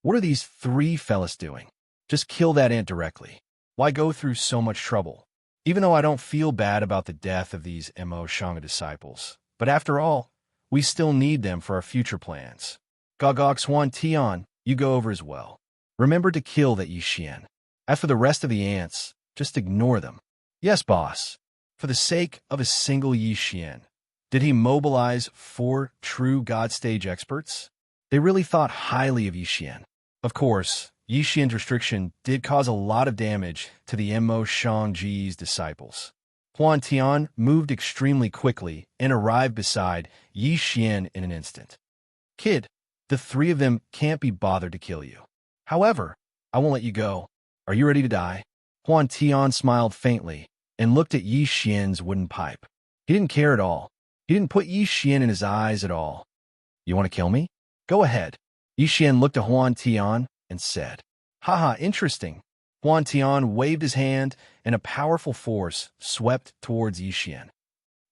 What are these 3 fellas doing? Just kill that ant directly. Why go through so much trouble? Even though I don't feel bad about the death of these Mo Shanga disciples. But after all, we still need them for our future plans. Gogok Xuan Tian, you go over as well. Remember to kill that Yixian. As for the rest of the ants, just ignore them. Yes, boss. For the sake of a single Yixian. Did he mobilize 4 true God stage experts? They really thought highly of Yixian. Of course, Yixian's restriction did cause a lot of damage to the Mo Shangji's disciples. Huan Tian moved extremely quickly and arrived beside Yixian in an instant. Kid, the 3 of them can't be bothered to kill you. However, I won't let you go. Are you ready to die? Huan Tian smiled faintly and looked at Yixian's wooden pipe. He didn't care at all. He didn't put Yixian in his eyes at all. You want to kill me? Go ahead. Yixian looked at Huan Tian and said, Haha, interesting. Huan Tian waved his hand and a powerful force swept towards Yixian.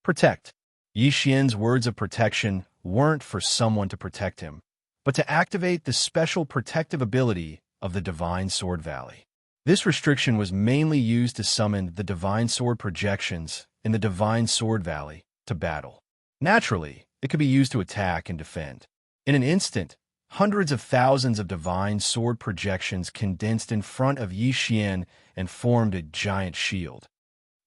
Protect. Yixian's words of protection weren't for someone to protect him, but to activate the special protective ability of the Divine Sword Valley. This restriction was mainly used to summon the Divine Sword projections in the Divine Sword Valley to battle. Naturally, it could be used to attack and defend. In an instant, hundreds of thousands of Divine Sword projections condensed in front of Yixian and formed a giant shield.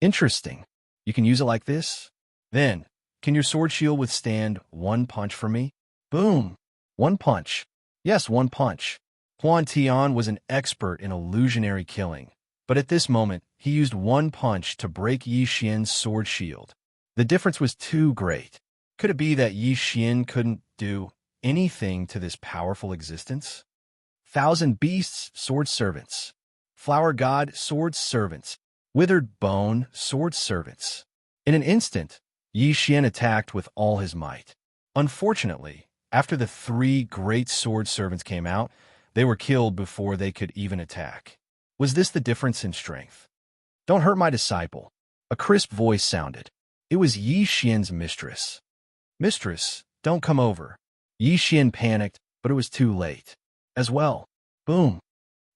Interesting. You can use it like this? Then, can your sword shield withstand 1 punch from me? Boom! 1 punch. Yes, 1 punch. Huan Tian was an expert in illusionary killing, but at this moment, he used 1 punch to break Yixian's sword shield. The difference was too great. Could it be that Yixian couldn't do anything to this powerful existence? 1,000 beasts, sword servants. Flower god, sword servants. Withered bone, sword servants. In an instant, Yixian attacked with all his might. Unfortunately, after the 3 great sword servants came out, they were killed before they could even attack. Was this the difference in strength? Don't hurt my disciple. A crisp voice sounded. It was Yixian's mistress. Mistress, don't come over. Yixian panicked, but it was too late. As well. Boom.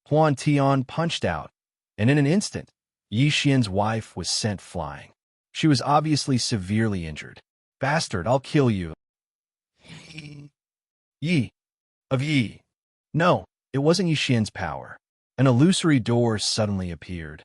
Huan Tian punched out, and in an instant, Yixian's wife was sent flying. She was obviously severely injured. Bastard, I'll kill you. Yi. Of Yi. No, it wasn't Yixian's power. An illusory door suddenly appeared.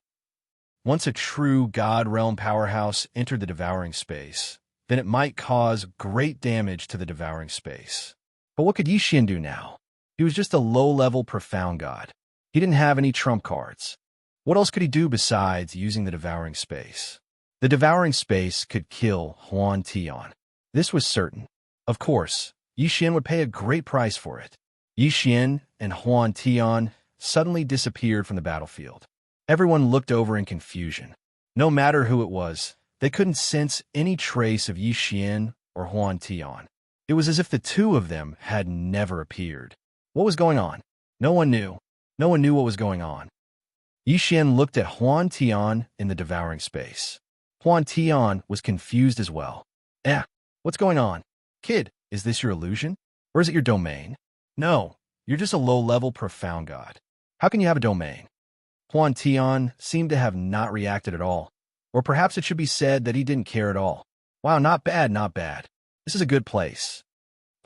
Once a true God Realm powerhouse entered the devouring space, then it might cause great damage to the devouring space. But what could Yixian do now? He was just a low-level profound god. He didn't have any trump cards. What else could he do besides using the devouring space? The devouring space could kill Huan Tian. This was certain. Of course, Yixian would pay a great price for it. Yixian and Huan Tian suddenly disappeared from the battlefield. Everyone looked over in confusion. No matter who it was, they couldn't sense any trace of Yixian or Huan Tian. It was as if the two of them had never appeared. What was going on? No one knew. No one knew what was going on. Yixian looked at Huan Tian in the devouring space. Huan Tian was confused as well. What's going on? Kid, is this your illusion? Or is it your domain? No, you're just a low-level profound god. How can you have a domain? Huan Tian seemed to have not reacted at all. Or perhaps it should be said that he didn't care at all. Wow, not bad, not bad. This is a good place.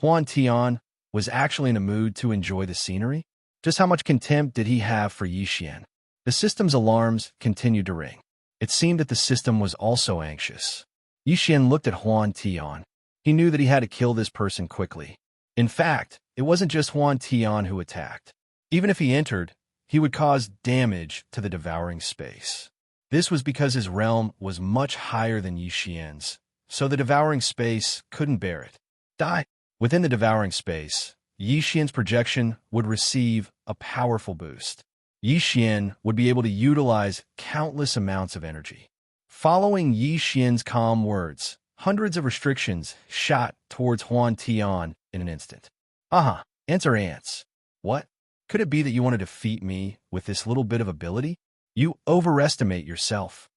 Huan Tian was actually in a mood to enjoy the scenery. Just how much contempt did he have for Yixian? The system's alarms continued to ring. It seemed that the system was also anxious. Yixian looked at Huan Tian. He knew that he had to kill this person quickly. In fact, it wasn't just Huan Tian who attacked. Even if he entered, he would cause damage to the devouring space. This was because his realm was much higher than Yixian's, so the devouring space couldn't bear it. Die! Within the devouring space, Yixian's projection would receive a powerful boost. Yixian would be able to utilize countless amounts of energy. Following Yixian's calm words, hundreds of restrictions shot towards Huan Tian in an instant. Ants are ants. What? Could it be that you want to defeat me with this little bit of ability? You overestimate yourself.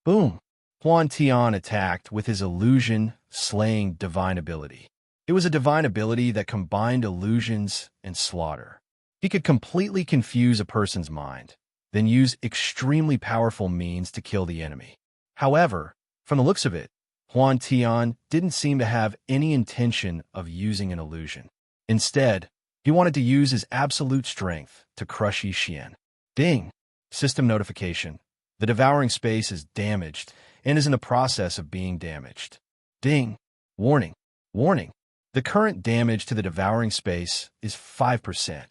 Boom! Huan Tian attacked with his illusion-slaying divine ability. It was a divine ability that combined illusions and slaughter. He could completely confuse a person's mind, then use extremely powerful means to kill the enemy. However, from the looks of it, Huan Tian didn't seem to have any intention of using an illusion. Instead, he wanted to use his absolute strength to crush Yixian. Ding! System notification. The devouring space is damaged and is in the process of being damaged. Ding! Warning! Warning! The current damage to the devouring space is 5%.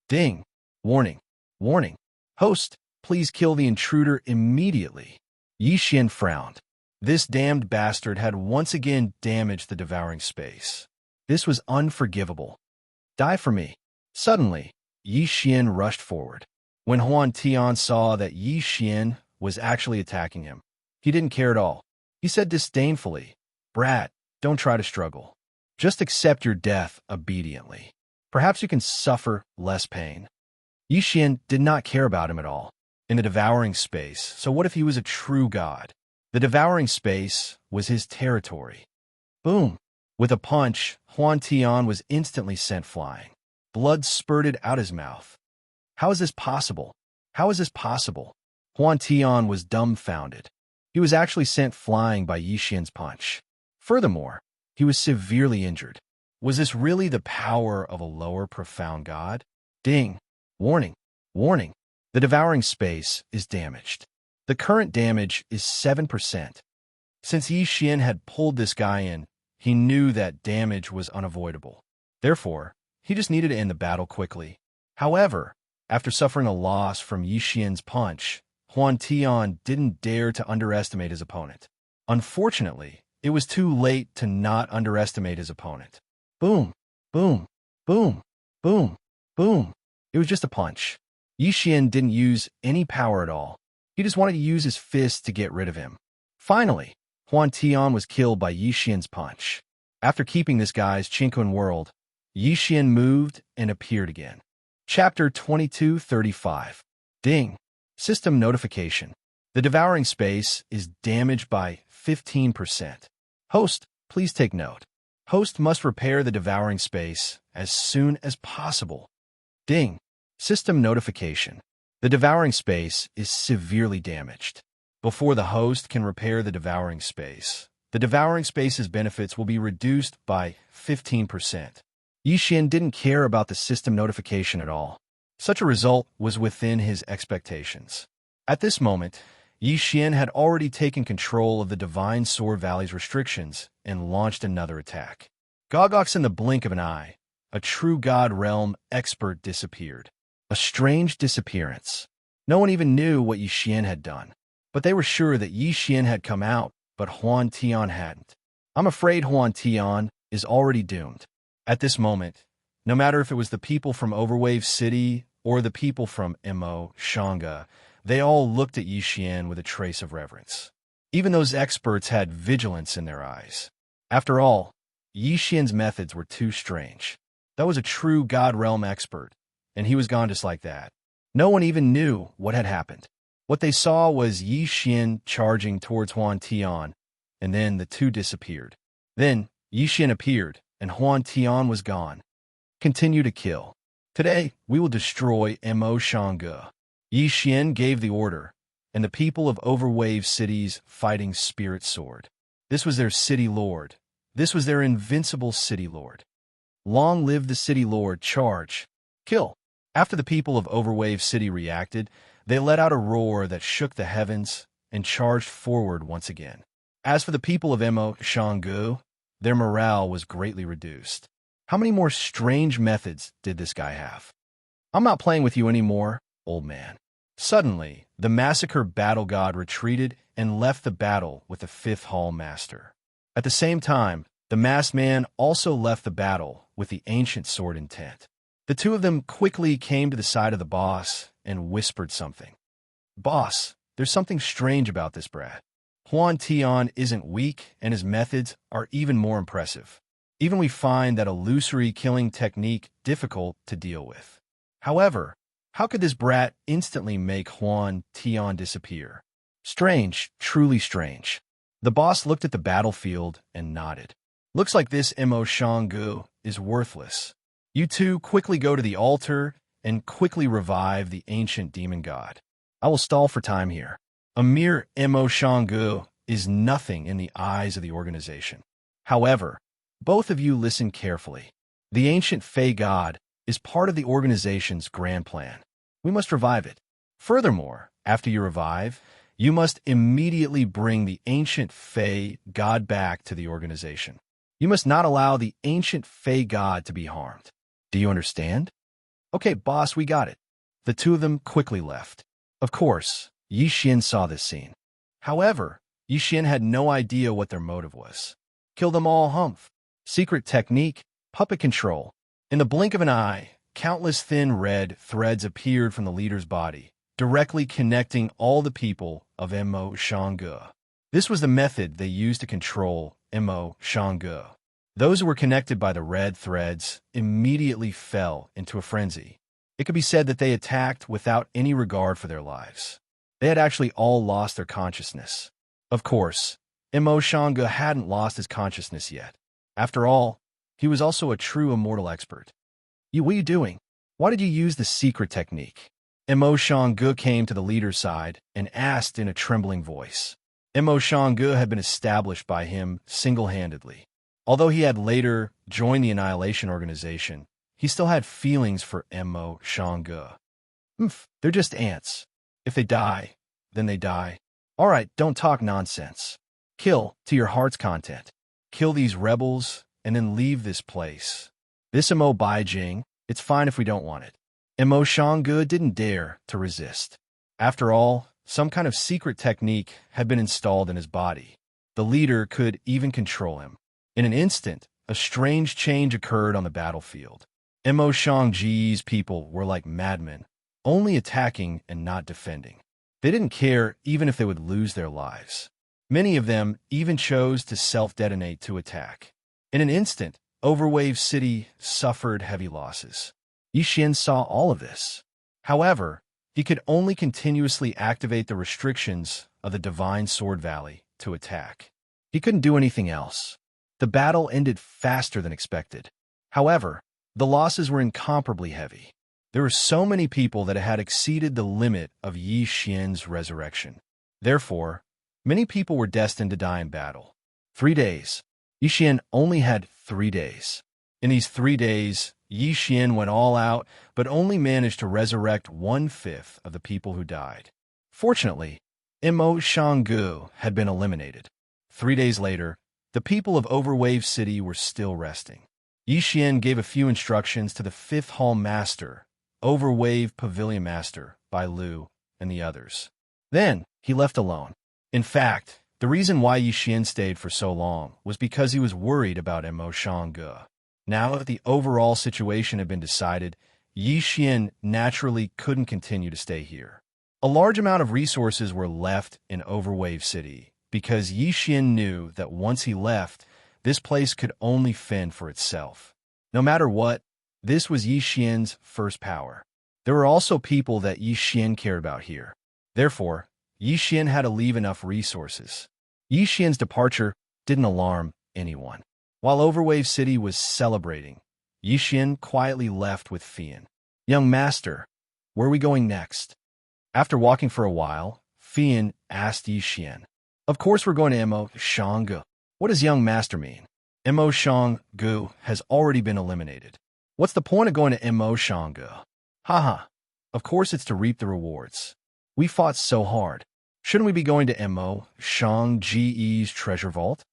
Ding! Warning! Warning! Host, please kill the intruder immediately. Yixian frowned. This damned bastard had once again damaged the devouring space. This was unforgivable. Die for me. Suddenly, Yixian rushed forward. When Huan Tian saw that Yixian was actually attacking him, he didn't care at all. He said disdainfully, "Brat, don't try to struggle. Just accept your death obediently. Perhaps you can suffer less pain." Yixian did not care about him at all. In the devouring space, so what if he was a true god? The devouring space was his territory. Boom! With a punch, Huan Tian was instantly sent flying. Blood spurted out his mouth. How is this possible? How is this possible? Huan Tian was dumbfounded. He was actually sent flying by Yixian's punch. Furthermore, he was severely injured. Was this really the power of a lower profound god? Ding! Warning! Warning! The devouring space is damaged. The current damage is 7%. Since Yixian had pulled this guy in, he knew that damage was unavoidable. Therefore, he just needed to end the battle quickly. However, after suffering a loss from Yixian's punch, Huan Tian didn't dare to underestimate his opponent. Unfortunately, it was too late to not underestimate his opponent. Boom! Boom! Boom! Boom! Boom! It was just a punch. Yixian didn't use any power at all. He just wanted to use his fist to get rid of him. Finally, Huan Tian was killed by Yixian's punch. After keeping this guy's Chinkun world, Yixian moved and appeared again. Chapter 2235. Ding! System notification. The devouring space is damaged by 15%. Host, please take note. Host must repair the devouring space as soon as possible. Ding! System notification. The devouring space is severely damaged. Before the host can repair the devouring space's benefits will be reduced by 15%. Yixian didn't care about the system notification at all. Such a result was within his expectations. At this moment, Yi Xian had already taken control of the Divine Sword Valley's restrictions and launched another attack. Goggox in the blink of an eye, a true God Realm expert disappeared. A strange disappearance. No one even knew what Yi Xian had done. But they were sure that Yi Xian had come out, but Huan Tian hadn't. I'm afraid Huan Tian is already doomed. At this moment, no matter if it was the people from Overwave City or the people from Xianxia, they all looked at Yi Xian with a trace of reverence. Even those experts had vigilance in their eyes. After all, Yi Xian's methods were too strange. That was a true God Realm expert, and he was gone just like that. No one even knew what had happened. What they saw was Yi Xian charging towards Huan Tian, and then the two disappeared. Then Yi Xian appeared, and Huan Tian was gone. Continue to kill. Today, we will destroy Xianxia. Yi Xian gave the order, and the people of Overwave City's fighting spirit soared. This was their city lord. This was their invincible city lord. Long live the city lord, charge. Kill. After the people of Overwave City reacted, they let out a roar that shook the heavens and charged forward once again. As for the people of Xianxia, their morale was greatly reduced. How many more strange methods did this guy have? I'm not playing with you anymore, old man. Suddenly, the massacre battle god retreated and left the battle with the fifth hall master. At the same time, the masked man also left the battle with the ancient sword intent. The two of them quickly came to the side of the boss and whispered something. Boss, there's something strange about this brat. Huan Tian isn't weak, and his methods are even more impressive. Even we find that illusory killing technique difficult to deal with. However, how could this brat instantly make Huan Tian disappear? Strange, truly strange. The boss looked at the battlefield and nodded. Looks like this Xianxia is worthless. You two quickly go to the altar and quickly revive the ancient demon god. I will stall for time here. A mere Xianxia is nothing in the eyes of the organization. However, both of you listen carefully. The ancient Fey god is part of the organization's grand plan. We must revive it. Furthermore, after you revive, you must immediately bring the ancient Fey god back to the organization. You must not allow the ancient Fey god to be harmed. Do you understand? Okay, boss, we got it. The two of them quickly left. Of course, Yi Xian saw this scene. However, Yi Xian had no idea what their motive was. Kill them all, humph. Secret technique, puppet control. In the blink of an eye, countless thin red threads appeared from the leader's body, directly connecting all the people of Xianxia. This was the method they used to control Xianxia. Those who were connected by the red threads immediately fell into a frenzy. It could be said that they attacked without any regard for their lives. They had actually all lost their consciousness. Of course, Xianxia hadn't lost his consciousness yet. After all, he was also a true immortal expert. What are you doing? Why did you use the secret technique? Xianxia came to the leader's side and asked in a trembling voice. Xianxia had been established by him single-handedly. Although he had later joined the Annihilation Organization, he still had feelings for Xianxia. They're just ants. If they die, then they die. All right, don't talk nonsense. Kill to your heart's content. Kill these rebels and then leave this place. This Baijing, it's fine if we don't want it. Xianxia didn't dare to resist. After all, some kind of secret technique had been installed in his body. The leader could even control him. In an instant, a strange change occurred on the battlefield. Xianxia's people were like madmen, only attacking and not defending. They didn't care even if they would lose their lives. Many of them even chose to self-detonate to attack. In an instant, Overwave City suffered heavy losses. Yi Xian saw all of this. However, he could only continuously activate the restrictions of the Divine Sword Valley to attack. He couldn't do anything else. The battle ended faster than expected. However, the losses were incomparably heavy. There were so many people that had exceeded the limit of Yi Xian's resurrection. Therefore, many people were destined to die in battle. 3 days. Yi Xian only had 3 days. In these 3 days, Yi Xian went all out, but only managed to resurrect 1/5 of the people who died. Fortunately, Imo Shanggu had been eliminated. 3 days later, the people of Overwave City were still resting. Yi Xian gave a few instructions to the 5th Hall Master, Overwave Pavilion Master, Bai Lu, and the others. Then, he left alone. In fact, the reason why Yi Xian stayed for so long was because he was worried about Imo Shanggu. Now that the overall situation had been decided, Yi Xian naturally couldn't continue to stay here. A large amount of resources were left in Overwave City, because Yi Xian knew that once he left, this place could only fend for itself. No matter what, this was Yi Xian's first power. There were also people that Yi Xian cared about here. Therefore, Yi Xian had to leave enough resources. Yi Xian's departure didn't alarm anyone. While Overwave City was celebrating, Yi Xian quietly left with Fian. "Young master, where are we going next?" After walking for a while, Fian asked Yi Xian. "Of course we're going to Imo Shanggu." "What does young master mean?" "Imo Shanggu has already been eliminated." "What's the point of going to Imo Shanggu?" "Haha, of course it's to reap the rewards. We fought so hard. Shouldn't we be going to Imo Shanggu's treasure vault?"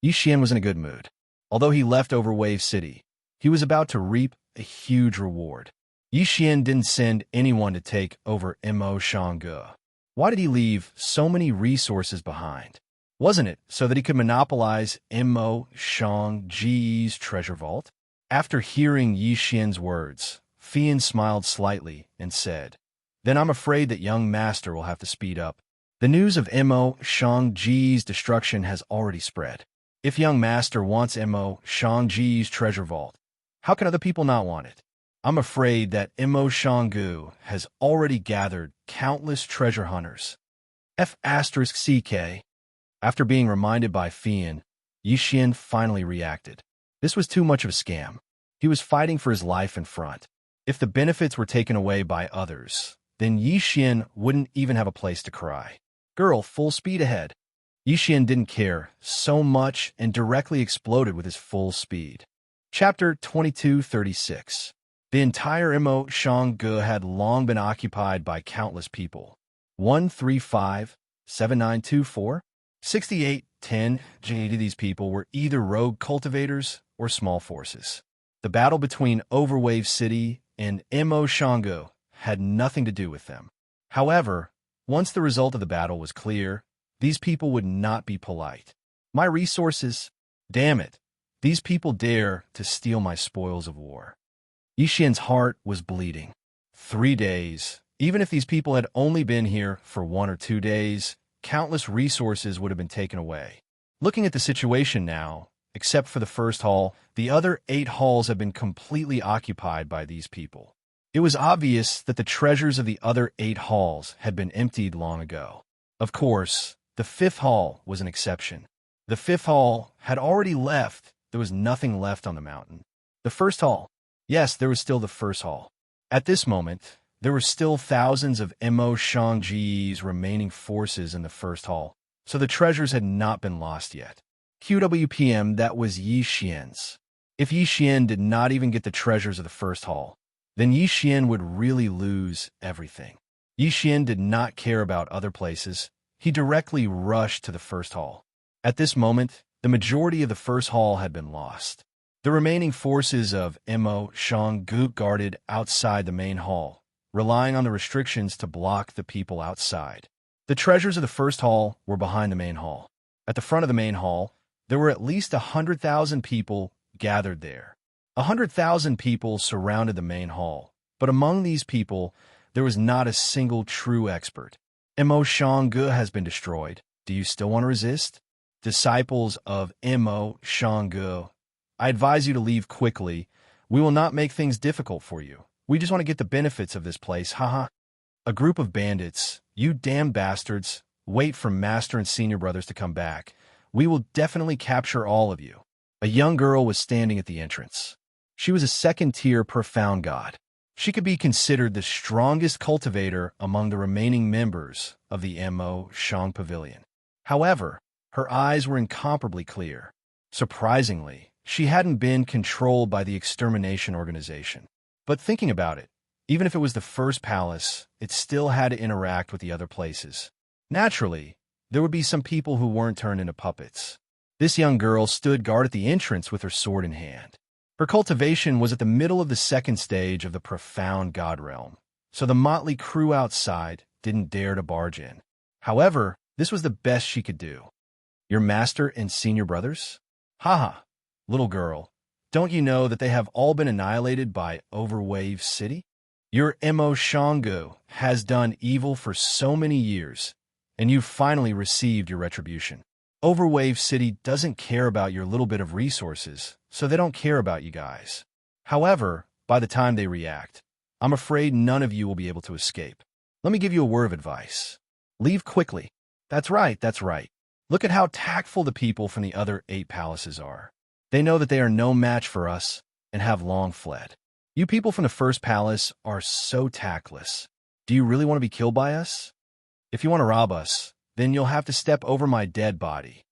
Yi Xian was in a good mood. Although he left Overwave City, he was about to reap a huge reward. Yi Xian didn't send anyone to take over Imo Shanggu. Why did he leave so many resources behind? Wasn't it so that he could monopolize Imo Shanggu's treasure vault? After hearing Yi Xian's words, Fian smiled slightly and said, "Then I'm afraid that young master will have to speed up. The news of Imo Shanggu's destruction has already spread. If young master wants Imo Shanggu's treasure vault, how can other people not want it? I'm afraid that Imo Shanggu has already gathered countless treasure hunters." F***CK. After being reminded by Fian, Yi Xian finally reacted. This was too much of a scam. He was fighting for his life in front. If the benefits were taken away by others, then Yi Xian wouldn't even have a place to cry. "Girl, full speed ahead." Yi Xian didn't care so much and directly exploded with his full speed. Chapter 2236. The entire Imo Shanggu had long been occupied by countless people. 135-7924 6810 of these people were either rogue cultivators or small forces. The battle between Overwave City and Imo Shanggu had nothing to do with them. However, once the result of the battle was clear, these people would not be polite. "My resources? Damn it! These people dare to steal my spoils of war." Yi Xian's heart was bleeding. 3 days. Even if these people had only been here for 1 or 2 days, countless resources would have been taken away. Looking at the situation now, except for the first hall, the other 8 halls had been completely occupied by these people. It was obvious that the treasures of the other 8 halls had been emptied long ago. Of course, the 5th hall was an exception. The 5th hall had already left. There was nothing left on the mountain. The first hall. Yes, there was still the first hall. At this moment, there were still thousands of Imo Shanggu's remaining forces in the first hall, so the treasures had not been lost yet. QWPM, that was Yi Xian's. If Yi Xian did not even get the treasures of the first hall, then Yi Xian would really lose everything. Yi Xian did not care about other places. He directly rushed to the first hall. At this moment, the majority of the first hall had been lost. The remaining forces of Imo Shanggu guarded outside the main hall, relying on the restrictions to block the people outside. The treasures of the first hall were behind the main hall. At the front of the main hall, there were at least 100,000 people gathered there. 100,000 people surrounded the main hall, but among these people, there was not a single true expert. Imo Shanggu has been destroyed. Do you still want to resist? Disciples of Imo Shanggu, I advise you to leave quickly. We will not make things difficult for you. We just want to get the benefits of this place, haha. A group of bandits, you damn bastards, wait for Master and Senior Brothers to come back. We will definitely capture all of you. A young girl was standing at the entrance. She was a second-tier profound god. She could be considered the strongest cultivator among the remaining members of the Imo Shang Pavilion. However, her eyes were incomparably clear. Surprisingly, she hadn't been controlled by the extermination organization. But thinking about it, even if it was the first palace, it still had to interact with the other places. Naturally, there would be some people who weren't turned into puppets. This young girl stood guard at the entrance with her sword in hand. Her cultivation was at the middle of the second stage of the profound god realm, so the motley crew outside didn't dare to barge in. However, this was the best she could do. Your master and senior brothers? Haha, little girl, don't you know that they have all been annihilated by Overwave City? Your Mo Shangu has done evil for so many years, and you've finally received your retribution. Overwave City doesn't care about your little bit of resources, so they don't care about you guys. However, by the time they react, I'm afraid none of you will be able to escape. Let me give you a word of advice. Leave quickly. That's right, that's right. Look at how tactful the people from the other 8 palaces are. They know that they are no match for us and have long fled. You people from the first palace are so tactless. Do you really want to be killed by us? If you want to rob us, then you'll have to step over my dead body.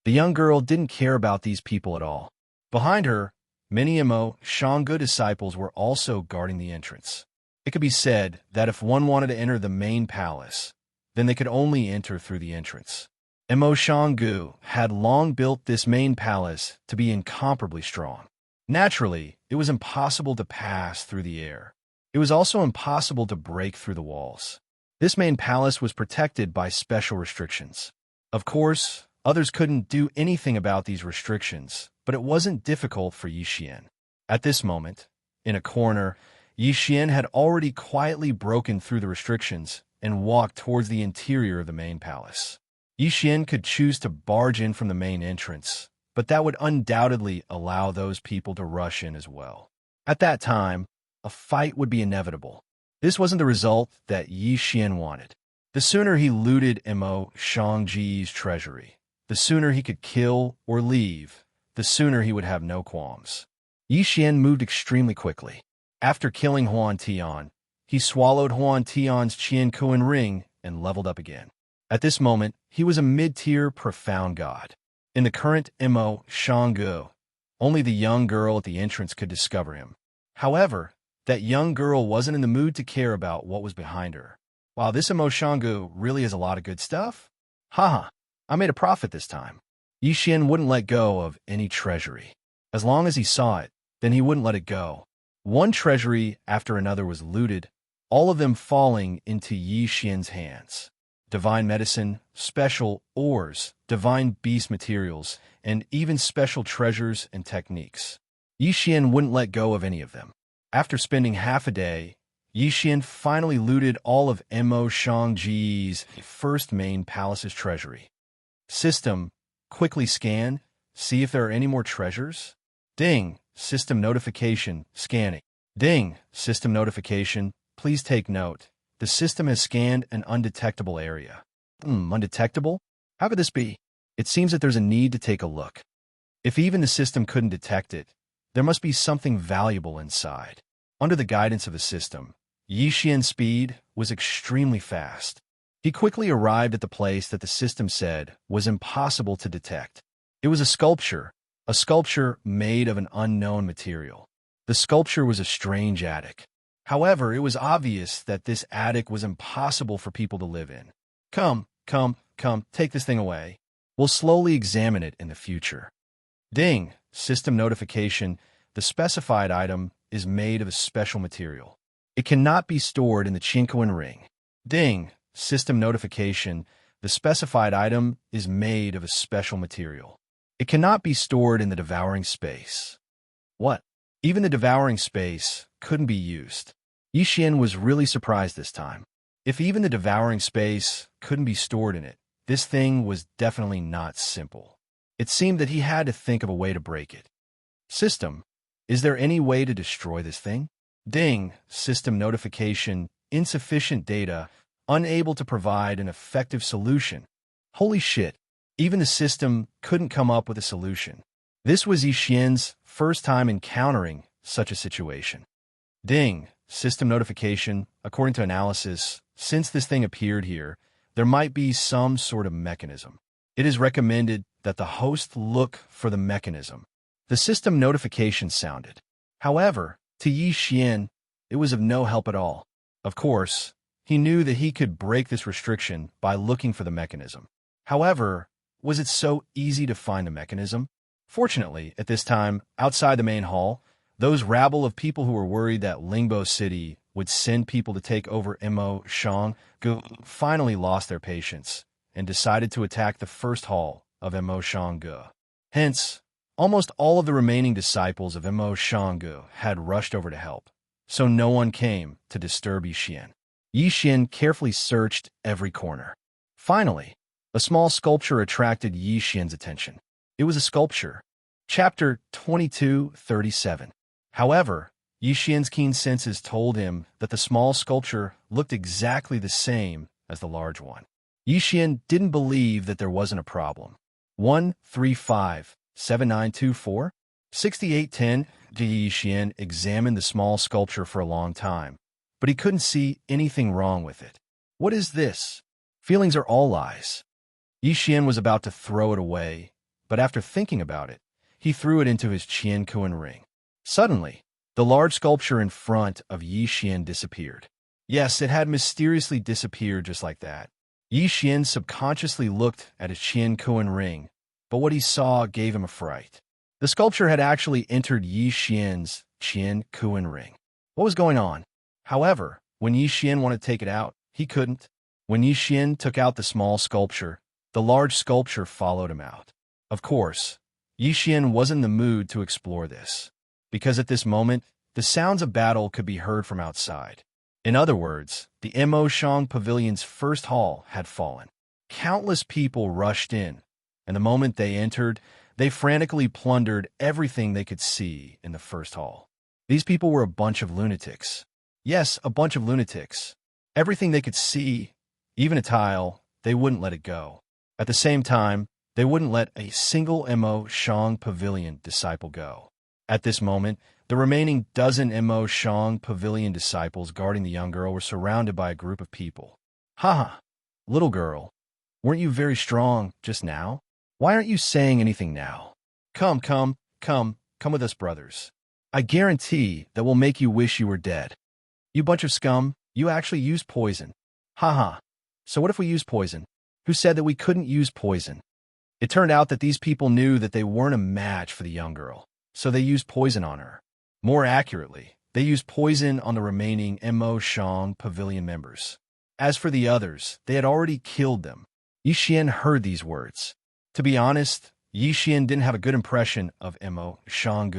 The young girl didn't care about these people at all. Behind her, many Mo Shangu disciples were also guarding the entrance. It could be said that if one wanted to enter the main palace, then they could only enter through the entrance. Mo Shangu had long built this main palace to be incomparably strong. Naturally, it was impossible to pass through the air. It was also impossible to break through the walls. This main palace was protected by special restrictions. Of course, others couldn't do anything about these restrictions, but it wasn't difficult for Yixian. At this moment, in a corner, Yixian had already quietly broken through the restrictions and walked towards the interior of the main palace. Yixian could choose to barge in from the main entrance, but that would undoubtedly allow those people to rush in as well. At that time, a fight would be inevitable. This wasn't the result that Yixian wanted. The sooner he looted Mo Shangji's treasury, the sooner he could kill or leave, the sooner he would have no qualms. Yixian moved extremely quickly. After killing Huan Tian, he swallowed Huan Tian's Qian Kuan ring and leveled up again. At this moment, he was a mid-tier profound god. In the current Mo Shangu, only the young girl at the entrance could discover him. However, that young girl wasn't in the mood to care about what was behind her. Wow, this Mo Shangu really has a lot of good stuff? Haha, I made a profit this time. Yixian wouldn't let go of any treasury. As long as he saw it, then he wouldn't let it go. One treasury after another was looted, all of them falling into Yixian's hands. Divine medicine, special ores, divine beast materials, and even special treasures and techniques. Yixian wouldn't let go of any of them. After spending half a day, Yixian finally looted all of Mo Shangji's first main palace's treasury. System, quickly scan, see if there are any more treasures. Ding, system notification, scanning. Ding, system notification, please take note. The system has scanned an undetectable area. Undetectable? How could this be? It seems that there's a need to take a look. If even the system couldn't detect it, there must be something valuable inside. Under the guidance of the system, Yixian's speed was extremely fast. He quickly arrived at the place that the system said was impossible to detect. It was a sculpture made of an unknown material. The sculpture was a strange attic. However, it was obvious that this attic was impossible for people to live in. Come, take this thing away. We'll slowly examine it in the future. Ding, system notification, the specified item is made of a special material. It cannot be stored in the Qinkuan ring. Ding, system notification, the specified item is made of a special material. It cannot be stored in the devouring space. What? Even the devouring space couldn't be used. Yixian was really surprised this time. If even the devouring space couldn't be stored in it, this thing was definitely not simple. It seemed that he had to think of a way to break it. System, is there any way to destroy this thing? Ding, system notification, insufficient data, unable to provide an effective solution. Holy shit, even the system couldn't come up with a solution. This was Yixian's first time encountering such a situation. Ding, system notification, according to analysis, since this thing appeared here, there might be some sort of mechanism. It is recommended that the host look for the mechanism. The system notification sounded. However, to Yi Xian, it was of no help at all. Of course, he knew that he could break this restriction by looking for the mechanism. However, was it so easy to find the mechanism? Fortunately, at this time, outside the main hall, those rabble of people who were worried that Lingbo City would send people to take over Imo Shang finally lost their patience and decided to attack the first hall of Imo Shang. Hence, almost all of the remaining disciples of Imo Shang had rushed over to help, so no one came to disturb Yi Xian. Yi Xian carefully searched every corner. Finally, a small sculpture attracted Yi Xian's attention. It was a sculpture. Chapter 22:37. However, Yi Xian's keen senses told him that the small sculpture looked exactly the same as the large one. Yi Xian didn't believe that there wasn't a problem. 135-7924 6810. Yi Xian examined the small sculpture for a long time, but he couldn't see anything wrong with it. What is this? Feelings are all lies. Yi Xian was about to throw it away, but after thinking about it, he threw it into his Qian Kuan ring. Suddenly, the large sculpture in front of Yi Xian disappeared. Yes, it had mysteriously disappeared just like that. Yi Xian subconsciously looked at his Qian Kuan ring, but what he saw gave him a fright. The sculpture had actually entered Yi Xian's Qian Kuan ring. What was going on? However, when Yi Xian wanted to take it out, he couldn't. When Yi Xian took out the small sculpture, the large sculpture followed him out. Of course, Yi Xian wasn't in the mood to explore this, because at this moment, the sounds of battle could be heard from outside. In other words, the Imo Shang Pavilion's first hall had fallen. Countless people rushed in, and the moment they entered, they frantically plundered everything they could see in the first hall. These people were a bunch of lunatics. Yes, a bunch of lunatics. Everything they could see, even a tile, they wouldn't let it go. At the same time, they wouldn't let a single Imo Shang Pavilion disciple go. At this moment, the remaining dozen Imo Shang Pavilion disciples guarding the young girl were surrounded by a group of people. Haha, little girl, weren't you very strong just now? Why aren't you saying anything now? Come with us, brothers. I guarantee that we'll make you wish you were dead. You bunch of scum, you actually used poison. Haha, so what if we use poison? Who said that we couldn't use poison? It turned out that these people knew that they weren't a match for the young girl, so they used poison on her. More accurately, they used poison on the remaining Imo Shang Pavilion members. As for the others, they had already killed them. Yi Xian heard these words. To be honest, Yi Xian didn't have a good impression of Imo Shang,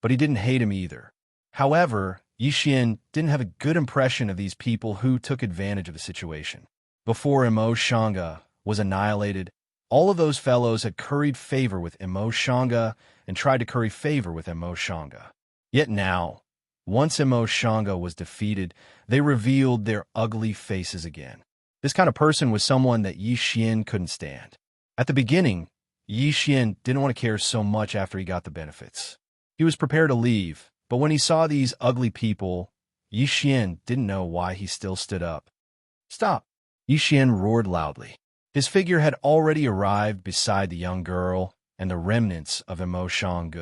but he didn't hate him either. However, Yi Xian didn't have a good impression of these people who took advantage of the situation. Before Imo Shang was annihilated, all of those fellows had curried favor with Imo Shang and tried to curry favor with Imo Shang. Yet now, once Imo Shang was defeated, they revealed their ugly faces again. This kind of person was someone that Yi Xian couldn't stand. At the beginning, Yi Xian didn't want to care so much after he got the benefits. He was prepared to leave, but when he saw these ugly people, Yi Xian didn't know why he still stood up. Stop! Yi Xian roared loudly. His figure had already arrived beside the young girl and the remnants of Imo Shang.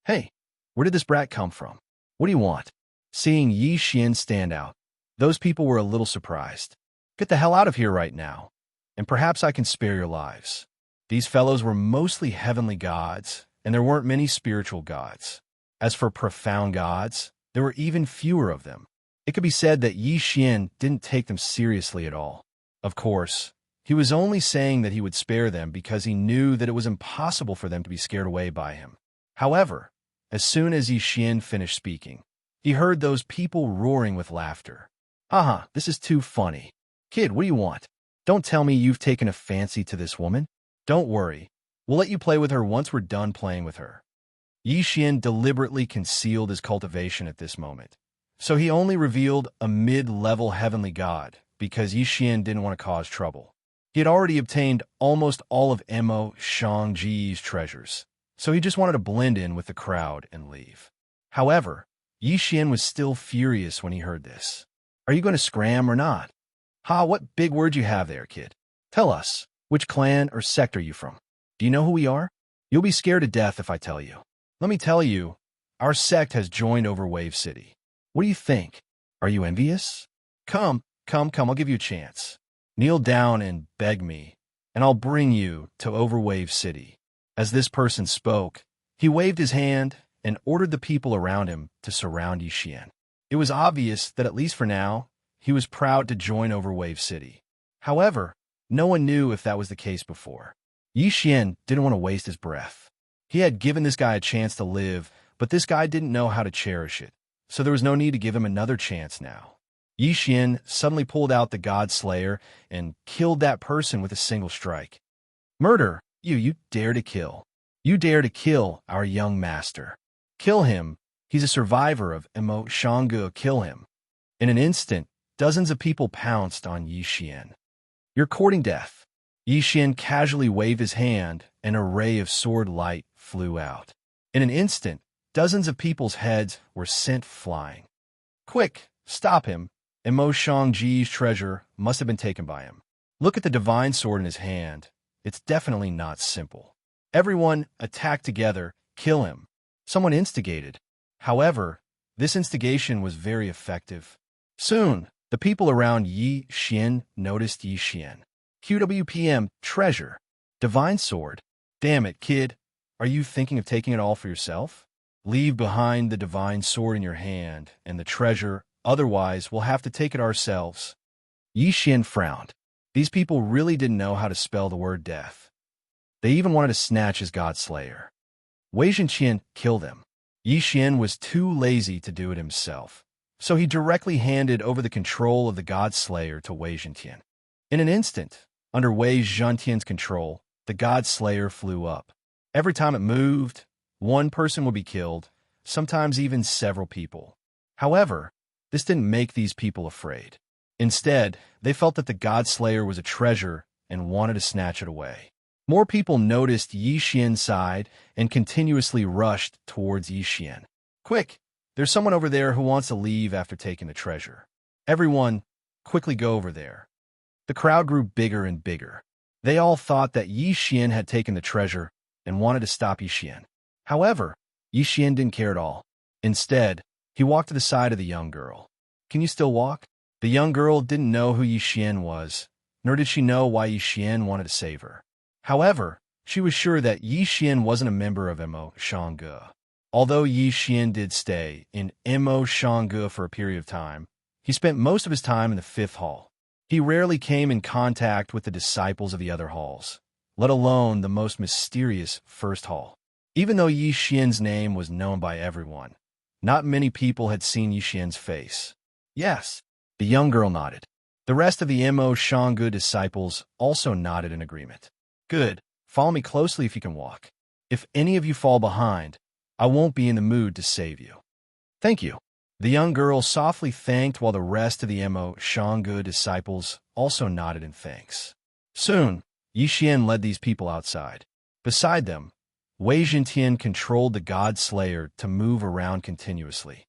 Hey, where did this brat come from? What do you want? Seeing Yi Xian stand out, those people were a little surprised. Get the hell out of here right now, and perhaps I can spare your lives. These fellows were mostly heavenly gods, and there weren't many spiritual gods. As for profound gods, there were even fewer of them. It could be said that Yi Xian didn't take them seriously at all. Of course, he was only saying that he would spare them because he knew that it was impossible for them to be scared away by him. However, as soon as Yi Xian finished speaking, he heard those people roaring with laughter. Haha, this is too funny. Kid, what do you want? Don't tell me you've taken a fancy to this woman. Don't worry, we'll let you play with her once we're done playing with her. Yi Xian deliberately concealed his cultivation at this moment, so he only revealed a mid-level heavenly god because Yi Xian didn't want to cause trouble. He had already obtained almost all of Imo Shang-Ji's treasures, so he just wanted to blend in with the crowd and leave. However, Yi Xian was still furious when he heard this. Are you going to scram or not? Ha, what big words you have there, kid. Tell us, which clan or sect are you from? Do you know who we are? You'll be scared to death if I tell you. Let me tell you, our sect has joined over Wave City. What do you think? Are you envious? Come, I'll give you a chance. Kneel down and beg me, and I'll bring you to Overwave City. As this person spoke, he waved his hand and ordered the people around him to surround Yixian. It was obvious that at least for now, he was proud to join Overwave City. However, no one knew if that was the case before. Yixian didn't want to waste his breath. He had given this guy a chance to live, but this guy didn't know how to cherish it, so there was no need to give him another chance now. Yixian suddenly pulled out the God Slayer and killed that person with a single strike. Murder! You dare to kill. You dare to kill our young master. Kill him. He's a survivor of Immortal Ballad. Kill him. In an instant, dozens of people pounced on Yixian. You're courting death. Yixian casually waved his hand, and a ray of sword light flew out. In an instant, dozens of people's heads were sent flying. Quick, stop him. Immortal Balad's treasure must have been taken by him. Look at the divine sword in his hand. It's definitely not simple. Everyone attack together, kill him. Someone instigated. However, this instigation was very effective. Soon, the people around Yixian noticed Yixian. QWPM, treasure. Divine sword. Damn it, kid. Are you thinking of taking it all for yourself? Leave behind the divine sword in your hand and the treasure, otherwise we'll have to take it ourselves. Yixian frowned. These people really didn't know how to spell the word death. They even wanted to snatch his God Slayer. Wei Zhenqian killed him. Yixian was too lazy to do it himself, so he directly handed over the control of the God Slayer to Wei Zhenqian. In an instant, under Wei Zhenqian's control, the God Slayer flew up. Every time it moved, one person would be killed, sometimes even several people. However, this didn't make these people afraid. Instead, they felt that the God Slayer was a treasure and wanted to snatch it away. More people noticed Yixian's side and continuously rushed towards Yixian. Quick, there's someone over there who wants to leave after taking the treasure. Everyone, quickly go over there. The crowd grew bigger and bigger. They all thought that Yixian had taken the treasure and wanted to stop Yixian. However, Yixian didn't care at all. Instead, he walked to the side of the young girl. Can you still walk? The young girl didn't know who Yixian was, nor did she know why Yixian wanted to save her. However, she was sure that Yixian wasn't a member of Immortal Ballad. Although Yixian did stay in Immortal Ballad for a period of time, he spent most of his time in the 5th hall. He rarely came in contact with the disciples of the other halls, let alone the most mysterious 1st hall. Even though Yixian's name was known by everyone, not many people had seen Yixian's face. Yes, the young girl nodded. The rest of the Immortal Ballad disciples also nodded in agreement. Good. Follow me closely if you can walk. If any of you fall behind, I won't be in the mood to save you. Thank you. The young girl softly thanked while the rest of the Immortal Ballad disciples also nodded in thanks. Soon, Yixian led these people outside. Beside them, Wei Zhenqian controlled the God Slayer to move around continuously.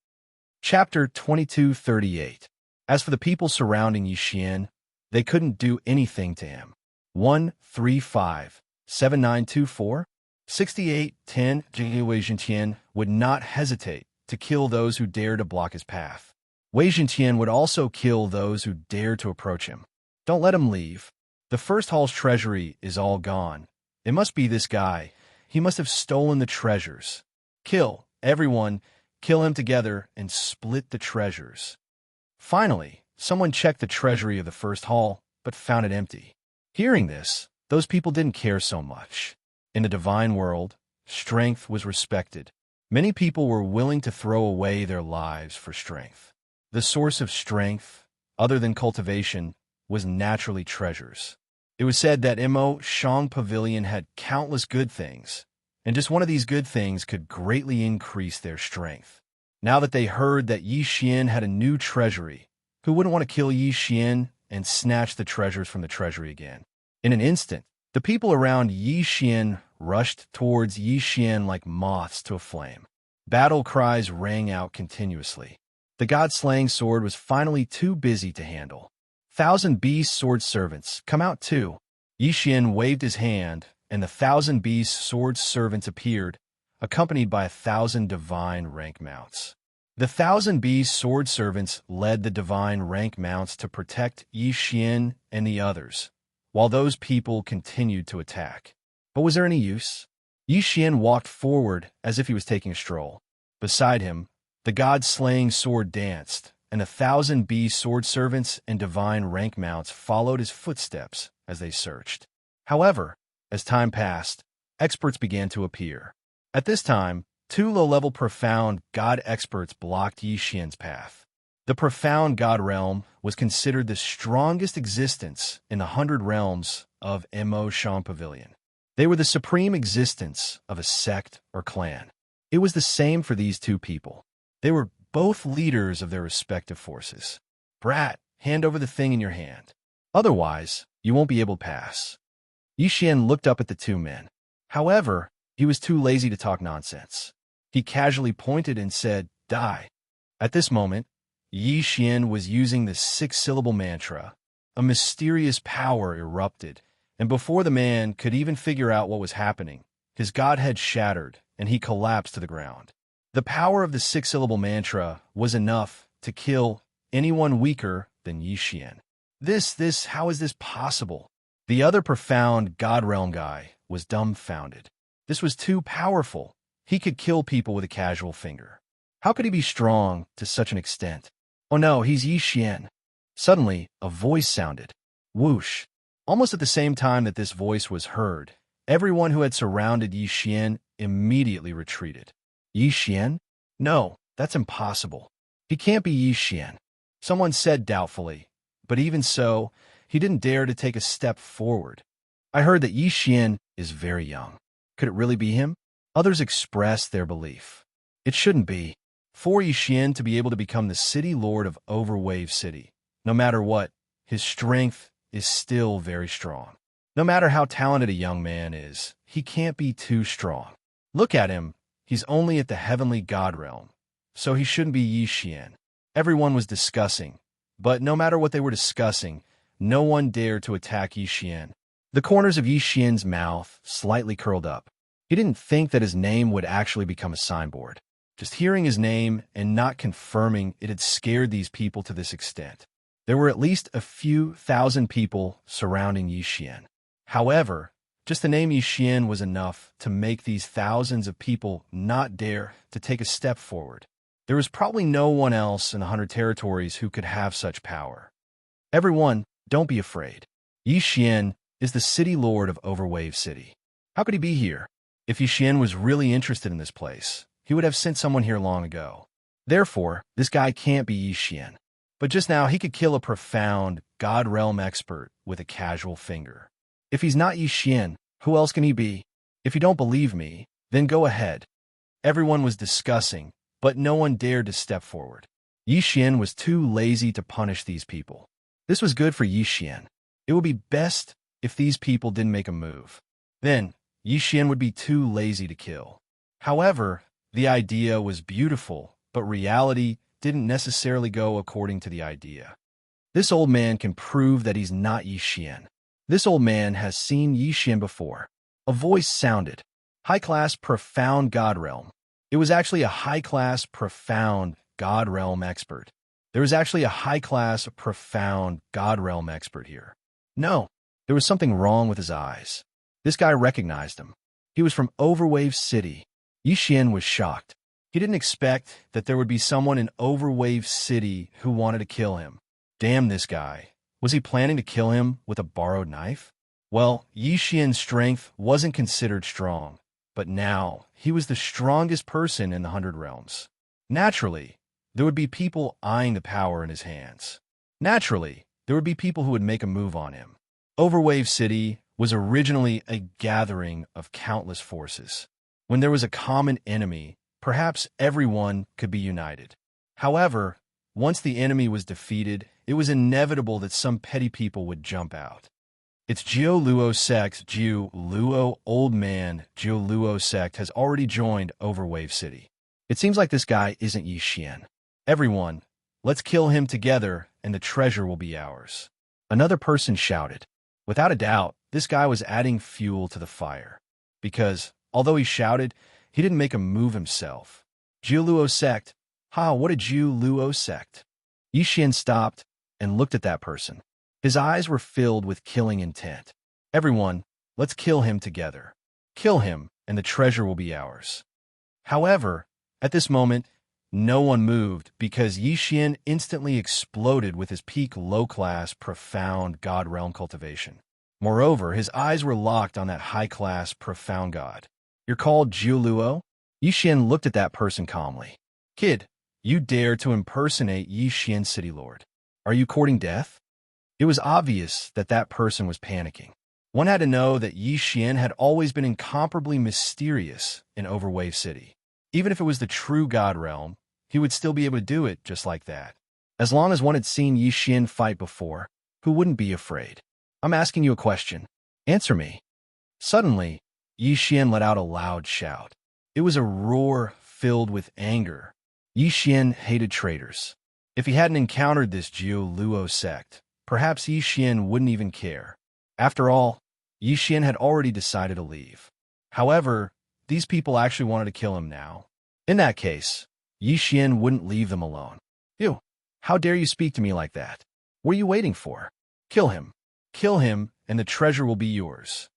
Chapter 2238. As for the people surrounding Yixian, they couldn't do anything to him. 135-7924 6810 Wei Zhenqian would not hesitate to kill those who dared to block his path. Wei Zhenqian would also kill those who dared to approach him. Don't let him leave. The 1st hall's treasury is all gone. It must be this guy. He must have stolen the treasures. Kill, everyone, kill him together and split the treasures. Finally, someone checked the treasury of the 1st hall, but found it empty. Hearing this, those people didn't care so much. In the divine world, strength was respected. Many people were willing to throw away their lives for strength. The source of strength, other than cultivation, was naturally treasures. It was said that Immortal Pavilion had countless good things, and just one of these good things could greatly increase their strength. Now that they heard that Yixian had a new treasury, who wouldn't want to kill Yixian and snatch the treasures from the treasury again? In an instant, the people around Yixian rushed towards Yixian like moths to a flame. Battle cries rang out continuously. The god-slaying sword was finally too busy to handle. 1,000 beast sword servants, come out too. Yixian waved his hand, and the 1,000 beast sword servants appeared, accompanied by 1,000 divine rank mounts. The 1,000 beast sword servants led the divine rank mounts to protect Xian and the others, while those people continued to attack. But was there any use? Xian walked forward as if he was taking a stroll. Beside him, the god-slaying sword danced, and 1,000 beast sword servants and divine rank mounts followed his footsteps as they searched. However, as time passed, experts began to appear. At this time, 2 low-level profound god experts blocked Xian's path. The profound god realm was considered the strongest existence in the 100 realms of Immortal Pavilion. They were the supreme existence of a sect or clan. It was the same for these 2 people. They were both leaders of their respective forces. Brat, hand over the thing in your hand. Otherwise, you won't be able to pass. Xian looked up at the 2 men. However, he was too lazy to talk nonsense. He casually pointed and said, "Die." At this moment, Xian was using the 6-syllable mantra. A mysterious power erupted, and before the man could even figure out what was happening, his godhead shattered, and he collapsed to the ground. The power of the 6-syllable mantra was enough to kill anyone weaker than Xian. How is this possible? The other profound God Realm guy was dumbfounded. This was too powerful. He could kill people with a casual finger. How could he be strong to such an extent? Oh no, he's Xian. Suddenly, a voice sounded. Whoosh. Almost at the same time that this voice was heard, everyone who had surrounded Xian immediately retreated. Xian? No, that's impossible. He can't be Xian. Someone said doubtfully, but even so, he didn't dare to take a step forward. I heard that Xian is very young. Could it really be him? Others expressed their belief. It shouldn't be. For Xian to be able to become the city lord of Overwave City, no matter what, his strength is still very strong. No matter how talented a young man is, he can't be too strong. Look at him. He's only at the heavenly god realm, so he shouldn't be Xian. Everyone was discussing, but no matter what they were discussing, no one dared to attack Xian. The corners of Xian's mouth slightly curled up. He didn't think that his name would actually become a signboard. Just hearing his name and not confirming it had scared these people to this extent. There were at least a few thousand people surrounding Xian. However, just the name Xian was enough to make these thousands of people not dare to take a step forward. There was probably no one else in the 100 territories who could have such power. Everyone, don't be afraid. Xian is the city lord of Overwave City. How could he be here? If Xian was really interested in this place, he would have sent someone here long ago. Therefore, this guy can't be Xian. But just now, he could kill a profound God Realm expert with a casual finger. If he's not Xian, who else can he be? If you don't believe me, then go ahead. Everyone was discussing, but no one dared to step forward. Xian was too lazy to punish these people. This was good for Xian. It would be best if these people didn't make a move. Then, Xian would be too lazy to kill. However, the idea was beautiful, but reality didn't necessarily go according to the idea. This old man can prove that he's not Xian. This old man has seen Xian before. A voice sounded. High-class profound God Realm. It was actually a high-class profound God Realm expert. There was actually a high-class profound God Realm expert here. No, there was something wrong with his eyes. This guy recognized him. He was from Overwave City. Xian was shocked. He didn't expect that there would be someone in Overwave City who wanted to kill him. Damn this guy. Was he planning to kill him with a borrowed knife? Well, Xian's strength wasn't considered strong, but now he was the strongest person in the 100 realms. Naturally, there would be people eyeing the power in his hands. Naturally, there would be people who would make a move on him. Overwave City was originally a gathering of countless forces. When there was a common enemy, perhaps everyone could be united. However, once the enemy was defeated, it was inevitable that some petty people would jump out. It's Jiu Luo sect. Jiu Luo old man Jiu Luo sect has already joined Overwave City. It seems like this guy isn't Xian. Everyone, let's kill him together and the treasure will be ours. Another person shouted. Without a doubt, this guy was adding fuel to the fire. Because, although he shouted, he didn't make a move himself. Jiuluo sect. Ha, what a Jiuluo sect. Yixian stopped and looked at that person. His eyes were filled with killing intent. Everyone, let's kill him together. Kill him, and the treasure will be ours. However, at this moment, no one moved because Yixian instantly exploded with his peak low-class, profound God realm cultivation. Moreover, his eyes were locked on that high-class, profound God. You're called Jiuluo? Yixian looked at that person calmly. Kid, you dare to impersonate Yixian City Lord. Are you courting death? It was obvious that that person was panicking. One had to know that Yixian had always been incomparably mysterious in Overwave City. Even if it was the true God realm, he would still be able to do it just like that. As long as one had seen Yixian fight before, who wouldn't be afraid? I'm asking you a question. Answer me. Suddenly, Yixian let out a loud shout. It was a roar filled with anger. Yixian hated traitors. If he hadn't encountered this Jiuluo sect, perhaps Yixian wouldn't even care. After all, Yixian had already decided to leave. However, these people actually wanted to kill him now. In that case, Yixian wouldn't leave them alone. You, how dare you speak to me like that? What are you waiting for? Kill him. Kill him, and the treasure will be yours.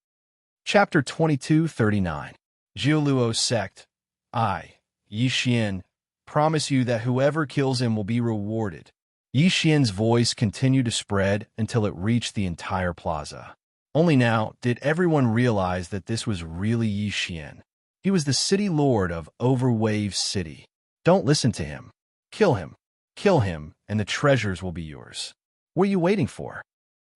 Chapter 22:39. Jiuluo sect. I, Yixian, promise you that whoever kills him will be rewarded. Yixian's voice continued to spread until it reached the entire plaza. Only now did everyone realize that this was really Yixian. He was the city lord of Overwave City. Don't listen to him. Kill him. Kill him, and the treasures will be yours. What are you waiting for?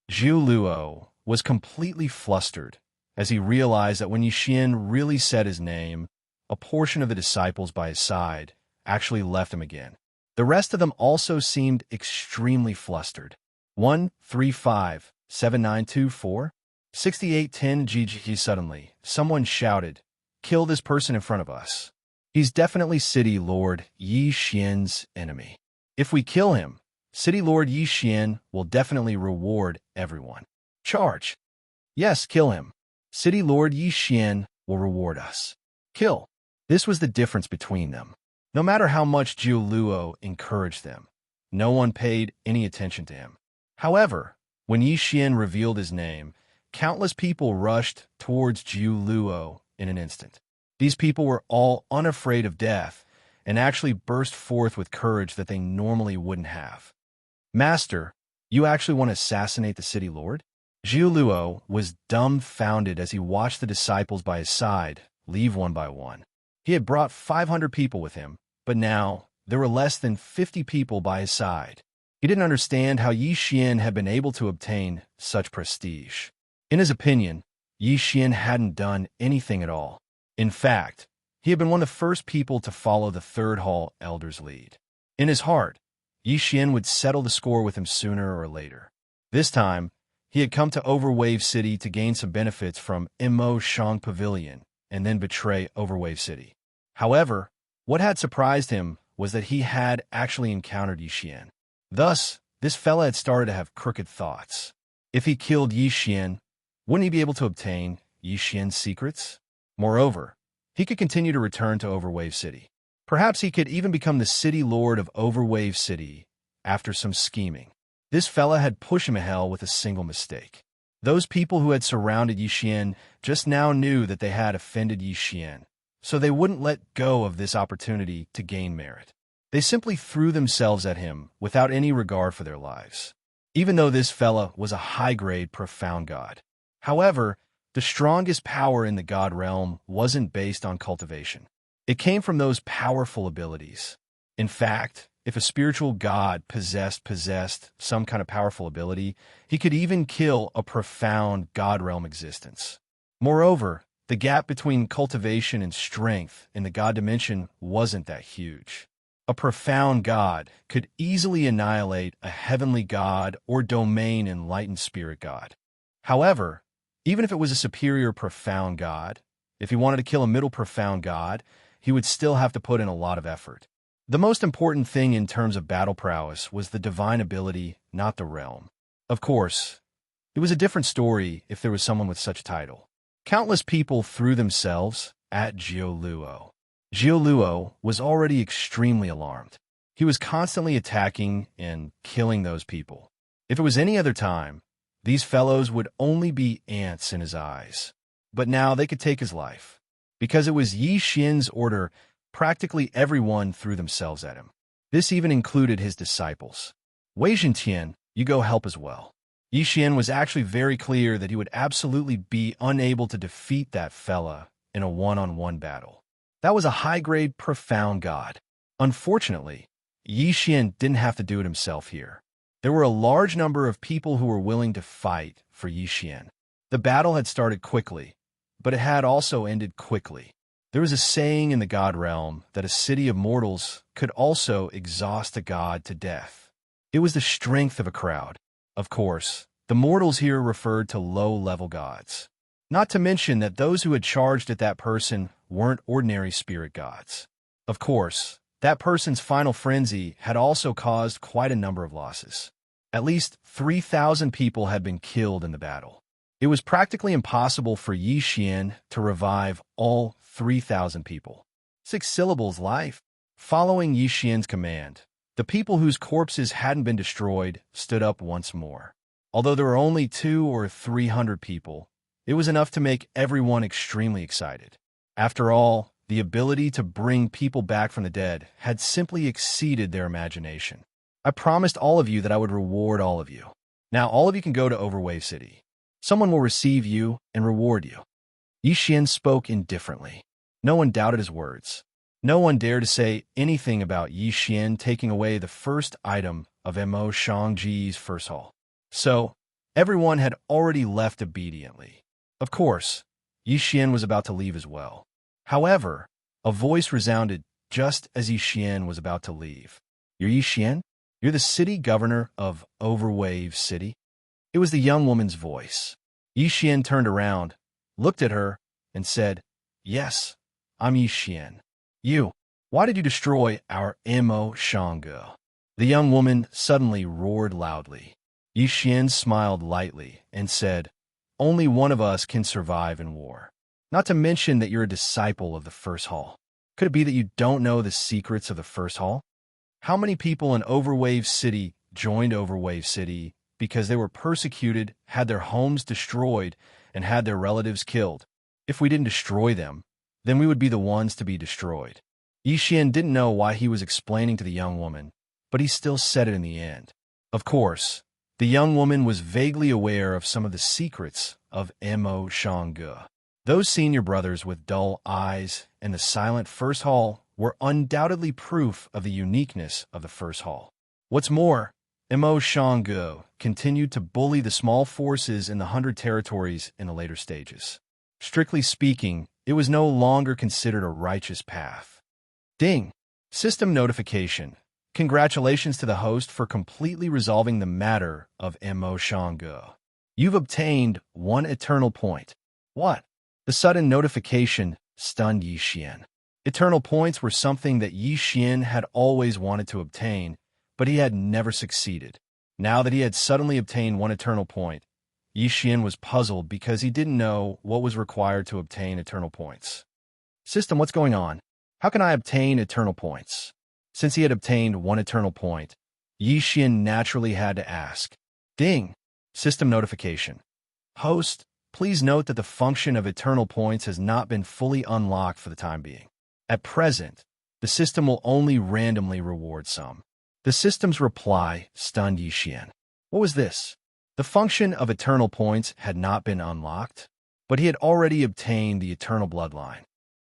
Jiuluo was completely flustered as he realized that when Yixian really said his name, a portion of the disciples by his side actually left him again. The rest of them also seemed extremely flustered. 135 7924 6810 GG. Suddenly, someone shouted, "Kill this person in front of us. He's definitely City Lord Yixian's enemy. If we kill him, City Lord Yixian will definitely reward everyone. Charge! Yes, kill him. City Lord Yixian will reward us. Kill." This was the difference between them. No matter how much Jiuluo encouraged them, no one paid any attention to him. However, when Yixian revealed his name, countless people rushed towards Jiuluo in an instant. These people were all unafraid of death and actually burst forth with courage that they normally wouldn't have. Master, you actually want to assassinate the city lord? Jiuluo was dumbfounded as he watched the disciples by his side leave one by one. He had brought 500 people with him, but now there were less than 50 people by his side. He didn't understand how Yixian had been able to obtain such prestige. In his opinion, Yixian hadn't done anything at all. In fact, he had been one of the first people to follow the Third Hall Elder's lead. In his heart, Yixian would settle the score with him sooner or later. This time, he had come to Overwave City to gain some benefits from Shang Pavilion and then betray Overwave City. However, what had surprised him was that he had actually encountered Yixian. Thus, this fella had started to have crooked thoughts. If he killed Yixian, wouldn't he be able to obtain Yixian's secrets? Moreover, he could continue to return to Overwave City. Perhaps he could even become the city lord of Overwave City after some scheming. This fella had pushed him to hell with a single mistake. Those people who had surrounded Yixian just now knew that they had offended Yixian, so they wouldn't let go of this opportunity to gain merit. They simply threw themselves at him without any regard for their lives, even though this fella was a high-grade, profound god. However, the strongest power in the god realm wasn't based on cultivation. It came from those powerful abilities. In fact, if a spiritual god possessed some kind of powerful ability, he could even kill a profound god realm existence. Moreover, the gap between cultivation and strength in the god dimension wasn't that huge. A profound god could easily annihilate a heavenly god or domain enlightened spirit god. However, even if it was a superior profound god, if he wanted to kill a middle profound god, he would still have to put in a lot of effort. The most important thing in terms of battle prowess was the divine ability, not the realm. Of course, It was a different story if there was someone with such a title. Countless people threw themselves at Jioluo. Jioluo was already extremely alarmed. He was constantly attacking and killing those people. If it was any other time, these fellows would only be ants in his eyes. But now they could take his life. Because it was Yi Xian's order, practically everyone threw themselves at him. This even included his disciples. Wei Zhentian, you go help as well. Yi Xian was actually very clear that he would absolutely be unable to defeat that fella in a one-on-one battle. That was a high-grade, profound god. Unfortunately, Yi Xian didn't have to do it himself here. There were a large number of people who were willing to fight for Yi Xian. The battle had started quickly, but it had also ended quickly. There was a saying in the god realm that a city of mortals could also exhaust a god to death. It was the strength of a crowd. Of course, the mortals here referred to low-level gods. Not to mention that those who had charged at that person weren't ordinary spirit gods. Of course, that person's final frenzy had also caused quite a number of losses. At least 3,000 people had been killed in the battle. It was practically impossible for Yi Xian to revive all 3,000 people. 6 syllables life. Following Yi Xian's command, the people whose corpses hadn't been destroyed stood up once more. Although there were only 200 or 300 people, it was enough to make everyone extremely excited. After all, the ability to bring people back from the dead had simply exceeded their imagination. I promised all of you that I would reward all of you. Now all of you can go to Overwave City. Someone will receive you and reward you. Yi Xian spoke indifferently. No one doubted his words. No one dared to say anything about Yi Xian taking away the first item of Mo Shangji's first hall. So, everyone had already left obediently. Of course, Yi Xian was about to leave as well. However, a voice resounded just as Yi Xian was about to leave. You're Yi Xian? You're the city governor of Overwave City? It was the young woman's voice. Yi Xian turned around, looked at her, and said, Yes, I'm Yi Xian. You, why did you destroy our Mo Shangge? The young woman suddenly roared loudly. Yi Xian smiled lightly and said, Only one of us can survive in war. Not to mention that you're a disciple of the First Hall. Could it be that you don't know the secrets of the First Hall? How many people in Overwave City joined Overwave City because they were persecuted, had their homes destroyed, and had their relatives killed? If we didn't destroy them, then we would be the ones to be destroyed. Yi Xian didn't know why he was explaining to the young woman, but he still said it in the end. Of course, the young woman was vaguely aware of some of the secrets of Mo Shangge. Those senior brothers with dull eyes and the silent First Hall were undoubtedly proof of the uniqueness of the First Hall. What's more, Mo Shangge continued to bully the small forces in the 100 territories in the later stages. Strictly speaking, it was no longer considered a righteous path. Ding! System notification. Congratulations to the host for completely resolving the matter of Mo Shangge. You've obtained 1 eternal point. What? The sudden notification stunned Yi Xian. Eternal points were something that Yi Xian had always wanted to obtain, but he had never succeeded. Now that he had suddenly obtained 1 eternal point, Yi Xian was puzzled because he didn't know what was required to obtain eternal points. System, what's going on? How can I obtain eternal points? Since he had obtained 1 eternal point, Yi Xian naturally had to ask. Ding! System notification. Host, please note that the function of eternal points has not been fully unlocked for the time being. At present, the system will only randomly reward some. The system's reply stunned Yi Xian. What was this? The function of eternal points had not been unlocked, but he had already obtained the eternal bloodline.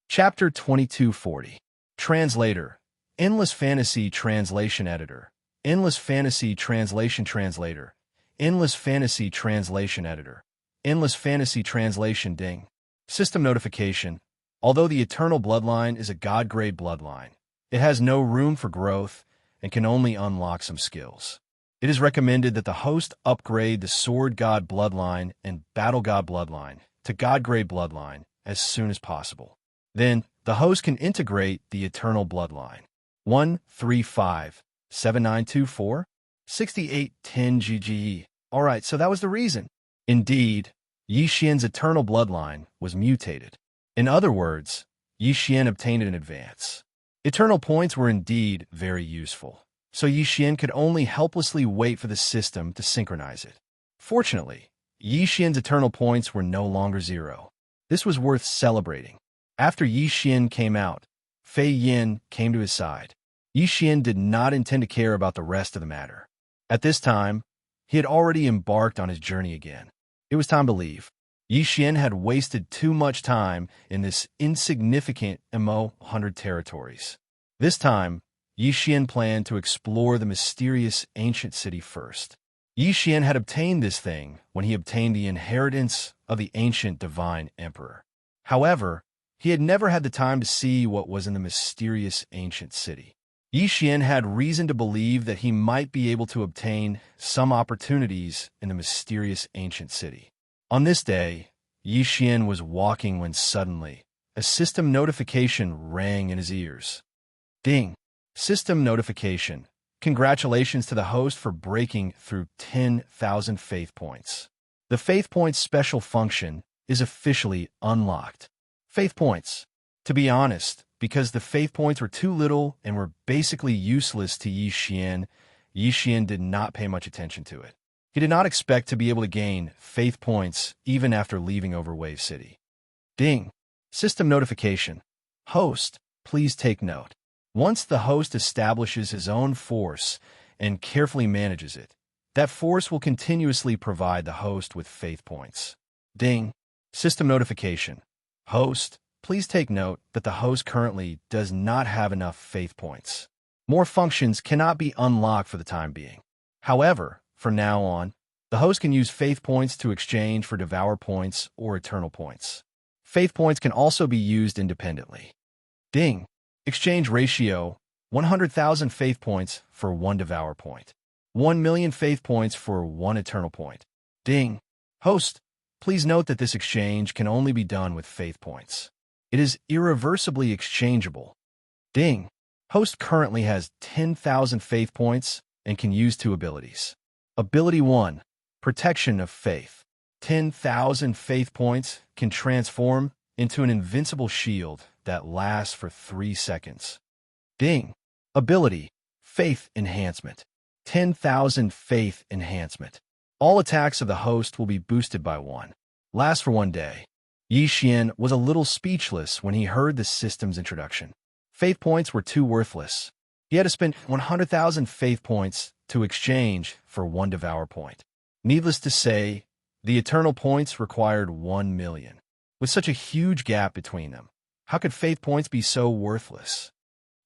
Chapter 2240. Translator. Endless Fantasy Translation Editor. Endless Fantasy Translation Translator. Endless Fantasy Translation Editor. Endless Fantasy Translation Ding. System notification. Although the eternal bloodline is a god-grade bloodline, it has no room for growth and can only unlock some skills. It is recommended that the host upgrade the Sword God bloodline and Battle God bloodline to God-grade bloodline as soon as possible. Then, the host can integrate the Eternal bloodline. 135-7924-6810 GGE. Alright, so that was the reason. Indeed, Yi Xian's eternal bloodline was mutated. In other words, Yi Xian obtained an advance. Eternal points were indeed very useful, so Yi Xian could only helplessly wait for the system to synchronize it. Fortunately, Yi Xian's eternal points were no longer 0. This was worth celebrating. After Yi Xian came out, Fei Yin came to his side. Yi Xian did not intend to care about the rest of the matter. At this time, he had already embarked on his journey again. It was time to leave. Yi Xian had wasted too much time in this insignificant Imo 100 territories. This time, Yi Xian planned to explore the mysterious ancient city first. Yi Xian had obtained this thing when he obtained the inheritance of the ancient divine emperor. However, he had never had the time to see what was in the mysterious ancient city. Yi Xian had reason to believe that he might be able to obtain some opportunities in the mysterious ancient city. On this day, Yi Xian was walking when suddenly, a system notification rang in his ears. Ding! System notification. Congratulations to the host for breaking through 10,000 faith points. The faith points special function is officially unlocked. Faith points. To be honest, because the faith points were too little and were basically useless to Yi Xian did not pay much attention to it. He did not expect to be able to gain faith points even after leaving Overwave City. Ding! System notification. Host, please take note. Once the host establishes his own force and carefully manages it, that force will continuously provide the host with faith points. Ding! System notification. Host, please take note that the host currently does not have enough faith points. More functions cannot be unlocked for the time being. However, from now on, the host can use faith points to exchange for Devourer points or Eternal points. Faith points can also be used independently. Ding! Exchange ratio, 100,000 faith points for 1 Devourer point. 1,000,000 faith points for 1 Eternal point. Ding! Host, please note that this exchange can only be done with faith points. It is irreversibly exchangeable. Ding! Host currently has 10,000 faith points and can use 2 abilities. Ability 1, Protection of Faith. 10,000 faith points can transform into an invincible shield that lasts for 3 seconds. Ding! Ability, Faith Enhancement. 10,000 Faith Enhancement. All attacks of the host will be boosted by 1. Lasts for 1 day. Yi Xian was a little speechless when he heard the system's introduction. Faith points were too worthless. He had to spend 100,000 faith points to exchange for 1 Devourer point. Needless to say, the Eternal points required 1,000,000. With such a huge gap between them, how could faith points be so worthless?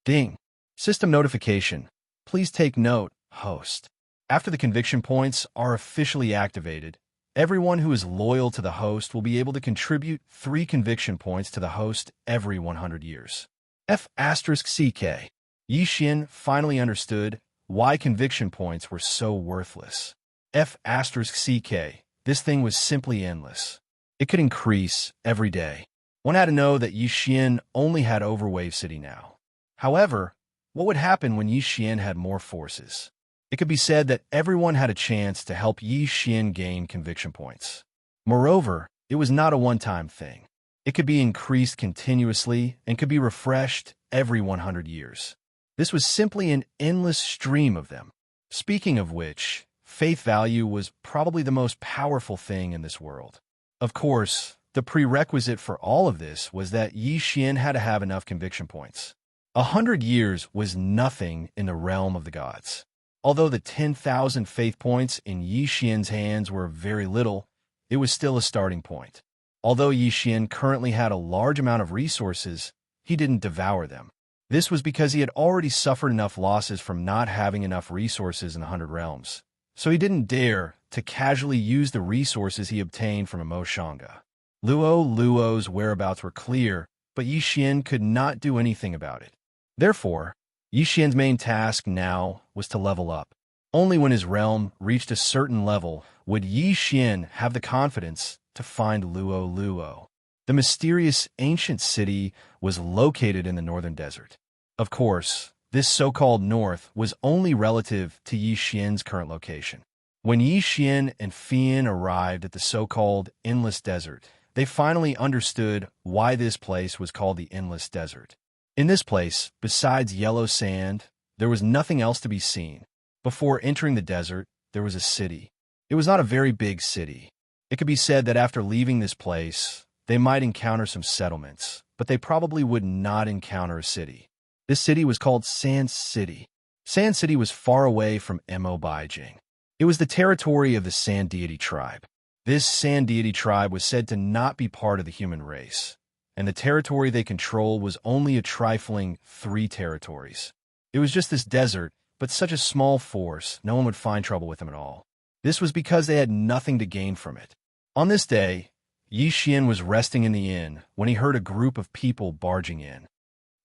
Ding! System notification. Please take note, host. After the conviction points are officially activated, everyone who is loyal to the host will be able to contribute 3 conviction points to the host every 100 years. F***CK. Yi Xian finally understood why conviction points were so worthless. F***CK. This thing was simply endless. It could increase every day. One had to know that Yi Xian only had Overwave City now. However, what would happen when Yi Xian had more forces? It could be said that everyone had a chance to help Yi Xian gain conviction points. Moreover, it was not a one-time thing. It could be increased continuously and could be refreshed every 100 years. This was simply an endless stream of them. Speaking of which, faith value was probably the most powerful thing in this world. Of course, the prerequisite for all of this was that Yi Xian had to have enough conviction points. 100 years was nothing in the realm of the gods. Although the 10,000 faith points in Yi Xian's hands were very little, it was still a starting point. Although Yi Xian currently had a large amount of resources, he didn't devour them. This was because he had already suffered enough losses from not having enough resources in the 100 realms, so he didn't dare to casually use the resources he obtained from Xianxia. Luo's whereabouts were clear, but Yi Xian could not do anything about it. Therefore, Yi Xian's main task now was to level up. Only when his realm reached a certain level would Yi Xian have the confidence to find Luo. The mysterious ancient city was located in the northern desert. Of course, this so-called north was only relative to Yi Xian's current location. When Yi Xian and Fian arrived at the so-called Endless Desert, they finally understood why this place was called the Endless Desert. In this place, besides yellow sand, there was nothing else to be seen. Before entering the desert, there was a city. It was not a very big city. It could be said that after leaving this place, they might encounter some settlements, but they probably would not encounter a city. This city was called Sand City. Sand City was far away from Mo Baijing. It was the territory of the Sand Deity tribe. This Sand Deity tribe was said to not be part of the human race, and the territory they controlled was only a trifling 3 territories. It was just this desert, but such a small force, no one would find trouble with them at all. This was because they had nothing to gain from it. On this day, Yi Xian was resting in the inn when he heard a group of people barging in.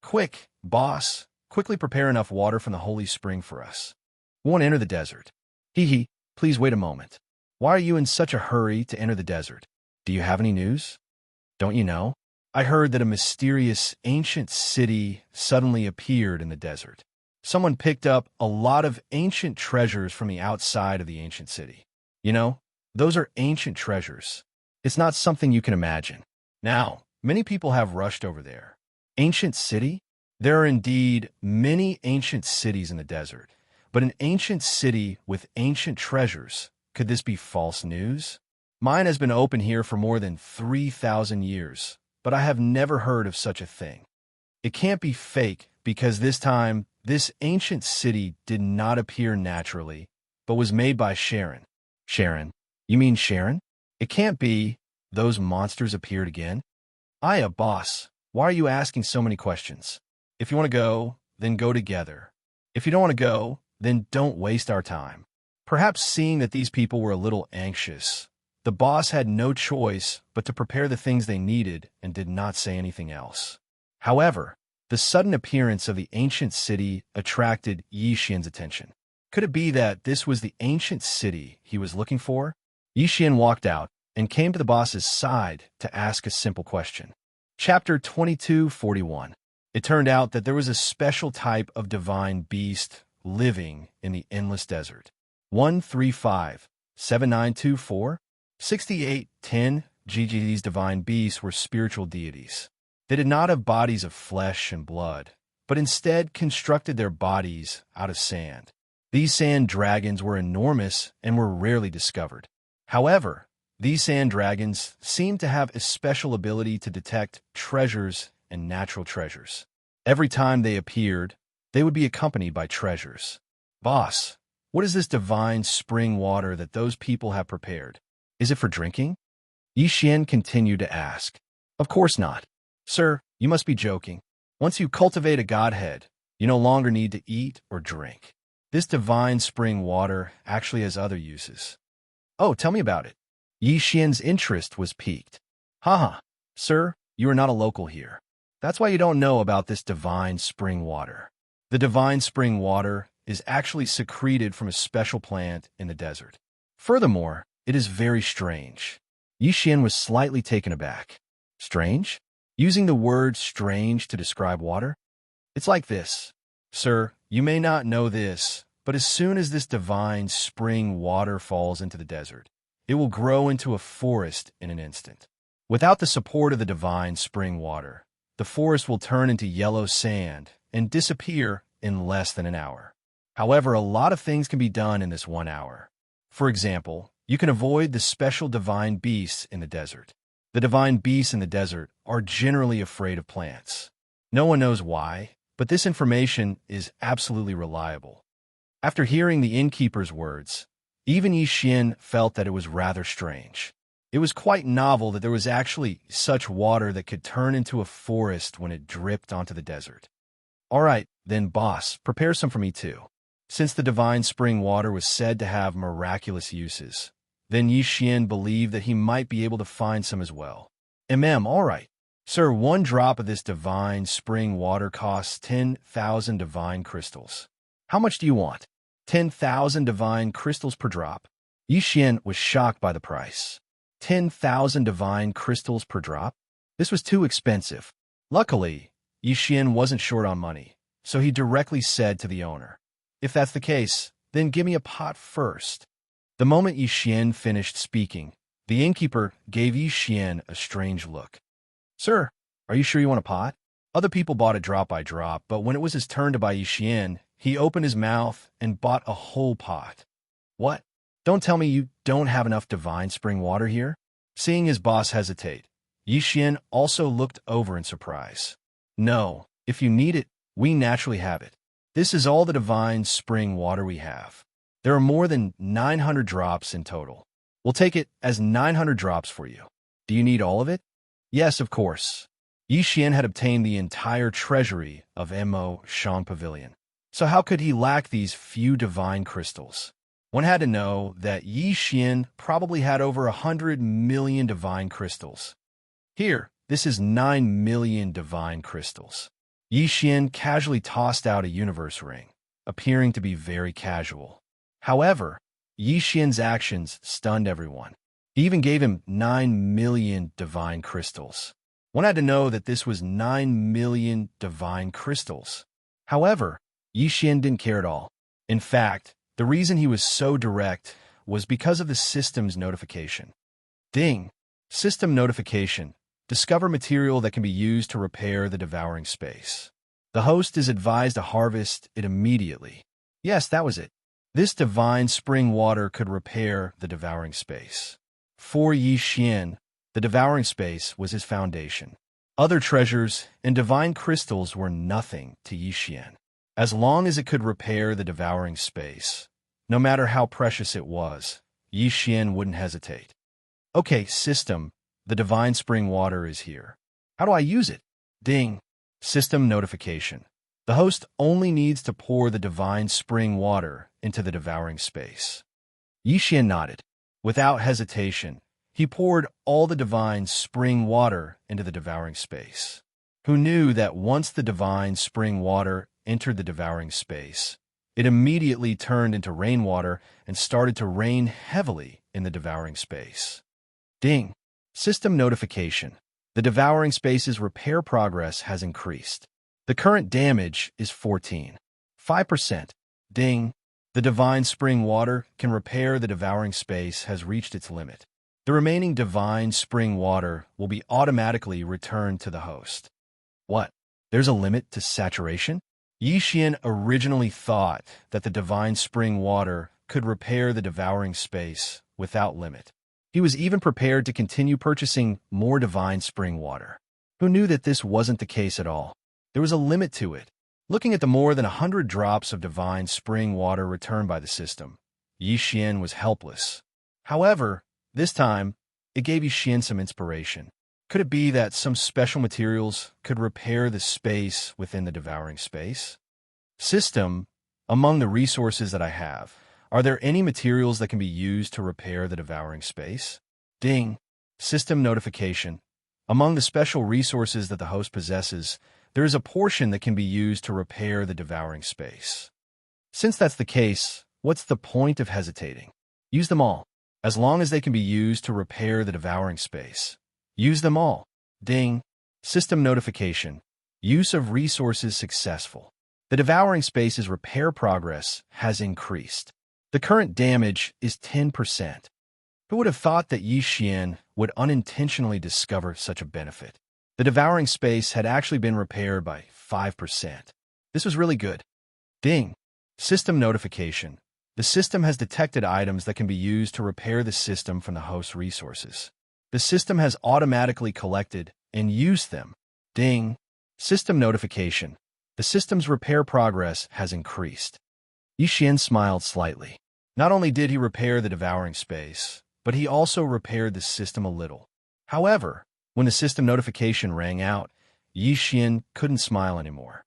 "Quick, boss, quickly prepare enough water from the holy spring for us. We want to enter the desert." "Hee, please wait a moment. Why are you in such a hurry to enter the desert? Do you have any news? Don't you know? I heard that a mysterious ancient city suddenly appeared in the desert. Someone picked up a lot of ancient treasures from the outside of the ancient city. You know, those are ancient treasures. It's not something you can imagine. Now, many people have rushed over there. Ancient city? There are indeed many ancient cities in the desert, but an ancient city with ancient treasures, could this be false news? Mine has been open here for more than 3,000 years, but I have never heard of such a thing. It can't be fake because this time, this ancient city did not appear naturally, but was made by Sharon." "Sharon? You mean Sharon? It can't be. Those monsters appeared again?" "Aya, boss, why are you asking so many questions? If you want to go, then go together. If you don't want to go, then don't waste our time." Perhaps seeing that these people were a little anxious, the boss had no choice but to prepare the things they needed and did not say anything else. However, the sudden appearance of the ancient city attracted Yi Xian's attention. Could it be that this was the ancient city he was looking for? Yi Xian walked out and came to the boss's side to ask a simple question. Chapter 2241. It turned out that there was a special type of divine beast living in the endless desert. 135-7924-6810 GG. These divine beasts were spiritual deities. They did not have bodies of flesh and blood, but instead constructed their bodies out of sand. These sand dragons were enormous and were rarely discovered. However, these sand dragons seemed to have a special ability to detect treasures and natural treasures. Every time they appeared, they would be accompanied by treasures. "Boss, what is this divine spring water that those people have prepared? Is it for drinking?" Yi Xian continued to ask. "Of course not. Sir, you must be joking. Once you cultivate a godhead, you no longer need to eat or drink. This divine spring water actually has other uses." "Oh, tell me about it." Yi Xian's interest was piqued. "Haha, sir, you are not a local here. That's why you don't know about this divine spring water. The divine spring water is actually secreted from a special plant in the desert. Furthermore, it is very strange." Yi Xian was slightly taken aback. "Strange? Using the word strange to describe water? It's like this. Sir, you may not know this, but as soon as this divine spring water falls into the desert, it will grow into a forest in an instant. Without the support of the divine spring water, the forest will turn into yellow sand and disappear in less than an hour. However, a lot of things can be done in this 1 hour. For example, you can avoid the special divine beasts in the desert. The divine beasts in the desert are generally afraid of plants. No one knows why, but this information is absolutely reliable." After hearing the innkeeper's words, even Yi Xian felt that it was rather strange. It was quite novel that there was actually such water that could turn into a forest when it dripped onto the desert. "All right, then, boss, prepare some for me too." Since the divine spring water was said to have miraculous uses, then Yi Xian believed that he might be able to find some as well. All right. Sir, 1 drop of this divine spring water costs 10,000 divine crystals. How much do you want? 10,000 divine crystals per drop. Yi Xian was shocked by the price. 10,000 divine crystals per drop? This was too expensive. Luckily, Yi Xian wasn't short on money, so he directly said to the owner, "If that's the case, then give me a pot first." The moment Yi Xian finished speaking, the innkeeper gave Yi Xian a strange look. "Sir, are you sure you want a pot?" Other people bought it drop by drop, but when it was his turn to buy Yi Xian, he opened his mouth and bought a whole pot. "What? Don't tell me you don't have enough divine spring water here?" Seeing his boss hesitate, Yi Xian also looked over in surprise. "No, if you need it, we naturally have it. This is all the divine spring water we have. There are more than 900 drops in total. We'll take it as 900 drops for you. Do you need all of it?" Yes, of course. Yi Xian had obtained the entire treasury of Mo Shang Pavilion. So how could he lack these few divine crystals? One had to know that Yi Xian probably had over 100 million divine crystals. Here, this is 9 million divine crystals. Yi Xian casually tossed out a universe ring, appearing to be very casual. However, Yi Xian's actions stunned everyone. He even gave him 9 million divine crystals. One had to know that this was 9 million divine crystals. However, Yi Xian didn't care at all. In fact, the reason he was so direct was because of the system's notification. Ding! System notification. Discover material that can be used to repair the devouring space. The host is advised to harvest it immediately. Yes, that was it. This divine spring water could repair the devouring space. For Yi Xian, the devouring space was his foundation. Other treasures and divine crystals were nothing to Yi Xian. As long as it could repair the devouring space, no matter how precious it was, Yi Xian wouldn't hesitate. "Okay, system, the divine spring water is here. How do I use it?" Ding! System notification. The host only needs to pour the divine spring water into the devouring space. Yi Xian nodded. Without hesitation, he poured all the divine spring water into the devouring space. Who knew that once the divine spring water entered the devouring space, it immediately turned into rainwater and started to rain heavily in the devouring space. Ding! System notification. The devouring space's repair progress has increased. The current damage is 14.5%. Ding! The divine spring water can repair the devouring space has reached its limit. The remaining divine spring water will be automatically returned to the host. What? There's a limit to saturation? Yi Xian originally thought that the divine spring water could repair the devouring space without limit. He was even prepared to continue purchasing more divine spring water. Who knew that this wasn't the case at all? There was a limit to it. Looking at the more than 100 drops of divine spring water returned by the system, Yi Xian was helpless. However, this time, it gave Yi Xian some inspiration. Could it be that some special materials could repair the space within the devouring space? System, among the resources that I have, are there any materials that can be used to repair the devouring space? Ding! System notification. Among the special resources that the host possesses, there is a portion that can be used to repair the devouring space. Since that's the case, what's the point of hesitating? Use them all. As long as they can be used to repair the devouring space, use them all. Ding! System notification. Use of resources successful. The devouring space's repair progress has increased. The current damage is 10%. Who would have thought that Yi Xian would unintentionally discover such a benefit? The devouring space had actually been repaired by 5%. This was really good. Ding! System notification. The system has detected items that can be used to repair the system from the host's resources. The system has automatically collected and used them. Ding! System notification. The system's repair progress has increased. Yi Xian smiled slightly. Not only did he repair the devouring space, but he also repaired the system a little. However, when the system notification rang out, Yi Xian couldn't smile anymore.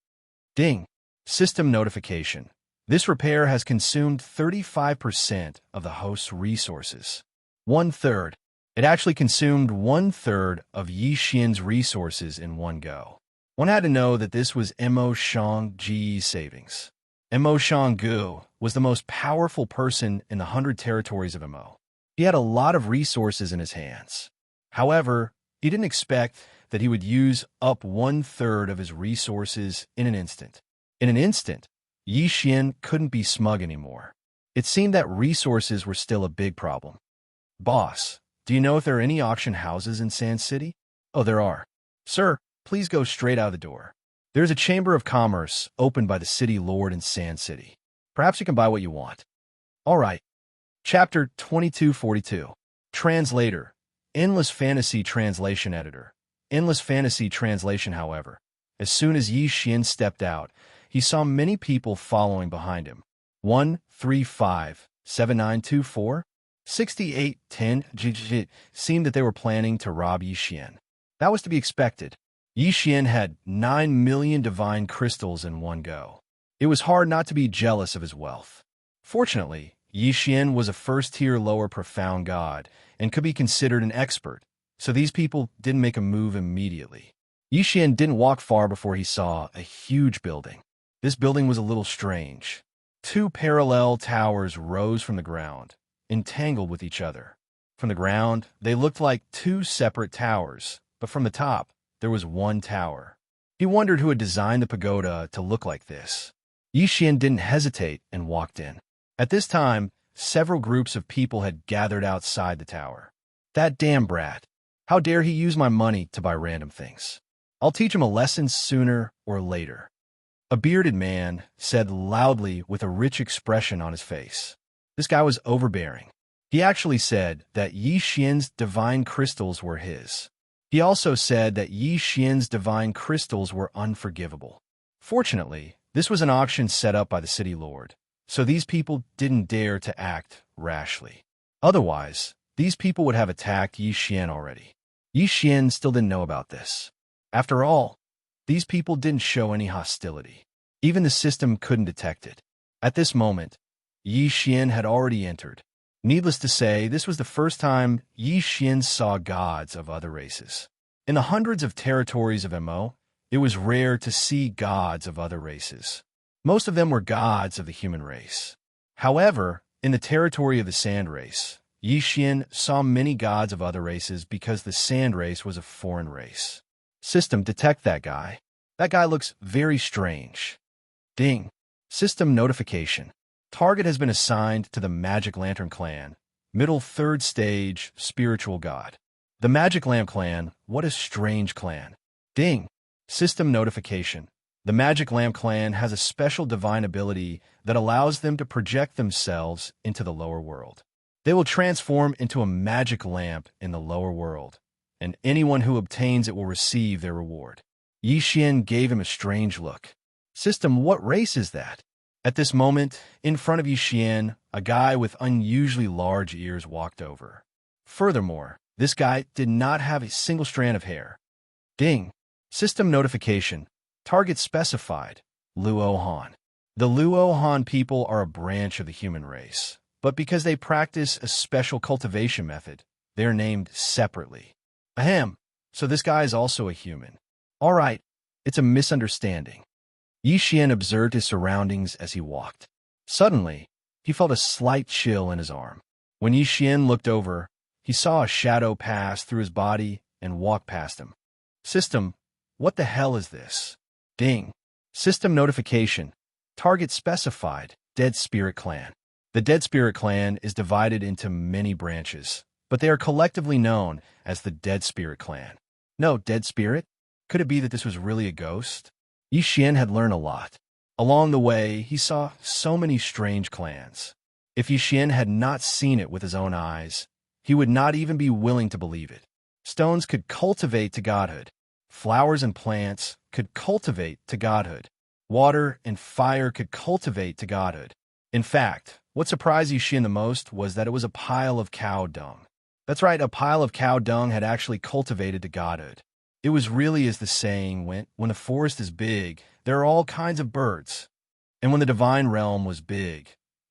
Ding! System notification. This repair has consumed 35% of the host's resources. 1/3. It actually consumed 1/3 of Yi Xian's resources in one go. One had to know that this was Mo Shang Ji's savings. Mo Shang Gu was the most powerful person in the 100 territories of Mo. He had a lot of resources in his hands. However, he didn't expect that he would use up 1/3 of his resources in an instant. In an instant, Yi Xian couldn't be smug anymore. It seemed that resources were still a big problem. Boss, do you know if there are any auction houses in Sand City? Oh, there are. Sir, please go straight out of the door. There's a chamber of commerce opened by the city lord in Sand City. Perhaps you can buy what you want. All right. Chapter 2242. Translator. Endless Fantasy Translation Editor. Endless Fantasy Translation, however. As soon as Yi Xian stepped out, he saw many people following behind him. 135 7924 6810 seemed that they were planning to rob Yi Xian. That was to be expected. Yi Xian had 9 million divine crystals in one go. It was hard not to be jealous of his wealth. Fortunately, Yi Xian was a first-tier lower profound god and could be considered an expert, so these people didn't make a move immediately. Yi Xian didn't walk far before he saw a huge building. This building was a little strange. 2 parallel towers rose from the ground, entangled with each other. From the ground, they looked like 2 separate towers, but from the top, there was one tower. He wondered who had designed the pagoda to look like this. Yi Xian didn't hesitate and walked in. At this time, several groups of people had gathered outside the tower. That damn brat. How dare he use my money to buy random things? I'll teach him a lesson sooner or later. A bearded man said loudly with a rich expression on his face. This guy was overbearing. He actually said that Yi Xian's divine crystals were his. He also said that Yi Xian's divine crystals were unforgivable. Fortunately, this was an auction set up by the city lord, so these people didn't dare to act rashly. Otherwise, these people would have attacked Yi Xian already. Yi Xian still didn't know about this. After all, these people didn't show any hostility. Even the system couldn't detect it. At this moment, Yi Xian had already entered. Needless to say, this was the first time Yi Xian saw gods of other races. In the hundreds of territories of Mo, it was rare to see gods of other races. Most of them were gods of the human race. However, in the territory of the sand race, Yi Xian saw many gods of other races because the sand race was a foreign race. System, detect that guy. That guy looks very strange. Ding. System notification. Target has been assigned to the Magic Lantern Clan, middle 3rd stage, spiritual god. The Magic Lamp Clan, what a strange clan. Ding. System notification. The Magic Lamp Clan has a special divine ability that allows them to project themselves into the lower world. They will transform into a magic lamp in the lower world, and anyone who obtains it will receive their reward. Yi Xian gave him a strange look. System, what race is that? At this moment, in front of Yi Xian, a guy with unusually large ears walked over. Furthermore, this guy did not have a single strand of hair. Ding. System notification. Target specified. Luo Han. The Luo Han people are a branch of the human race, but because they practice a special cultivation method, they are named separately. Ahem. So this guy is also a human. All right. It's a misunderstanding. Yi Xian observed his surroundings as he walked. Suddenly, he felt a slight chill in his arm. When Yi Xian looked over, he saw a shadow pass through his body and walk past him. System, what the hell is this? Ding. System notification. Target specified. Dead Spirit Clan. The Dead Spirit Clan is divided into many branches, but they are collectively known as the Dead Spirit Clan. No, Dead Spirit? Could it be that this was really a ghost? Yi Xian had learned a lot. Along the way, he saw so many strange clans. If Yi Xian had not seen it with his own eyes, he would not even be willing to believe it. Stones could cultivate to godhood. Flowers and plants could cultivate to godhood. Water and fire could cultivate to godhood. In fact, what surprised Yi Xian the most was that it was a pile of cow dung. That's right, a pile of cow dung had actually cultivated to godhood. It was really as the saying went, when the forest is big, there are all kinds of birds. And when the divine realm was big,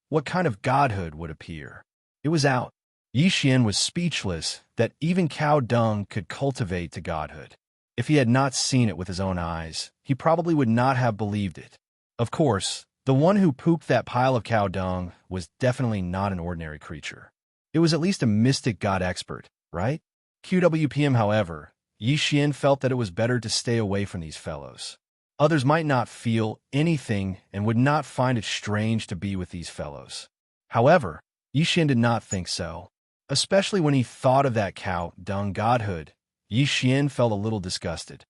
what kind of godhood would appear? It was out. Yi Xian was speechless that even cow dung could cultivate to godhood. If he had not seen it with his own eyes, he probably would not have believed it. Of course, the one who pooped that pile of cow dung was definitely not an ordinary creature. It was at least a mystic god expert, right? QWPM, however, Yi Xian felt that it was better to stay away from these fellows. Others might not feel anything and would not find it strange to be with these fellows. However, Yixian did not think so. Especially when he thought of that cow dung godhood, Yixian felt a little disgusted.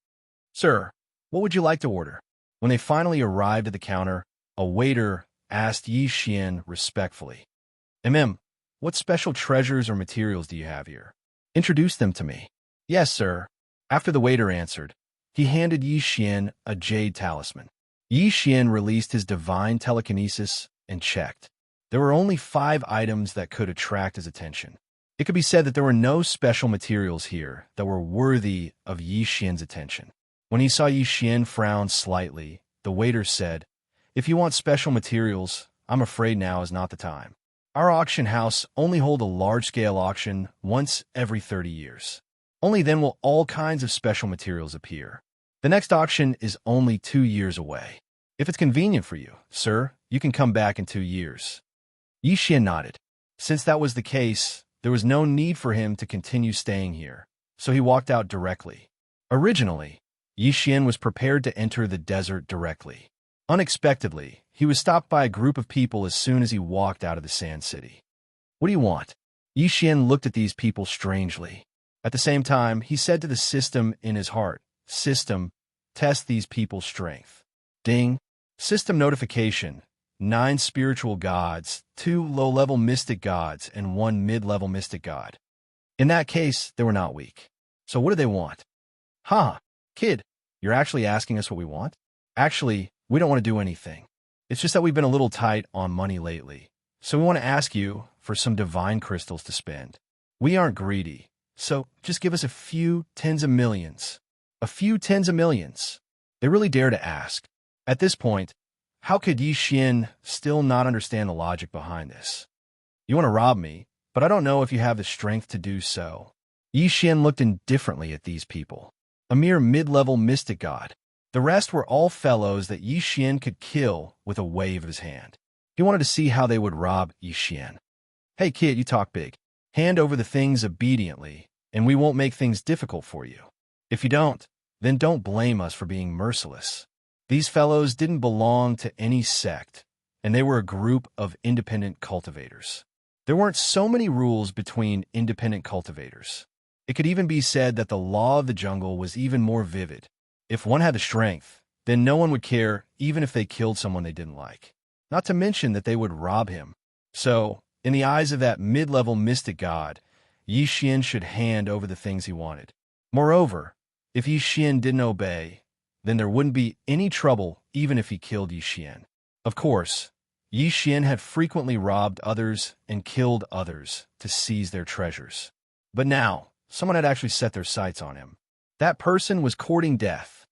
Sir, what would you like to order? When they finally arrived at the counter, a waiter asked Yixian respectfully, what special treasures or materials do you have here? Introduce them to me. Yes, sir. After the waiter answered, he handed Yixian a jade talisman. Yixian released his divine telekinesis and checked. There were only 5 items that could attract his attention. It could be said that there were no special materials here that were worthy of Yixian's attention. When he saw Yixian frown slightly, the waiter said, If you want special materials, I'm afraid now is not the time. Our auction house only hold a large-scale auction once every 30 years. Only then will all kinds of special materials appear. The next auction is only 2 years away. If it's convenient for you, sir, you can come back in 2 years. Yixian nodded. Since that was the case, there was no need for him to continue staying here, so he walked out directly. Originally, Yixian was prepared to enter the desert directly. Unexpectedly, he was stopped by a group of people as soon as he walked out of the Sand City. What do you want? Yixian looked at these people strangely. At the same time, he said to the system in his heart, System, test these people's strength. Ding. System notification. 9 spiritual gods, 2 low-level mystic gods, and 1 mid-level mystic god. In that case, they were not weak. So what do they want? Kid, you're actually asking us what we want? Actually, we don't want to do anything. It's just that we've been a little tight on money lately. So we want to ask you for some divine crystals to spend. We aren't greedy, so just give us a few tens of millions. A few tens of millions. They really dare to ask. At this point, how could Yixian still not understand the logic behind this? You want to rob me, but I don't know if you have the strength to do so. Yixian looked indifferently at these people. A mere mid-level mystic god. The rest were all fellows that Yixian could kill with a wave of his hand. He wanted to see how they would rob Yixian. Hey kid, you talk big. Hand over the things obediently, and we won't make things difficult for you. If you don't, then don't blame us for being merciless. These fellows didn't belong to any sect, and they were a group of independent cultivators. There weren't so many rules between independent cultivators. It could even be said that the law of the jungle was even more vivid. If one had the strength, then no one would care even if they killed someone they didn't like. Not to mention that they would rob him. So, in the eyes of that mid-level mystic god, Yixian should hand over the things he wanted. Moreover, if Yixian didn't obey, then there wouldn't be any trouble even if he killed Yixian. Of course, Yixian had frequently robbed others and killed others to seize their treasures. But now, someone had actually set their sights on him. That person was courting death.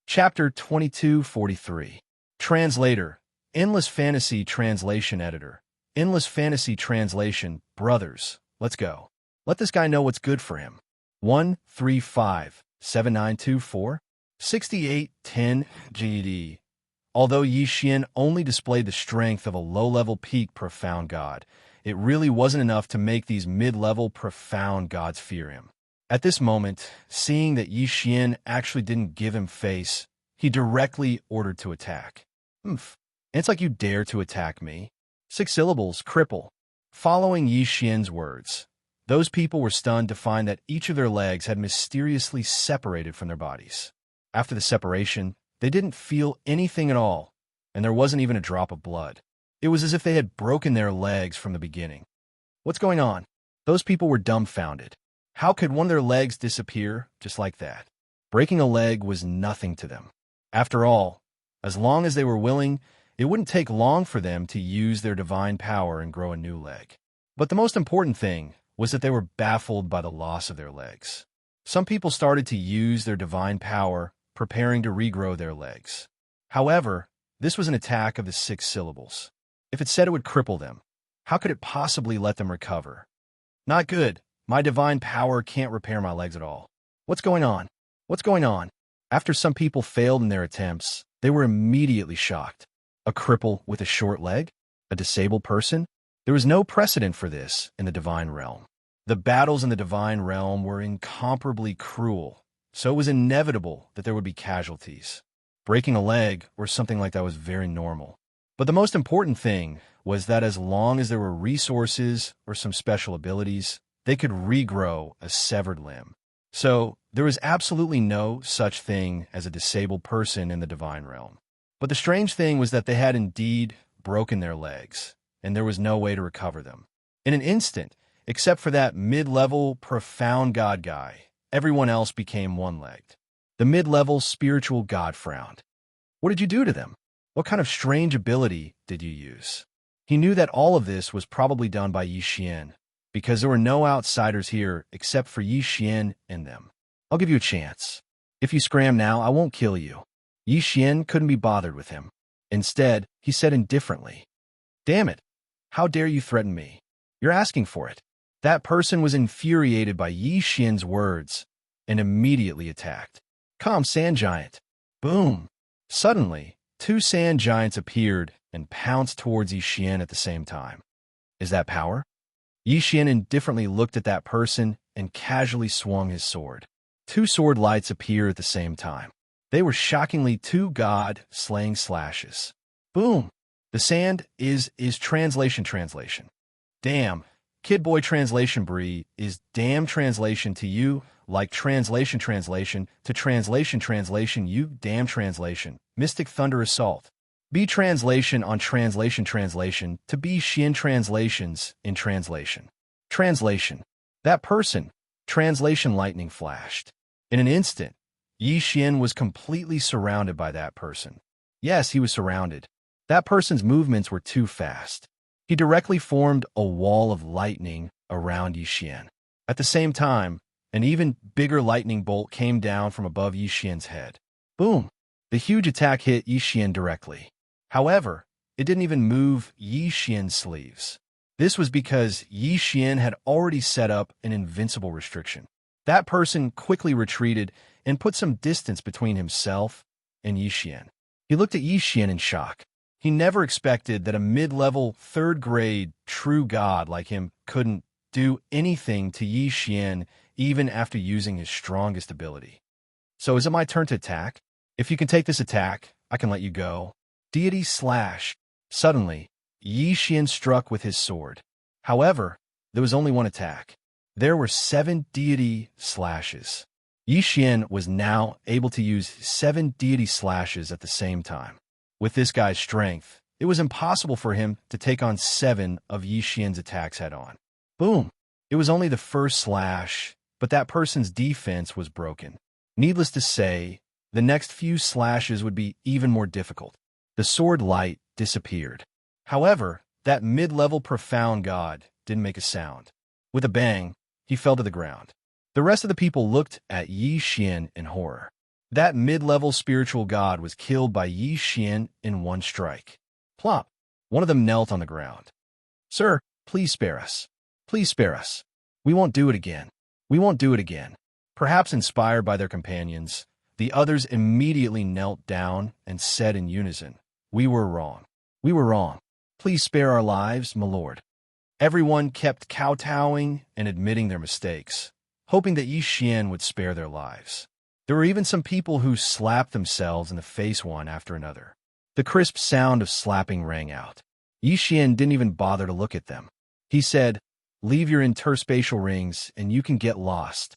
Chapter 2243. Translator, Endless Fantasy Translation Editor. Endless Fantasy Translation, brothers, let's go. Let this guy know what's good for him. 135-7924 6810 GD. Although Yixian only displayed the strength of a low-level peak profound god, it really wasn't enough to make these mid-level profound gods fear him. At this moment, seeing that Yixian actually didn't give him face, he directly ordered to attack. It's like you dare to attack me. 6 syllables, cripple. Following Yixian's words, those people were stunned to find that each of their legs had mysteriously separated from their bodies. After the separation, they didn't feel anything at all, and there wasn't even a drop of blood. It was as if they had broken their legs from the beginning. What's going on? Those people were dumbfounded. How could one of their legs disappear just like that? Breaking a leg was nothing to them. After all, as long as they were willing, it wouldn't take long for them to use their divine power and grow a new leg. But the most important thing was that they were baffled by the loss of their legs. Some people started to use their divine power, preparing to regrow their legs. However, this was an attack of the 6 syllables. If it said it would cripple them, how could it possibly let them recover? Not good. My divine power can't repair my legs at all. What's going on? What's going on? After some people failed in their attempts, they were immediately shocked. A cripple with a short leg? A disabled person? There was no precedent for this in the divine realm. The battles in the divine realm were incomparably cruel, so it was inevitable that there would be casualties. Breaking a leg or something like that was very normal. But the most important thing was that as long as there were resources or some special abilities, they could regrow a severed limb. So there was absolutely no such thing as a disabled person in the divine realm. But the strange thing was that they had indeed broken their legs, and there was no way to recover them. In an instant, except for that mid-level profound god guy, everyone else became one-legged. The mid-level spiritual god frowned. What did you do to them? What kind of strange ability did you use? He knew that all of this was probably done by Xian, because there were no outsiders here except for Xian and them. I'll give you a chance. If you scram now, I won't kill you. Xian couldn't be bothered with him. Instead, he said indifferently, "Damn it! How dare you threaten me? You're asking for it." That person was infuriated by Xian's words and immediately attacked. "Come, sand giant!" Boom! Suddenly, two sand giants appeared and pounced towards Xian at the same time. Is that power? Xian indifferently looked at that person and casually swung his sword. Two sword lights appeared at the same time. They were shockingly two god-slaying slashes. Boom! The sand is translation. Damn. Kid boy translation Bree is damn translation to you, like translation to translation you damn translation. Mystic Thunder Assault. B translation on translation to B Xian translations in translation. Translation. That person. Translation lightning flashed. In an instant, Xian was completely surrounded by that person. Yes, he was surrounded. That person's movements were too fast. He directly formed a wall of lightning around Xian. At the same time, an even bigger lightning bolt came down from above Xian's head. Boom! The huge attack hit Xian directly. However, it didn't even move Xian's sleeves. This was because Xian had already set up an invincible restriction. That person quickly retreated and put some distance between himself and Xian. He looked at Xian in shock. He never expected that a mid-level, third-grade, true god like him couldn't do anything to Xian even after using his strongest ability. So is it my turn to attack? If you can take this attack, I can let you go. Deity slash. Suddenly, Xian struck with his sword. However, there was only one attack. There were 7 deity slashes. Xian was now able to use 7 deity slashes at the same time. With this guy's strength, it was impossible for him to take on 7 of Xian's attacks head-on. Boom! It was only the first slash, but that person's defense was broken. Needless to say, the next few slashes would be even more difficult. The sword light disappeared. However, that mid-level profound god didn't make a sound. With a bang, he fell to the ground. The rest of the people looked at Xian in horror. That mid-level spiritual god was killed by Xian in one strike. Plop! One of them knelt on the ground. "Sir, please spare us. Please spare us. We won't do it again. We won't do it again." Perhaps inspired by their companions, the others immediately knelt down and said in unison, "We were wrong. We were wrong. Please spare our lives, my lord." Everyone kept kowtowing and admitting their mistakes, hoping that Xian would spare their lives. There were even some people who slapped themselves in the face one after another. The crisp sound of slapping rang out. Xian didn't even bother to look at them. He said, "Leave your interspatial rings and you can get lost."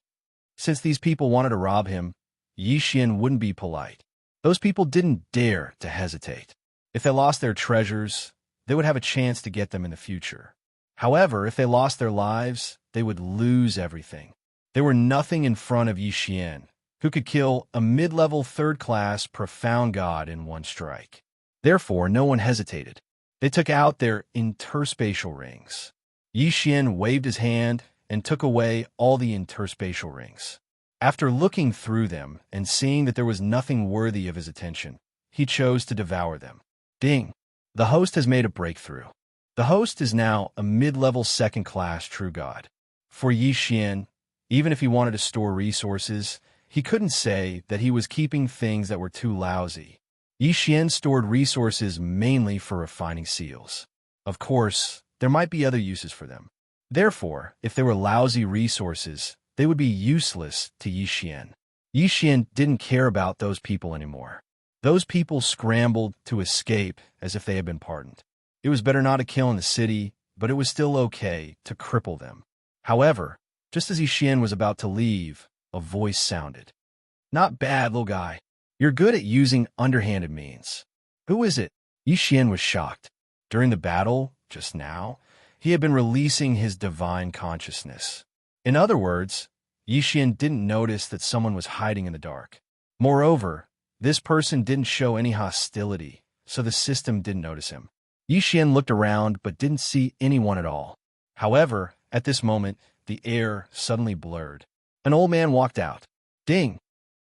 Since these people wanted to rob him, Xian wouldn't be polite. Those people didn't dare to hesitate. If they lost their treasures, they would have a chance to get them in the future. However, if they lost their lives, they would lose everything. They were nothing in front of Xian, who could kill a mid-level third-class profound god in one strike. Therefore, no one hesitated. They took out their interspatial rings. Xian waved his hand and took away all the interspatial rings. After looking through them and seeing that there was nothing worthy of his attention, he chose to devour them. Ding! The host has made a breakthrough. The host is now a mid-level second-class true god. For Xian, even if he wanted to store resources, he couldn't say that he was keeping things that were too lousy. Xian stored resources mainly for refining seals. Of course, there might be other uses for them. Therefore, if they were lousy resources, they would be useless to Xian. Xian didn't care about those people anymore. Those people scrambled to escape as if they had been pardoned. It was better not to kill in the city, but it was still okay to cripple them. However, just as Xian was about to leave, a voice sounded. Not bad, little guy. You're good at using underhanded means. Who is it? Xian was shocked. During the battle, just now, he had been releasing his divine consciousness. In other words, Xian didn't notice that someone was hiding in the dark. Moreover, this person didn't show any hostility, so the system didn't notice him. Xian looked around but didn't see anyone at all. However, at this moment, the air suddenly blurred. An old man walked out. Ding!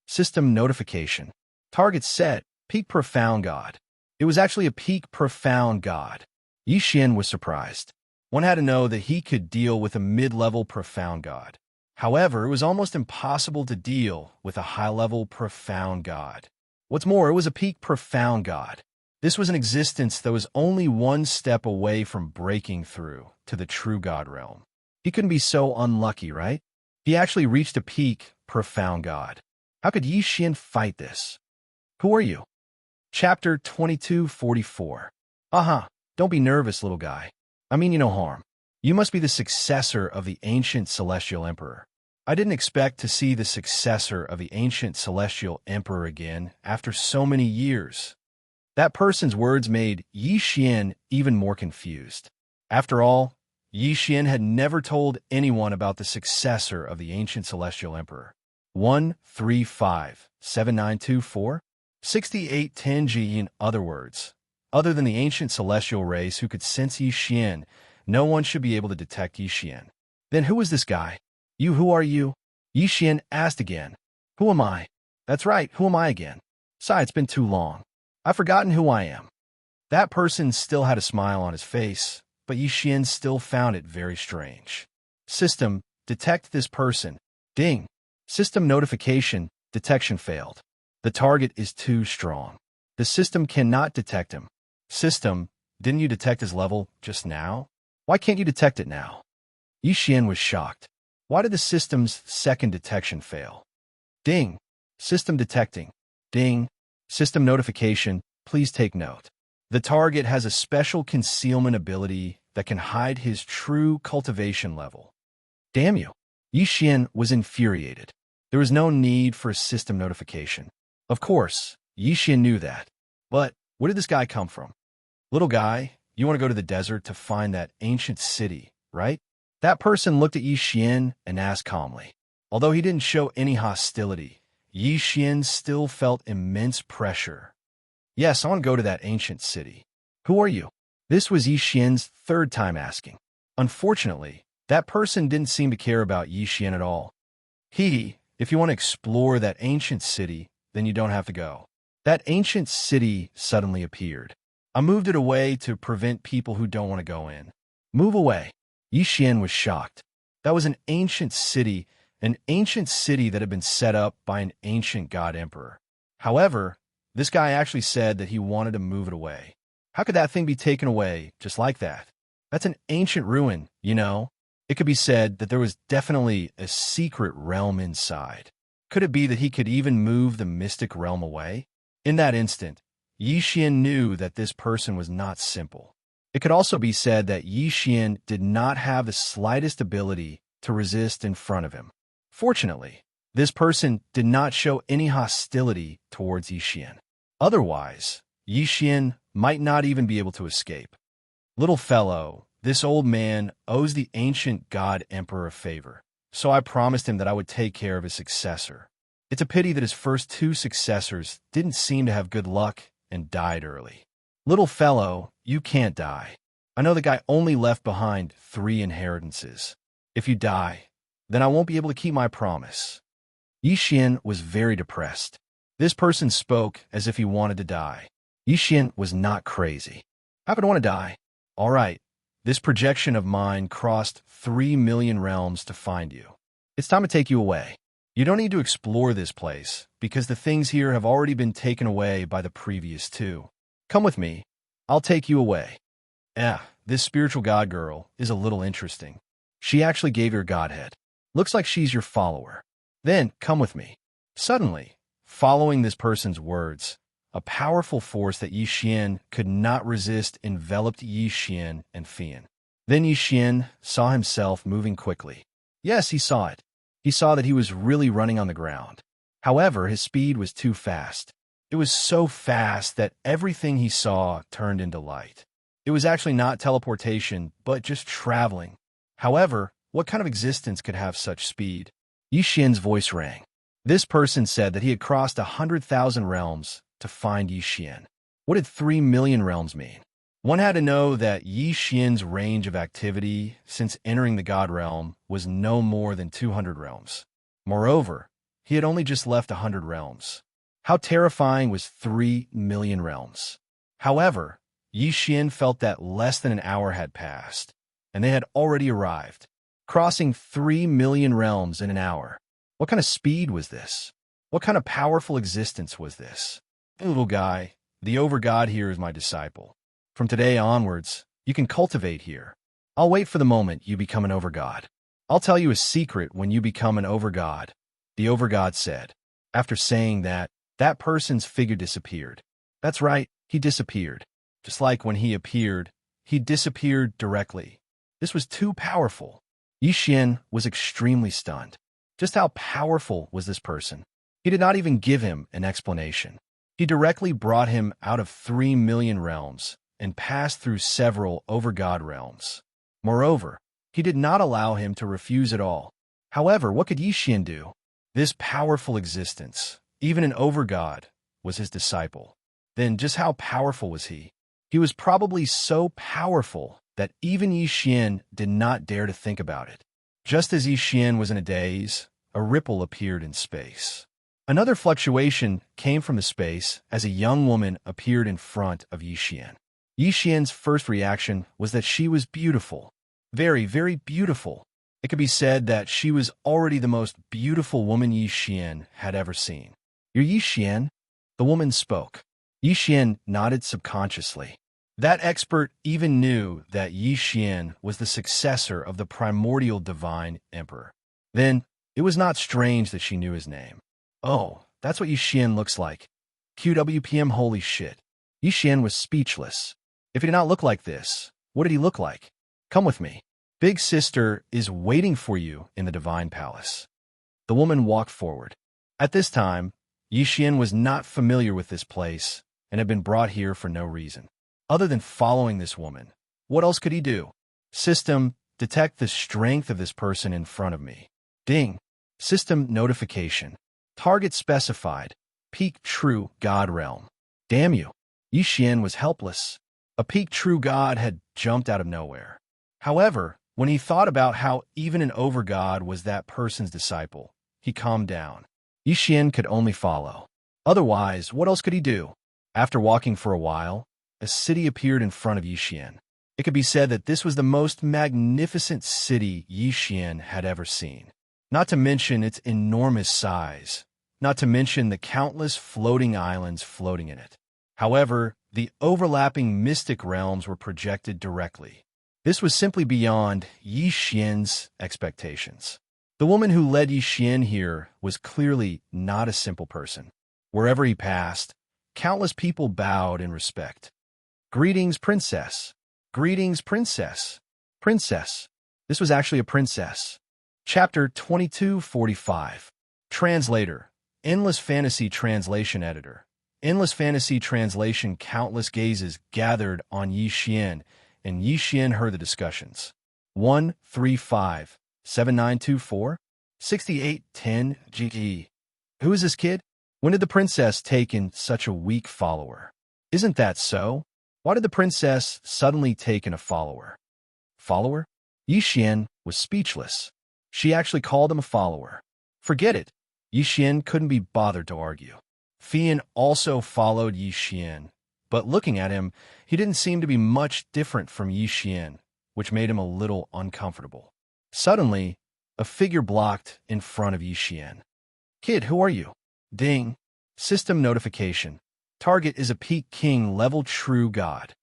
System notification. Target set, Peak Profound God. It was actually a Peak Profound God. Xian was surprised. One had to know that he could deal with a mid-level Profound God. However, it was almost impossible to deal with a high-level Profound God. What's more, it was a Peak Profound God. This was an existence that was only one step away from breaking through to the true God realm. He couldn't be so unlucky, right? He actually reached a Peak Profound God. How could Xian fight this? Who are you? Chapter 2244. Don't be nervous, little guy. I mean you no harm. You must be the successor of the ancient Celestial Emperor. I didn't expect to see the successor of the ancient Celestial Emperor again after so many years. That person's words made Xian even more confused. After all, Xian had never told anyone about the successor of the ancient Celestial Emperor. 1357924 6810G. In other words, other than the ancient celestial race who could sense Xian, no one should be able to detect Xian. Then who is this guy? Who are you? Xian asked again. Who am I? That's right, who am I again? It's been too long. I've forgotten who I am. That person still had a smile on his face, but Xian still found it very strange. System, detect this person. Ding. System notification, detection failed. The target is too strong. The system cannot detect him. System, didn't you detect his level just now? Why can't you detect it now? Xian was shocked. Why did the system's second detection fail? Ding. System detecting. Ding. System notification, please take note. The target has a special concealment ability that can hide his true cultivation level. Damn you. Xian was infuriated. There was no need for a system notification. Of course, Xian knew that. But where did this guy come from? Little guy, you want to go to the desert to find that ancient city, right? That person looked at Xian and asked calmly. Although he didn't show any hostility, Xian still felt immense pressure. Yes, I want to go to that ancient city. Who are you? This was Xian's third time asking. Unfortunately, that person didn't seem to care about Xian at all. If you want to explore that ancient city, then you don't have to go. That ancient city suddenly appeared. I moved it away to prevent people who don't want to go in. Move away. Xian was shocked. That was an ancient city that had been set up by an ancient god emperor. However, this guy actually said that he wanted to move it away. How could that thing be taken away just like that? That's an ancient ruin, you know? It could be said that there was definitely a secret realm inside. Could it be that he could even move the mystic realm away? In that instant, Xian knew that this person was not simple. It could also be said that Xian did not have the slightest ability to resist in front of him. Fortunately, this person did not show any hostility towards Xian. Otherwise, Xian might not even be able to escape. Little fellow, this old man owes the ancient god emperor a favor, so I promised him that I would take care of his successor. It's a pity that his first two successors didn't seem to have good luck and died early. Little fellow, you can't die. I know the guy only left behind 3 inheritances. If you die, then I won't be able to keep my promise. Xian was very depressed. This person spoke as if he wanted to die. Xian was not crazy. How could I want to die? All right, this projection of mine crossed 3 million realms to find you. It's time to take you away. You don't need to explore this place, because the things here have already been taken away by the previous 2. Come with me. I'll take you away. This spiritual god girl is a little interesting. She actually gave your godhead. Looks like she's your follower. Then, come with me. Suddenly, following this person's words, A powerful force that Yi Xian could not resist enveloped Yi Xian and Fian. Then Yi Xian saw himself moving quickly. Yes, he saw it. He saw that he was really running on the ground. However, his speed was too fast. It was so fast that everything he saw turned into light. It was actually not teleportation, but just traveling. However, what kind of existence could have such speed? Yi Xian's voice rang. This person said that he had crossed 100,000 realms to find Yi Xian. What did 3 million realms mean? One had to know that Yi Xian's range of activity since entering the God realm was no more than 200 realms. Moreover, he had only just left 100 realms. How terrifying was 3 million realms? However, Yi Xian felt that less than an hour had passed, and they had already arrived, crossing 3 million realms in an hour. What kind of speed was this? What kind of powerful existence was this? Hey, little guy, the overgod here is my disciple. From today onwards, you can cultivate here. I'll wait for the moment you become an overgod. I'll tell you a secret when you become an overgod, the overgod said. After saying that, that person's figure disappeared. That's right, he disappeared. Just like when he appeared, he disappeared directly. This was too powerful. Yi Xian was extremely stunned. Just how powerful was this person? He did not even give him an explanation. He directly brought him out of 3 million realms and passed through several overgod realms. Moreover, he did not allow him to refuse at all. However, what could Yi Xian do? This powerful existence, even an overgod, was his disciple. Then just how powerful was he? He was probably so powerful that even Yi Xian did not dare to think about it. Just as Yi Xian was in a daze, a ripple appeared in space. Another fluctuation came from the space as a young woman appeared in front of Yi Xian. Yi Xian's first reaction was that she was beautiful. Very, very beautiful. It could be said that she was already the most beautiful woman Yi Xian had ever seen. "You're Yi Xian?" The woman spoke. Yi Xian nodded subconsciously. That expert even knew that Yi Xian was the successor of the primordial divine emperor. Then, it was not strange that she knew his name. Oh, that's what Yi Xian looks like. QWPM, holy shit. Yi Xian was speechless. If he did not look like this, what did he look like? Come with me. Big sister is waiting for you in the divine palace. The woman walked forward. At this time, Yi Xian was not familiar with this place and had been brought here for no reason. Other than following this woman, what else could he do? System, detect the strength of this person in front of me. Ding. System notification. Target specified. Peak true God realm. Damn you. Yi Xian was helpless. A peak true God had jumped out of nowhere. However, when he thought about how even an overgod was that person's disciple, he calmed down. Yi Xian could only follow. Otherwise, what else could he do? After walking for a while, a city appeared in front of Yi Xian. It could be said that this was the most magnificent city Yi Xian had ever seen. Not to mention its enormous size. Not to mention the countless floating islands floating in it. However, the overlapping mystic realms were projected directly. This was simply beyond Yi Xian's expectations. The woman who led Yi Xian here was clearly not a simple person. Wherever he passed, countless people bowed in respect. Greetings, princess. Greetings, princess. Princess. This was actually a princess. Chapter 2245. Translator. Endless Fantasy Translation Editor. Endless Fantasy Translation. Countless gazes gathered on Yi Xian, and Yi Xian heard the discussions. 135 7924 6810 GE. Who is this kid? When did the princess take in such a weak follower? Isn't that so? Why did the princess suddenly take in a follower? Follower? Yi Xian was speechless. She actually called him a follower. Forget it. Yi Xian couldn't be bothered to argue. Fian also followed Yi Xian, but looking at him, he didn't seem to be much different from Yi Xian, which made him a little uncomfortable. Suddenly, a figure blocked in front of Yi Xian. Kid, who are you? Ding. System notification. Target is a peak king level true god.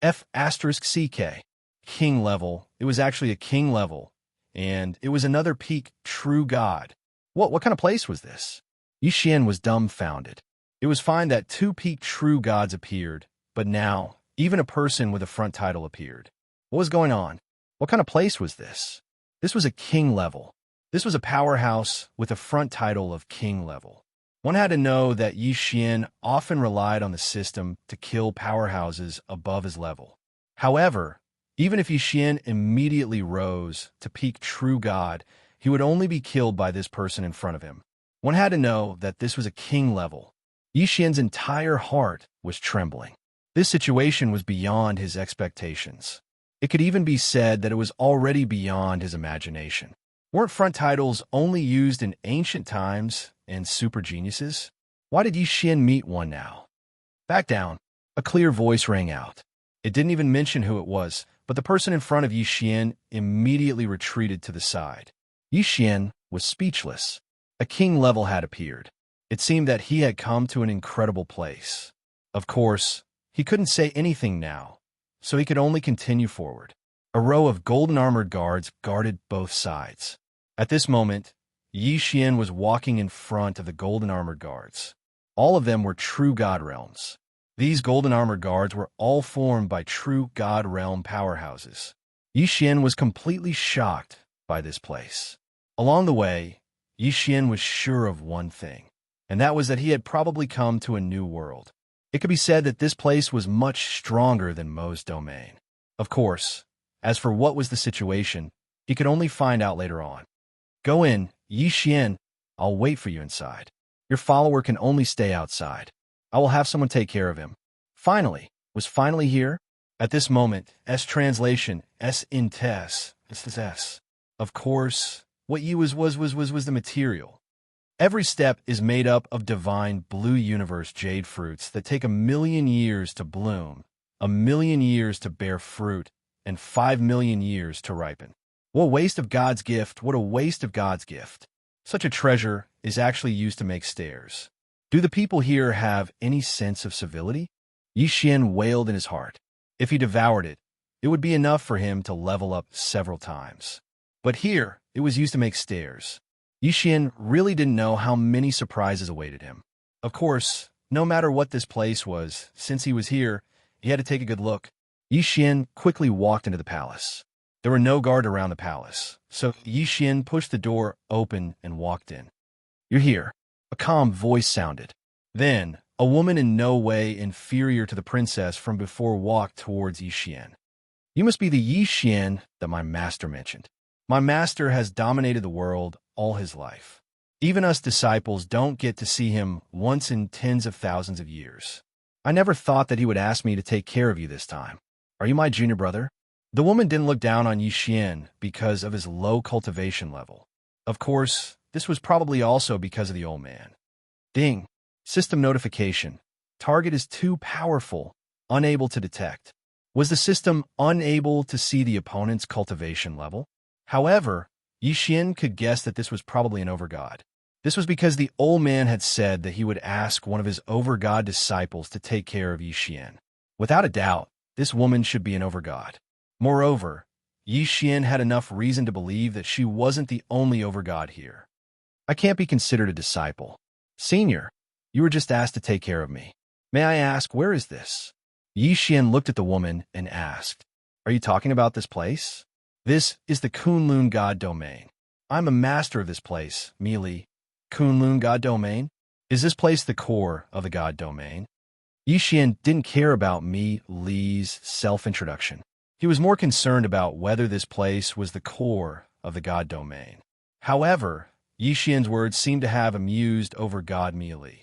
F*CK. King level. It was actually a king level, and it was another peak true god. What kind of place was this? Yi Xian was dumbfounded. It was fine that two peak true gods appeared, but now, even a person with a front title appeared. What was going on? What kind of place was this? This was a king level. This was a powerhouse with a front title of king level. One had to know that Xian often relied on the system to kill powerhouses above his level. However, even if Xian immediately rose to peak true god, he would only be killed by this person in front of him. One had to know that this was a king level. Xian's entire heart was trembling. This situation was beyond his expectations. It could even be said that it was already beyond his imagination. Weren't front titles only used in ancient times and super geniuses? Why did Xian meet one now? Back down. A clear voice rang out. It didn't even mention who it was, but the person in front of Xian immediately retreated to the side. Xian was speechless. A king level had appeared. It seemed that he had come to an incredible place. Of course, he couldn't say anything now, so he could only continue forward. A row of golden armored guards guarded both sides. At this moment, Xian was walking in front of the golden armored guards. All of them were true god realms. These golden armored guards were all formed by true god realm powerhouses. Xian was completely shocked by this place. Along the way, Xian was sure of one thing, and that was that he had probably come to a new world. It could be said that this place was much stronger than Mo's domain. Of course, as for what was the situation, he could only find out later on. Go in, Xian. I'll wait for you inside. Your follower can only stay outside. I will have someone take care of him. Finally, was finally here? At this moment, S translation, S in Tess, S. Of course, what Yi was the material. Every step is made up of divine blue universe jade fruits that take 1,000,000 years to bloom, 1,000,000 years to bear fruit, and 5,000,000 years to ripen. What a waste of God's gift, what a waste of God's gift. Such a treasure is actually used to make stairs. Do the people here have any sense of civility? Xian wailed in his heart. If he devoured it, it would be enough for him to level up several times. But here, it was used to make stairs. Xian really didn't know how many surprises awaited him. Of course, no matter what this place was, since he was here, he had to take a good look. Xian quickly walked into the palace. There were no guards around the palace, so Xian pushed the door open and walked in. You're here. A calm voice sounded. Then, a woman in no way inferior to the princess from before walked towards Xian. You must be the Xian that my master mentioned. My master has dominated the world all his life. Even us disciples don't get to see him once in tens of thousands of years. I never thought that he would ask me to take care of you this time. Are you my junior brother? The woman didn't look down on Xian because of his low cultivation level. Of course, this was probably also because of the old man. Ding. System notification. Target is too powerful, unable to detect. Was the system unable to see the opponent's cultivation level? However, Xian could guess that this was probably an overgod. This was because the old man had said that he would ask one of his overgod disciples to take care of Xian. Without a doubt, this woman should be an overgod. Moreover, Xian had enough reason to believe that she wasn't the only overgod here. I can't be considered a disciple. Senior, you were just asked to take care of me. May I ask, where is this? Xian looked at the woman and asked, Are you talking about this place? This is the Kunlun God domain. I'm a master of this place, Meili. Kunlun God domain? Is this place the core of the God domain? Xian didn't care about Meili's self-introduction. He was more concerned about whether this place was the core of the God domain. However, Xian's words seemed to have amused over God Meili.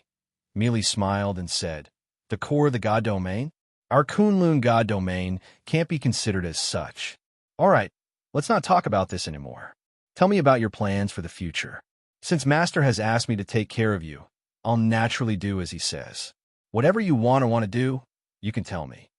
Meili smiled and said, The core of the God domain? Our Kunlun God domain can't be considered as such. All right, let's not talk about this anymore. Tell me about your plans for the future. Since Master has asked me to take care of you, I'll naturally do as he says. Whatever you want to do, you can tell me.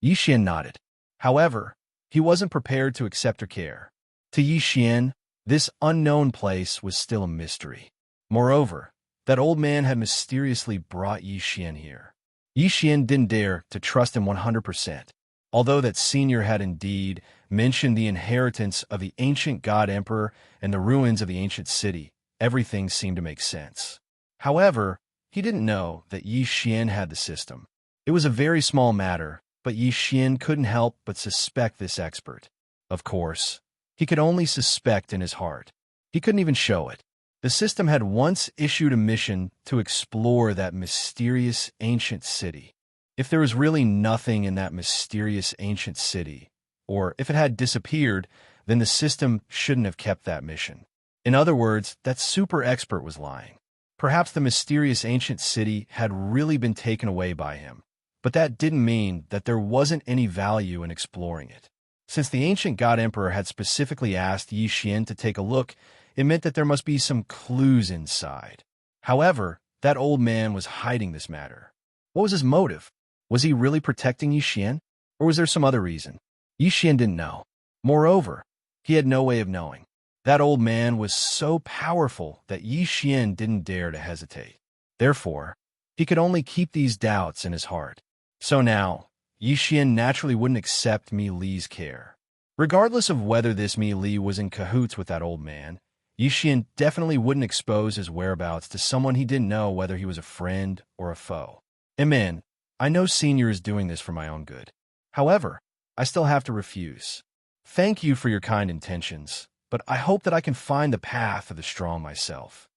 Xian nodded. However, he wasn't prepared to accept her care. To Xian, this unknown place was still a mystery. Moreover, that old man had mysteriously brought Xian here. Xian didn't dare to trust him 100%. Although that senior had indeed mentioned the inheritance of the ancient god emperor and the ruins of the ancient city, everything seemed to make sense. However, He didn't know that Yi Xian had the system. It was a very small matter, but Yi Xian couldn't help but suspect this expert. Of course, he could only suspect in his heart. He couldn't even show it. The system had once issued a mission to explore that mysterious ancient city. If there was really nothing in that mysterious ancient city, or if it had disappeared, then the system shouldn't have kept that mission. In other words, that super expert was lying. Perhaps the mysterious ancient city had really been taken away by him, but that didn't mean that there wasn't any value in exploring it. Since the ancient god emperor had specifically asked Yi Xian to take a look, it meant that there must be some clues inside. However, that old man was hiding this matter. What was his motive? Was he really protecting Yi Xian? Or was there some other reason? Yi Xian didn't know. Moreover, he had no way of knowing. That old man was so powerful that Yi Xian didn't dare to hesitate. Therefore, he could only keep these doubts in his heart. So now, Yi Xian naturally wouldn't accept Mi Li's care. Regardless of whether this Mi Li was in cahoots with that old man, Yi Xian definitely wouldn't expose his whereabouts to someone he didn't know whether he was a friend or a foe. Amen. I know Senior is doing this for my own good. However, I still have to refuse. Thank you for your kind intentions, but I hope that I can find the path of the strong myself.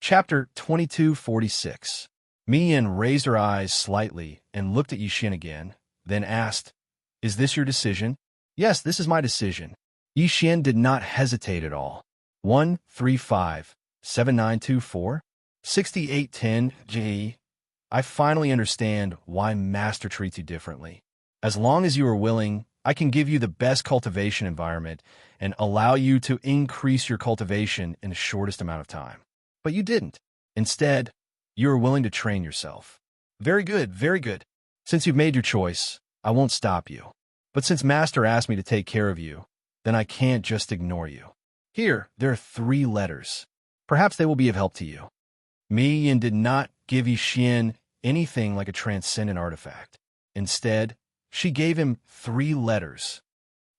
Chapter 2246. Mi Yin raised her eyes slightly and looked at Yi Xian again, then asked, "Is this your decision?" "Yes, this is my decision." Yi Xian did not hesitate at all. 135-7924 6810 G. I finally understand why Master treats you differently. As long as you are willing, I can give you the best cultivation environment and allow you to increase your cultivation in the shortest amount of time. But you didn't. Instead, you are willing to train yourself. Very good, very good. Since you've made your choice, I won't stop you. But since Master asked me to take care of you, then I can't just ignore you. Here, there are 3 letters. Perhaps they will be of help to you. Mi Yin did not give Yi Xian anything like a transcendent artifact. Instead, she gave him 3 letters.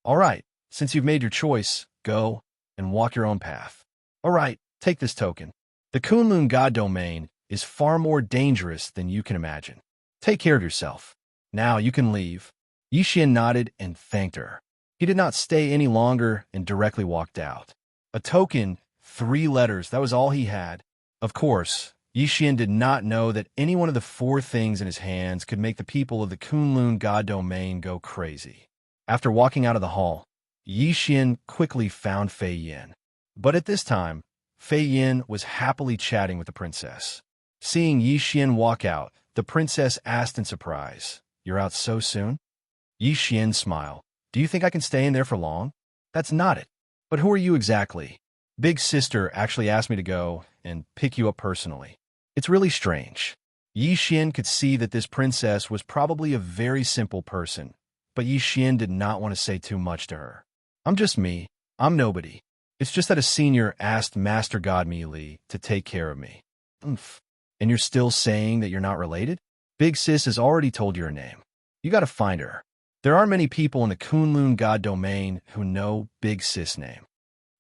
All right, since you've made your choice, go and walk your own path. All right, take this token. The Kunlun God domain is far more dangerous than you can imagine. Take care of yourself. Now you can leave. Yi Xian nodded and thanked her. He did not stay any longer and directly walked out. A token, 3 letters, that was all he had. Of course, Yi Xian did not know that any one of the 4 things in his hands could make the people of the Kunlun God domain go crazy. After walking out of the hall, Yi Xian quickly found Fei Yin. But at this time, Fei Yin was happily chatting with the princess. Seeing Yi Xian walk out, the princess asked in surprise, "You're out so soon?" Yi Xian smiled. "Do you think I can stay in there for long?" "That's not it. But who are you exactly?" "Big sister actually asked me to go and pick you up personally." It's really strange. Yi Xian could see that this princess was probably a very simple person, but Yi Xian did not want to say too much to her. "I'm just me. I'm nobody. It's just that a senior asked Master God Mi Li to take care of me." "Oomph. And you're still saying that you're not related?" "Big sis has already told you her name. You gotta find her. There aren't many people in the Kunlun God domain who know Big sis' name."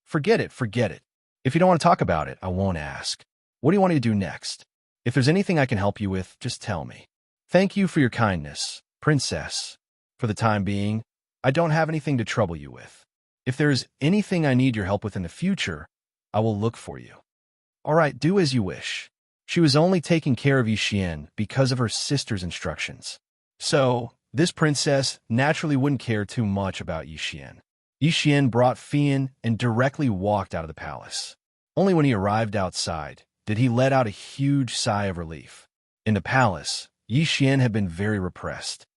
Forget it, forget it. If you don't want to talk about it, I won't ask. What do you want me to do next? If there's anything I can help you with, just tell me. Thank you for your kindness, princess. For the time being, I don't have anything to trouble you with. If there is anything I need your help with in the future, I will look for you. All right, do as you wish. She was only taking care of Yi Xian because of her sister's instructions. So, this princess naturally wouldn't care too much about Yi Xian. Yi Xian brought Fian and directly walked out of the palace. Only when he arrived outside did he let out a huge sigh of relief. In the palace, Yi Xian had been very repressed.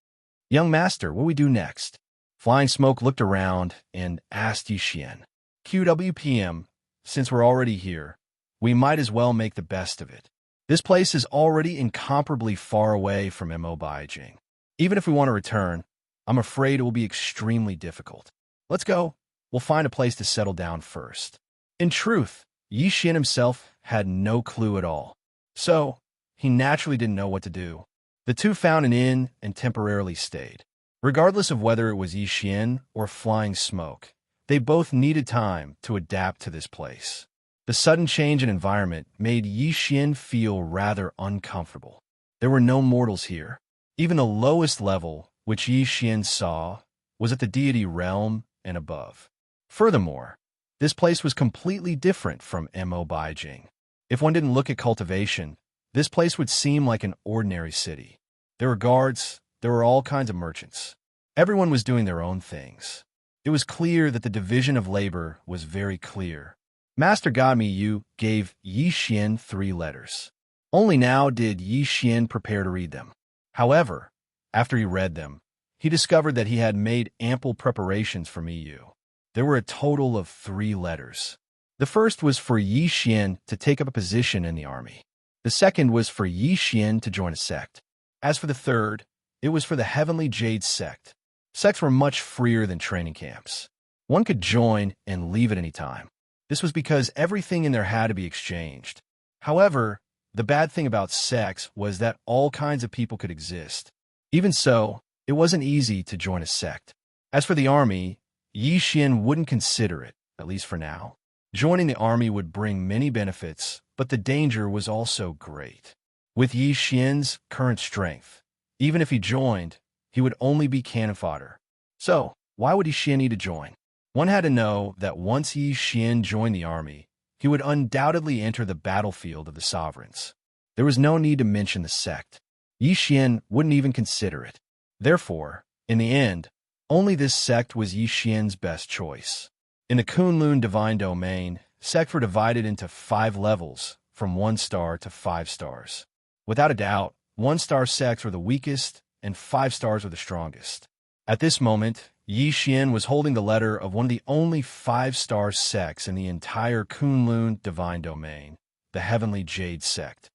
"Young master, what do we do next?" Flying Smoke looked around and asked Yi Xian. "QWPM, since we're already here, we might as well make the best of it. This place is already incomparably far away from Mo Baijing. Even if we want to return, I'm afraid it will be extremely difficult. Let's go. We'll find a place to settle down first." In truth, Yi Xian himself had no clue at all. So, he naturally didn't know what to do. The two found an inn and temporarily stayed. Regardless of whether it was Yi Xian or Flying Smoke, they both needed time to adapt to this place. The sudden change in environment made Yi Xian feel rather uncomfortable. There were no mortals here. Even the lowest level, which Yi Xian saw, was at the deity realm and above. Furthermore, this place was completely different from Mo Beijing. If one didn't look at cultivation, this place would seem like an ordinary city. There were guards, there were all kinds of merchants. Everyone was doing their own things. It was clear that the division of labor was very clear. Master Godmi Yu gave Yi Xian 3 letters. Only now did Yi Xian prepare to read them. However, after he read them, he discovered that he had made ample preparations for Yu. There were a total of 3 letters. The first was for Yi Xian to take up a position in the army. The second was for Yi Xian to join a sect. As for the third, it was for the Heavenly Jade sect. Sects were much freer than training camps. One could join and leave at any time. This was because everything in there had to be exchanged. However, the bad thing about sects was that all kinds of people could exist. Even so, it wasn't easy to join a sect. As for the army, Yi Xian wouldn't consider it, at least for now. Joining the army would bring many benefits, but the danger was also great. With Yi Xian's current strength, even if he joined, he would only be cannon fodder. So, why would Yi Xian need to join? One had to know that once Yi Xian joined the army, he would undoubtedly enter the battlefield of the sovereigns. There was no need to mention the sect. Yi Xian wouldn't even consider it. Therefore, in the end, only this sect was Yi Xian's best choice. In the Kunlun Divine Domain, sects were divided into 5 levels, from 1 star to 5 stars. Without a doubt, 1-star sects were the weakest, and 5 stars were the strongest. At this moment, Yi Xian was holding the letter of one of the only 5-star sects in the entire Kunlun Divine Domain, the Heavenly Jade sect.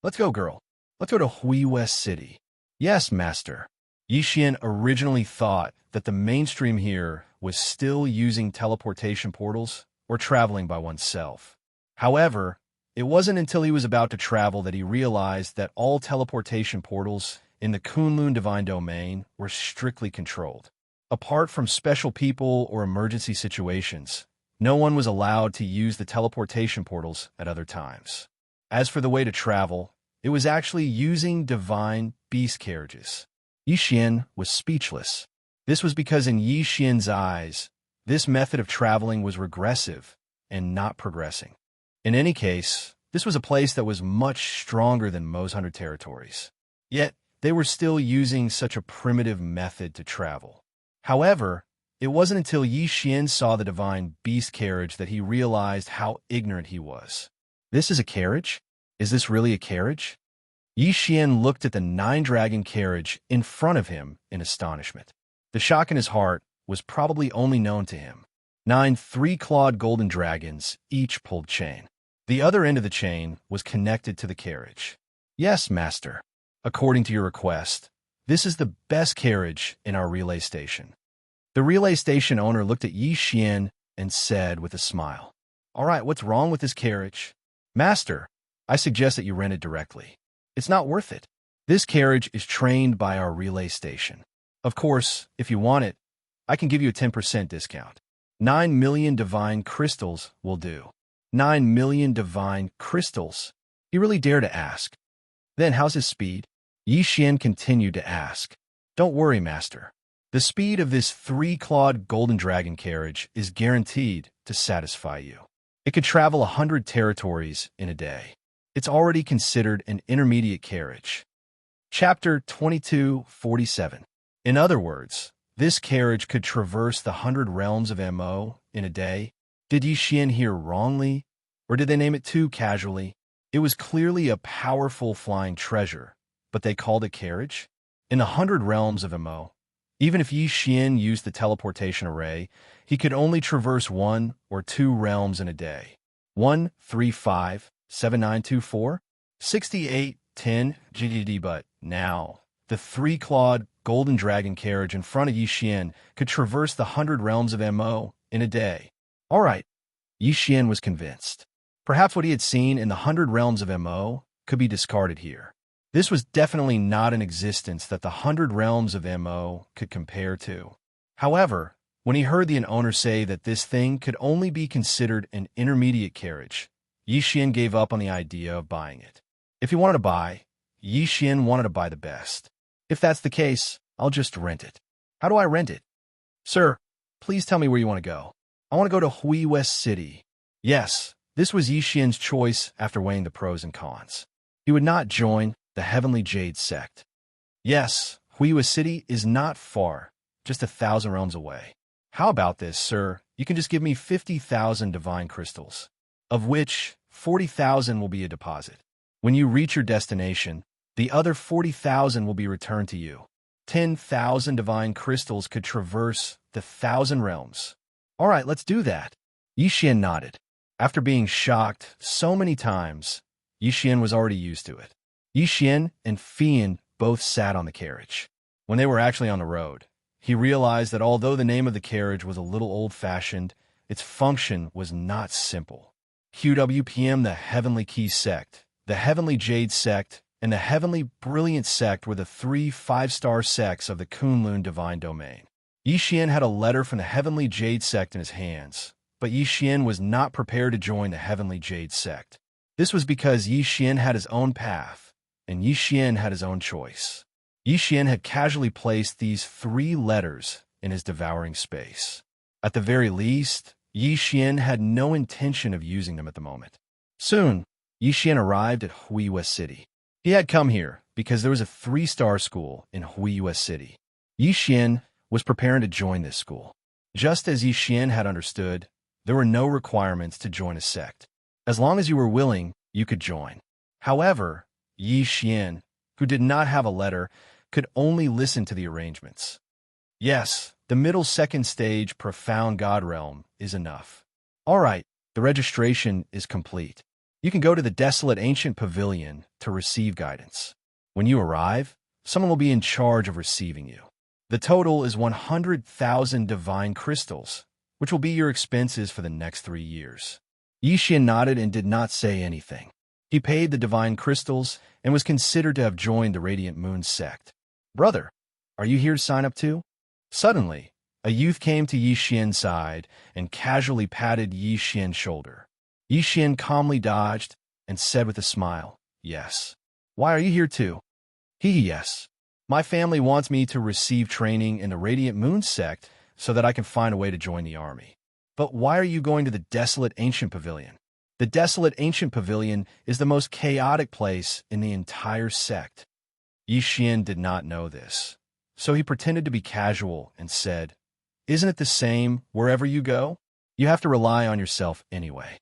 Let's go, girl. Let's go to Hui West City. Yes, master. Yi Xian originally thought that the mainstream here was still using teleportation portals or traveling by oneself. However, it wasn't until he was about to travel that he realized that all teleportation portals in the Kunlun Divine Domain were strictly controlled. Apart from special people or emergency situations, no one was allowed to use the teleportation portals at other times. As for the way to travel, it was actually using divine beast carriages. Yi Xian was speechless. This was because in Yi Xian's eyes, this method of traveling was regressive and not progressing. In any case, this was a place that was much stronger than most 100 territories. Yet, they were still using such a primitive method to travel. However, it wasn't until Yi Xian saw the divine beast carriage that he realized how ignorant he was. This is a carriage? Is this really a carriage? Yi Xian looked at the 9-dragon carriage in front of him in astonishment. The shock in his heart was probably only known to him. 9 3-clawed golden dragons each pulled chain. The other end of the chain was connected to the carriage. Yes, master. According to your request, this is the best carriage in our relay station. The relay station owner looked at Yi Xian and said with a smile, "All right, what's wrong with this carriage?" "Master, I suggest that you rent it directly. It's not worth it. This carriage is trained by our relay station. Of course, if you want it, I can give you a 10% discount. 9 million divine crystals will do." 9 million divine crystals? He really dared to ask. Then how's his speed? Yi Xian continued to ask. "Don't worry, master. The speed of this 3-clawed golden dragon carriage is guaranteed to satisfy you. It could travel 100 territories in a day. It's already considered an intermediate carriage." Chapter 2247. In other words, this carriage could traverse the 100 realms of Mo in a day. Did Yi Xian hear wrongly, or did they name it too casually? It was clearly a powerful flying treasure, but they called it carriage? In the 100 realms of Mo, even if Yi Xian used the teleportation array, he could only traverse 1 or 2 realms in a day. 1, 3, 5, 7, 9, 2, 4, 68, 10, GDD. But now, the 3-clawed golden dragon carriage in front of Yi Xian could traverse the 100 realms of Mo in a day. All right, Yi Xian was convinced. Perhaps what he had seen in the 100 realms of Mo could be discarded here. This was definitely not an existence that the 100 realms of Mo could compare to. However, When he heard the owner say that this thing could only be considered an intermediate carriage, Xian gave up on the idea of buying it. If he wanted to buy, Xian wanted to buy the best. If that's the case, I'll just rent it. How do I rent it? Sir, please tell me where you want to go. I want to go to Hui West City. Yes, this was Xian's choice after weighing the pros and cons. He would not join the Heavenly Jade sect. Yes, Hui West City is not far, just 1,000 realms away. How about this, sir? You can just give me 50,000 divine crystals, of which 40,000 will be a deposit. When you reach your destination, the other 40,000 will be returned to you. 10,000 divine crystals could traverse the 1,000 realms. All right, let's do that. Xian nodded. After being shocked so many times, Xian was already used to it. Xian and Fian both sat on the carriage. When they were actually on the road, he realized that although the name of the carriage was a little old-fashioned, its function was not simple. QWPM, the Heavenly Key sect, the Heavenly Jade sect, and the Heavenly Brilliant sect were the 3 5-star sects of the Kunlun Divine Domain. Xian had a letter from the Heavenly Jade sect in his hands, but Xian was not prepared to join the Heavenly Jade sect. This was because Xian had his own path, and Xian had his own choice. Xian had casually placed these 3 letters in his devouring space. At the very least, Xian had no intention of using them at the moment. Soon, Xian arrived at Hui West City. He had come here because there was a 3-star school in Hui West City. Xian was preparing to join this school. Just as Xian had understood, there were no requirements to join a sect. As long as you were willing, you could join. However, Xian, who did not have a letter, could only listen to the arrangements. Yes, the middle second stage profound God realm is enough. All right, the registration is complete. You can go to the desolate ancient pavilion to receive guidance. When you arrive, someone will be in charge of receiving you. The total is 100,000 divine crystals, which will be your expenses for the next 3 years. Xian nodded and did not say anything. He paid the divine crystals and was considered to have joined the Radiant Moon sect. Brother, are you here to sign up too? Suddenly, a youth came to Xian's side and casually patted Xian's shoulder. Xian calmly dodged and said with a smile, "Yes. Why are you here too?" Yes. My family wants me to receive training in the Radiant Moon sect so that I can find a way to join the army. But why are you going to the desolate ancient pavilion? The desolate ancient pavilion is the most chaotic place in the entire sect. Xian did not know this, so he pretended to be casual and said, "Isn't it the same wherever you go? You have to rely on yourself anyway."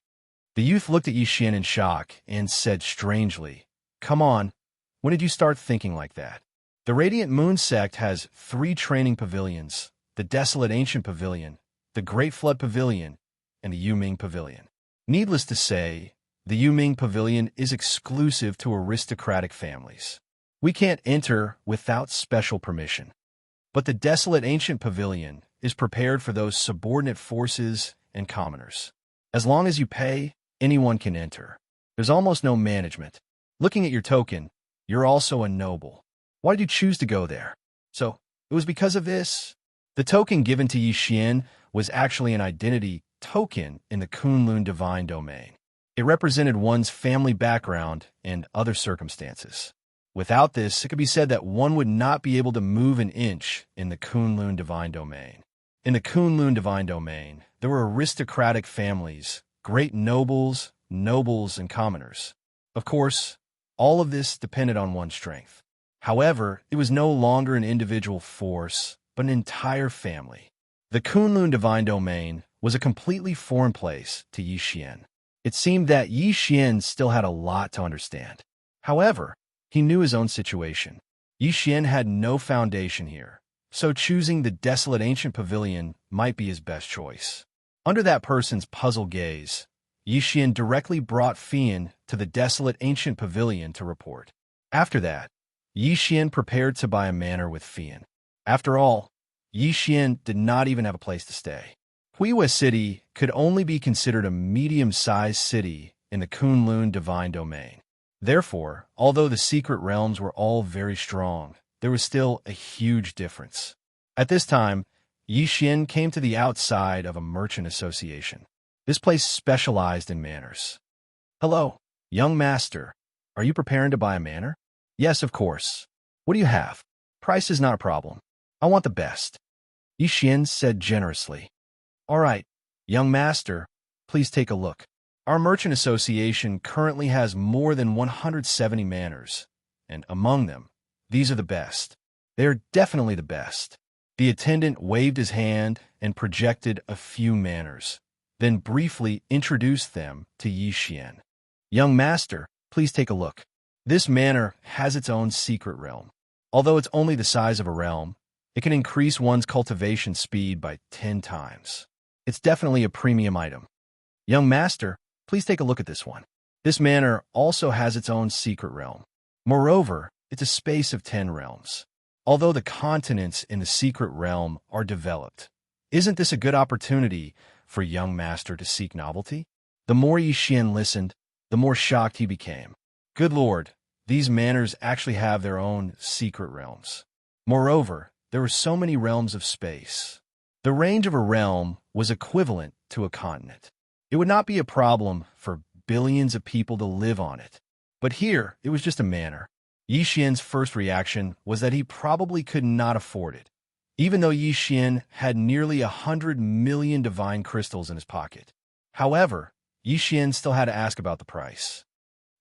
The youth looked at Xian in shock and said strangely, "Come on, when did you start thinking like that?" The Radiant Moon sect has 3 training pavilions: the Desolate Ancient Pavilion, the Great Flood Pavilion, and the Yuming Pavilion. Needless to say, the Yuming Pavilion is exclusive to aristocratic families. We can't enter without special permission. But the Desolate Ancient Pavilion is prepared for those subordinate forces and commoners. As long as you pay, anyone can enter. There's almost no management. Looking at your token, you're also a noble. Why did you choose to go there? So, it was because of this? The token given to Xian was actually an identity token in the Kunlun Divine Domain. It represented one's family background and other circumstances. Without this, it could be said that one would not be able to move an inch in the Kunlun Divine Domain. In the Kunlun Divine Domain, there were aristocratic families, great nobles, and commoners. Of course, all of this depended on one's strength. However, it was no longer an individual force, but an entire family. The Kunlun Divine Domain was a completely foreign place to Xian. It seemed that Xian still had a lot to understand. However, he knew his own situation. Xian had no foundation here, so choosing the Desolate Ancient Pavilion might be his best choice. Under that person's puzzled gaze, Xian directly brought Fian to the Desolate Ancient Pavilion to report. After that, Xian prepared to buy a manor with Fian. After all, Xian did not even have a place to stay. Hui West City could only be considered a medium-sized city in the Kunlun Divine Domain. Therefore, although the secret realms were all very strong, there was still a huge difference. At this time, Yi Xian came to the outside of a merchant association. This place specialized in manors. Hello, young master. Are you preparing to buy a manor? Yes, of course. What do you have? Price is not a problem. I want the best. Yi Xian said generously. All right, young master, please take a look. Our merchant association currently has more than 170 manors, and among them, these are the best. They are definitely the best. The attendant waved his hand and projected a few manors, then briefly introduced them to Yi Xian. Young master, please take a look. This manor has its own secret realm. Although it's only the size of a realm, it can increase one's cultivation speed by 10 times. It's definitely a premium item. Young master, please take a look at this one. This manor also has its own secret realm. Moreover, it's a space of 10 realms. Although the continents in the secret realm are developed, isn't this a good opportunity for young master to seek novelty? The more Yi Xian listened, the more shocked he became. Good lord, these manors actually have their own secret realms. Moreover, there were so many realms of space. The range of a realm was equivalent to a continent. It would not be a problem for billions of people to live on it. But here, it was just a manor. Yi Xian's first reaction was that he probably could not afford it, even though Yi Xian had nearly 100 million divine crystals in his pocket. However, Yi Xian still had to ask about the price.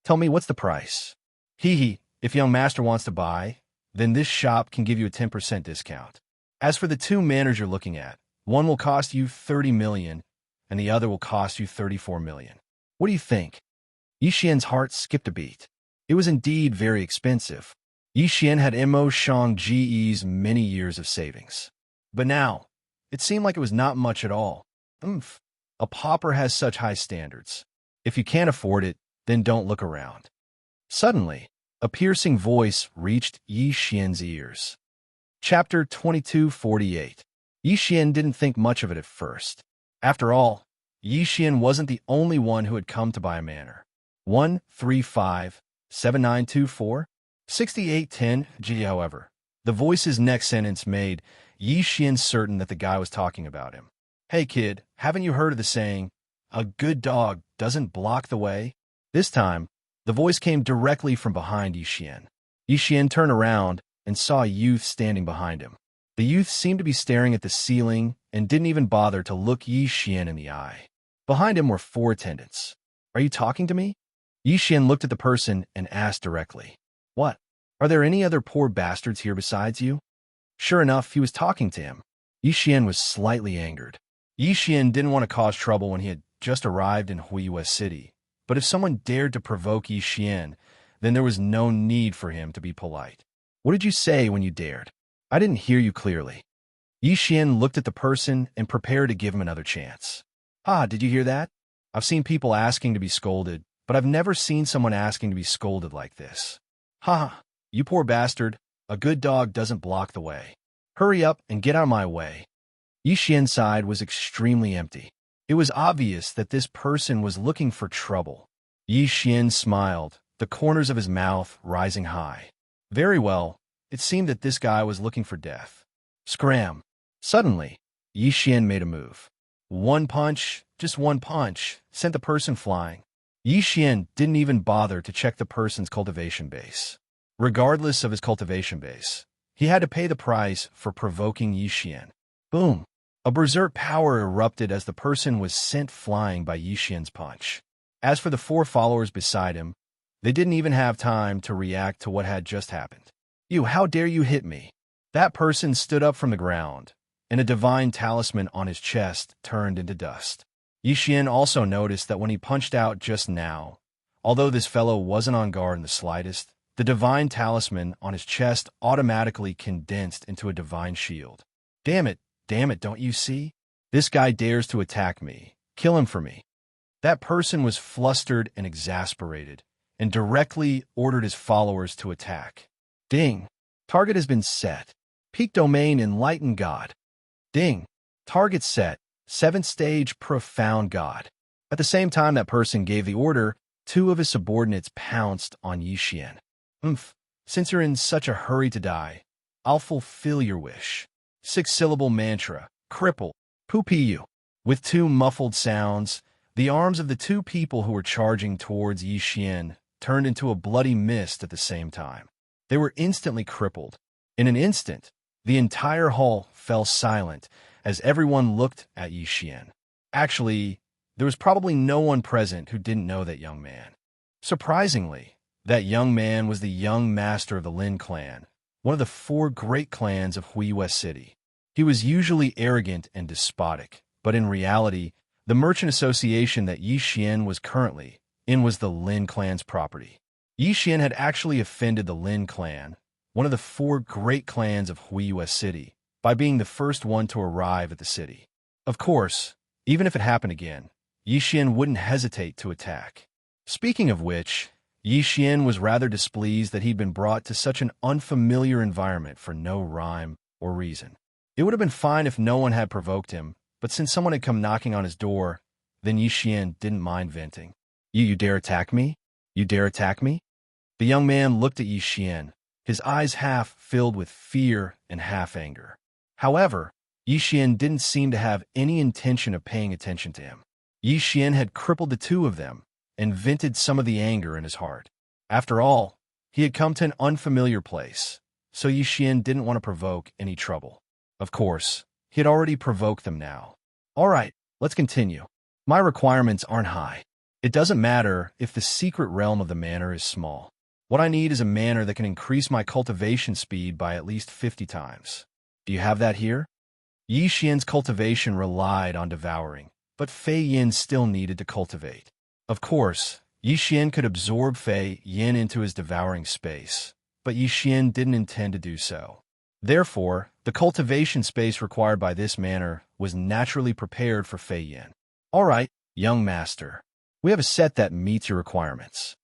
Tell me, what's the price? If young master wants to buy, then this shop can give you a 10% discount. As for the two manors you're looking at, one will cost you 30 million, and the other will cost you 34 million. What do you think? Yi Xian's heart skipped a beat. It was indeed very expensive. Yi Xian had Mo Xiangji's many years of savings. But now, it seemed like it was not much at all. A pauper has such high standards. If you can't afford it, then don't look around. Suddenly, a piercing voice reached Yi Xian's ears. Chapter 2248. Yi Xian didn't think much of it at first. After all, Yi Xian wasn't the only one who had come to buy a manor. 135-7924-6810 G. However, the voice's next sentence made Yi Xian certain that the guy was talking about him. Hey kid, haven't you heard of the saying, a good dog doesn't block the way? This time, the voice came directly from behind Yi Xian. Yi Xian turned around and saw a youth standing behind him. The youth seemed to be staring at the ceiling and didn't even bother to look Yi Xian in the eye. Behind him were 4 attendants. Are you talking to me? Yi Xian looked at the person and asked directly. What? Are there any other poor bastards here besides you? Sure enough, he was talking to him. Yi Xian was slightly angered. Yi Xian didn't want to cause trouble when he had just arrived in Wuxia City, but if someone dared to provoke Yi Xian, then there was no need for him to be polite. What did you say when you dared? I didn't hear you clearly. Yi Xian looked at the person and prepared to give him another chance. Did you hear that? I've seen people asking to be scolded, but I've never seen someone asking to be scolded like this. You poor bastard, a good dog doesn't block the way. Hurry up and get out of my way. Yi Xian's side was extremely empty. It was obvious that this person was looking for trouble. Yi Xian smiled, the corners of his mouth rising high. Very well, it seemed that this guy was looking for death. Scram! Suddenly, Yi Xian made a move. One punch, just one punch, sent the person flying. Yi Xian didn't even bother to check the person's cultivation base. Regardless of his cultivation base, he had to pay the price for provoking Yi Xian. Boom! A berserk power erupted as the person was sent flying by Yi Xian's punch. As for the 4 followers beside him, they didn't even have time to react to what had just happened. How dare you hit me? That person stood up from the ground, and a divine talisman on his chest turned into dust. Yi Xian also noticed that when he punched out just now, although this fellow wasn't on guard in the slightest, the divine talisman on his chest automatically condensed into a divine shield. Damn it, don't you see? This guy dares to attack me. Kill him for me. That person was flustered and exasperated, and directly ordered his followers to attack. Ding! Target has been set. Peak domain enlightened God. Ding! Target set. 7th stage profound God. At the same time that person gave the order, 2 of his subordinates pounced on Yi Xian. Since you're in such a hurry to die, I'll fulfill your wish. 6-syllable mantra, cripple, poo-pee-you. With two muffled sounds, the arms of the two people who were charging towards Xian turned into a bloody mist at the same time. They were instantly crippled. In an instant, the entire hall fell silent as everyone looked at Xian. Actually, there was probably no one present who didn't know that young man. Surprisingly, that young man was the young master of the Lin clan, one of the four great clans of Wuxia City. He was usually arrogant and despotic, but in reality, the merchant association that Xian was currently in was the Lin clan's property. Xian had actually offended the Lin clan, one of the four great clans of Wuxia City, by being the first one to arrive at the city. Of course, even if it happened again, Xian wouldn't hesitate to attack. Speaking of which, Xian was rather displeased that he'd been brought to such an unfamiliar environment for no rhyme or reason. It would have been fine if no one had provoked him, but since someone had come knocking on his door, then Xian didn't mind venting. You dare attack me? You dare attack me? The young man looked at Xian, his eyes half filled with fear and half anger. However, Xian didn't seem to have any intention of paying attention to him. Xian had crippled the two of them and vented some of the anger in his heart. After all, he had come to an unfamiliar place, so Xian didn't want to provoke any trouble. Of course, he had already provoked them now. All right, let's continue. My requirements aren't high. It doesn't matter if the secret realm of the manor is small. What I need is a manor that can increase my cultivation speed by at least 50 times. Do you have that here? Xian's cultivation relied on devouring, but Fei Yin still needed to cultivate. Of course, Xian could absorb Fei Yin into his devouring space, but Xian didn't intend to do so. Therefore, the cultivation space required by this manor was naturally prepared for Fei Yin. All right, young master. We have a set that meets your requirements.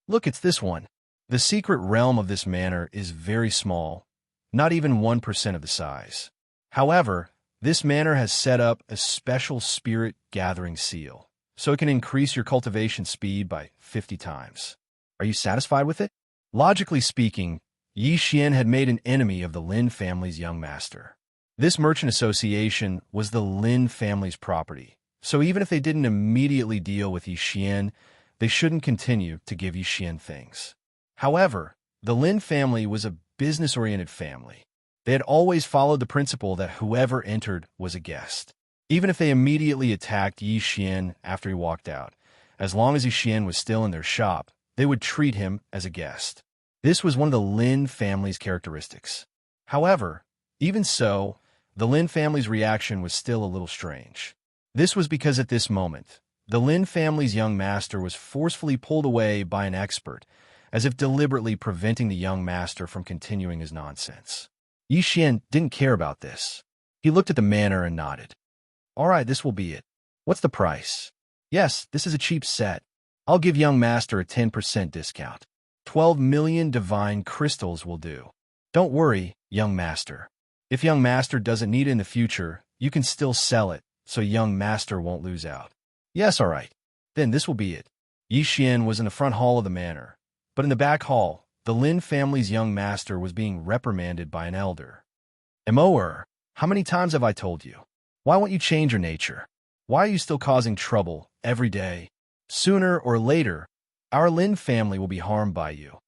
Look, it's this one. The secret realm of this manor is very small, not even 1% of the size. However, this manor has set up a special spirit gathering seal, so it can increase your cultivation speed by 50 times. Are you satisfied with it? Logically speaking, Xian had made an enemy of the Lin family's young master. This merchant association was the Lin family's property, so even if they didn't immediately deal with Xian, they shouldn't continue to give Xian things. However, the Lin family was a business-oriented family. They had always followed the principle that whoever entered was a guest. Even if they immediately attacked Xian after he walked out, as long as Xian was still in their shop, they would treat him as a guest. This was one of the Lin family's characteristics. However, even so, the Lin family's reaction was still a little strange. This was because at this moment, the Lin family's young master was forcefully pulled away by an expert, as if deliberately preventing the young master from continuing his nonsense. Xian didn't care about this. He looked at the manor and nodded. All right, this will be it. What's the price? Yes, this is a cheap set. I'll give young master a 10% discount. 12 million divine crystals will do. Don't worry, young master. If young master doesn't need it in the future, you can still sell it, so young master won't lose out. Yes, all right. Then this will be it. Xian was in the front hall of the manor, but in the back hall, the Lin family's young master was being reprimanded by an elder. Immortal, how many times have I told you? Why won't you change your nature? Why are you still causing trouble every day? Sooner or later, our Lin family will be harmed by you.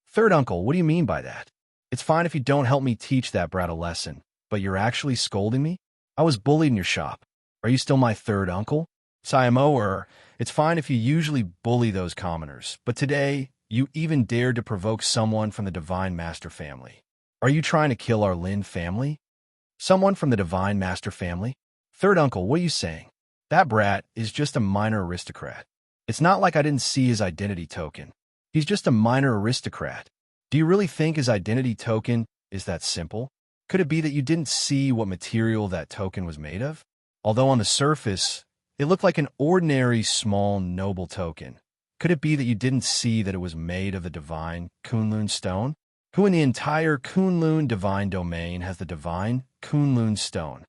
Third uncle, what do you mean by that? It's fine if you don't help me teach that brat a lesson, but you're actually scolding me? I was bullied in your shop. Are you still my third uncle? Immortal, it's fine if you usually bully those commoners, but today, you even dared to provoke someone from the Divine Master family. Are you trying to kill our Lin family? Someone from the Divine Master family? Third uncle, what are you saying? That brat is just a minor aristocrat. It's not like I didn't see his identity token. He's just a minor aristocrat. Do you really think his identity token is that simple? Could it be that you didn't see what material that token was made of? Although on the surface, it looked like an ordinary small noble token. Could it be that you didn't see that it was made of the divine Kunlun stone? Who in the entire Kunlun divine domain has the divine Kunlun stone?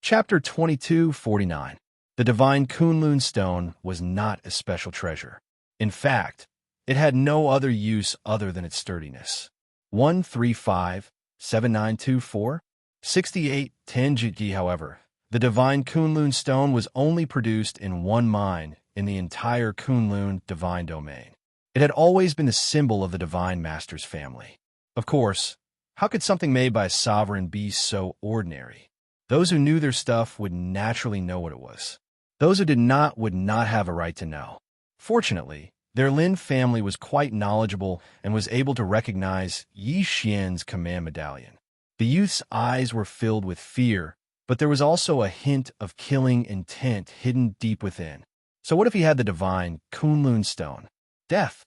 Chapter 2249. The divine Kunlun stone was not a special treasure. In fact, it had no other use other than its sturdiness. 135-7924 68-10 GT, however, The divine Kunlun stone was only produced in one mine in the entire Kunlun divine domain. It had always been the symbol of the divine master's family. Of course, how could something made by a sovereign be so ordinary? Those who knew their stuff would naturally know what it was. Those who did not would not have a right to know. Fortunately, their Lin family was quite knowledgeable and was able to recognize Yi Xian's command medallion. The youth's eyes were filled with fear, but there was also a hint of killing intent hidden deep within. So what if he had the divine Kunlun stone? Death.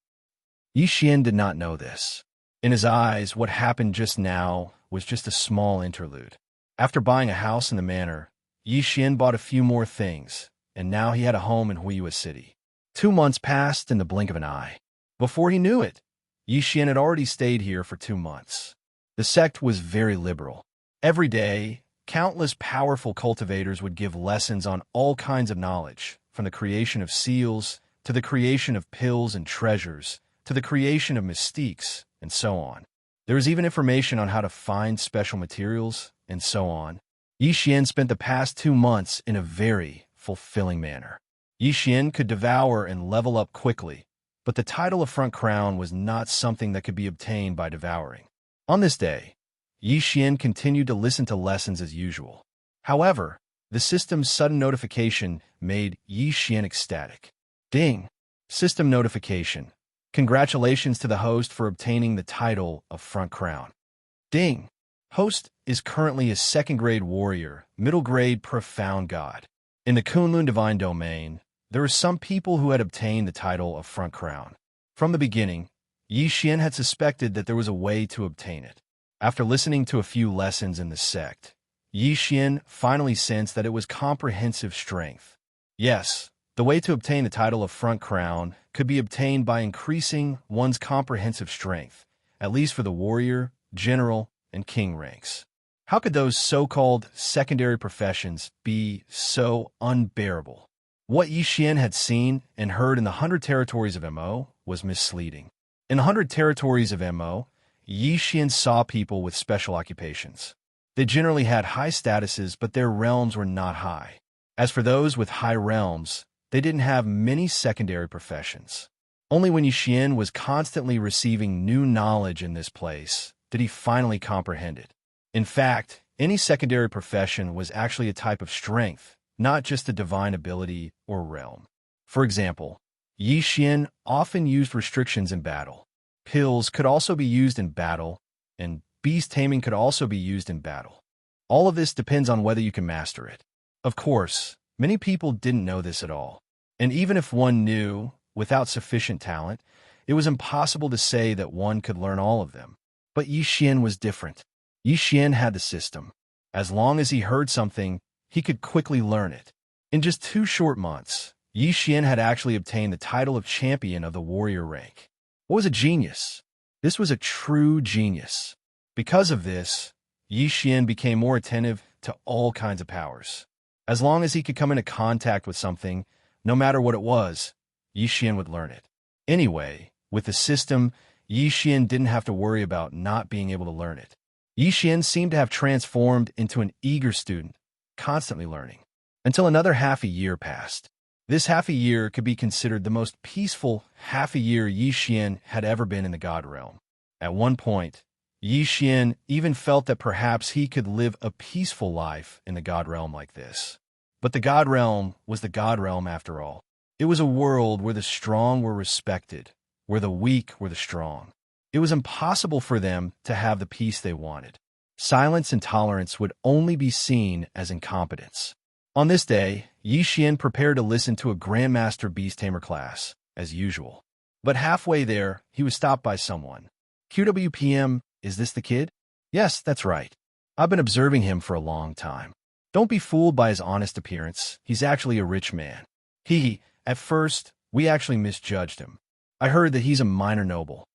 Yi Xian did not know this. In his eyes, what happened just now was just a small interlude. After buying a house in the manor, Yi Xian bought a few more things, and now he had a home in Huiyue City. 2 months passed in the blink of an eye. Before he knew it, Yi Xian had already stayed here for 2 months. The sect was very liberal. Every day, countless powerful cultivators would give lessons on all kinds of knowledge, from the creation of seals, to the creation of pills and treasures, to the creation of mystiques, and so on. There was even information on how to find special materials, and so on. Yi Xian spent the past 2 months in a very fulfilling manner. Yi Xian could devour and level up quickly, but the title of Front Crown was not something that could be obtained by devouring. On this day, Yi Xian continued to listen to lessons as usual. However, the system's sudden notification made Yi Xian ecstatic. Ding! System notification. Congratulations to the host for obtaining the title of Front Crown. Ding! Host is currently a second-grade warrior, middle-grade profound god. In the Kunlun divine domain, there are some people who had obtained the title of Front Crown. From the beginning, Yi Xian had suspected that there was a way to obtain it. After listening to a few lessons in the sect, Yi Xian finally sensed that it was comprehensive strength. Yes, the way to obtain the title of Front Crown could be obtained by increasing one's comprehensive strength, at least for the warrior, general, and king ranks. How could those so-called secondary professions be so unbearable? What Yi Xian had seen and heard in the 100 territories of Mo was misleading. In the 100 territories of Mo, Yi Xian saw people with special occupations. They generally had high statuses, but their realms were not high. As for those with high realms, they didn't have many secondary professions. Only when Yi Xian was constantly receiving new knowledge in this place did he finally comprehend it. In fact, any secondary profession was actually a type of strength, not just a divine ability or realm. For example, Yi Xian often used restrictions in battle. Pills could also be used in battle, and beast taming could also be used in battle. All of this depends on whether you can master it. Of course, many people didn't know this at all. And even if one knew, without sufficient talent, it was impossible to say that one could learn all of them. But Yi Xian was different. Yi Xian had the system. As long as he heard something, he could quickly learn it. In just 2 short months, Yi Xian had actually obtained the title of champion of the warrior rank. What was a genius? This was a true genius. Because of this, Yi Xian became more attentive to all kinds of powers. As long as he could come into contact with something, no matter what it was, Yi Xian would learn it. Anyway, with the system, Yi Xian didn't have to worry about not being able to learn it. Yi Xian seemed to have transformed into an eager student, constantly learning, until another half a year passed. This half a year could be considered the most peaceful half a year Yi Xian had ever been in the God realm. At one point, Yi Xian even felt that perhaps he could live a peaceful life in the God realm like this. But the God realm was the God realm after all. It was a world where the strong were respected, where the weak were the strong. It was impossible for them to have the peace they wanted. Silence and tolerance would only be seen as incompetence. On this day, Yi Xian prepared to listen to a Grandmaster Beast Tamer class, as usual. But halfway there, he was stopped by someone. QWPM, is this the kid? Yes, that's right. I've been observing him for a long time. Don't be fooled by his honest appearance. He's actually a rich man. At first, we actually misjudged him. I heard that he's a minor noble.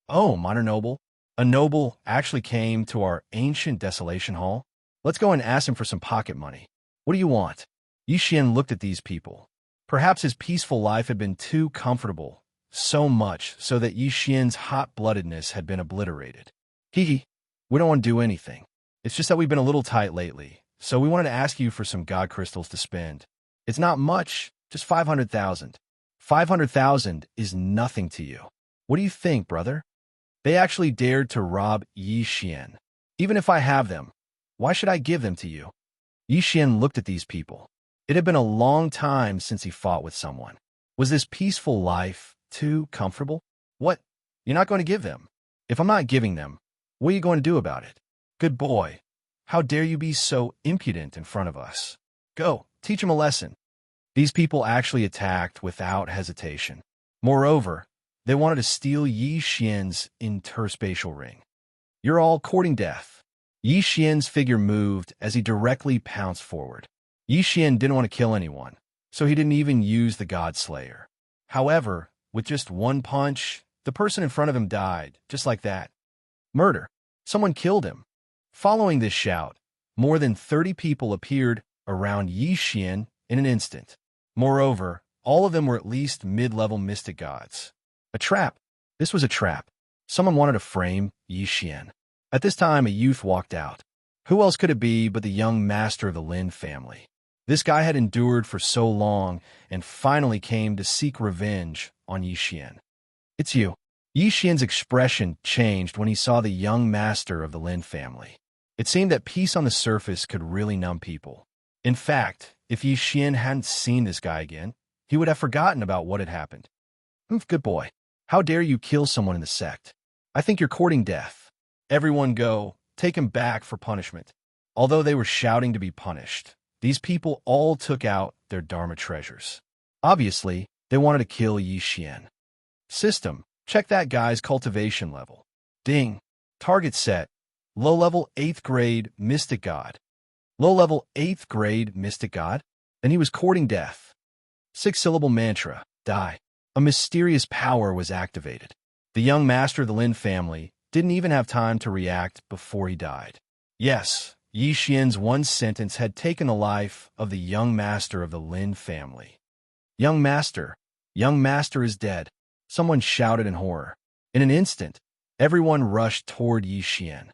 Oh, minor noble? A noble actually came to our ancient desolation hall? Let's go and ask him for some pocket money. What do you want? Yi Xian looked at these people. Perhaps his peaceful life had been too comfortable, so much so that Yi Xian's hot-bloodedness had been obliterated. We don't want to do anything. It's just that we've been a little tight lately, So we wanted to ask you for some god crystals to spend. It's not much, just 500,000. 500,000 is nothing to you. What do you think, brother? They actually dared to rob Xian. Even if I have them, why should I give them to you? Xian looked at these people. It had been a long time since he fought with someone. Was this peaceful life too comfortable? What? You're not going to give them? If I'm not giving them, what are you going to do about it? Good boy. How dare you be so impudent in front of us? Go, teach him a lesson. These people actually attacked without hesitation. Moreover, they wanted to steal Xian's interspatial ring. You're all courting death. Xian's figure moved as he directly pounced forward. Xian didn't want to kill anyone, so he didn't even use the God Slayer. However, with just one punch, the person in front of him died, just like that. Murder. Someone killed him. Following this shout, more than 30 people appeared around Xian in an instant. Moreover, all of them were at least mid-level mystic gods. A trap. This was a trap. Someone wanted to frame Xian. At this time, a youth walked out. Who else could it be but the young master of the Lin family? This guy had endured for so long and finally came to seek revenge on Xian. It's you. Xian's expression changed when he saw the young master of the Lin family. It seemed that peace on the surface could really numb people. In fact, if Xian hadn't seen this guy again, he would have forgotten about what had happened. Good boy. How dare you kill someone in the sect? I think you're courting death. Everyone go, take him back for punishment. Although they were shouting to be punished, these people all took out their Dharma treasures. Obviously, they wanted to kill Xian. System, check that guy's cultivation level. Ding. Target set. Low-level 8th grade Mystic God. Low-level 8th grade Mystic God? Then he was courting death. 6-syllable mantra. Die. A mysterious power was activated. The young master of the Lin family didn't even have time to react before he died. Yes, Xian's one sentence had taken the life of the young master of the Lin family. Young master is dead. Someone shouted in horror. In an instant, everyone rushed toward Xian.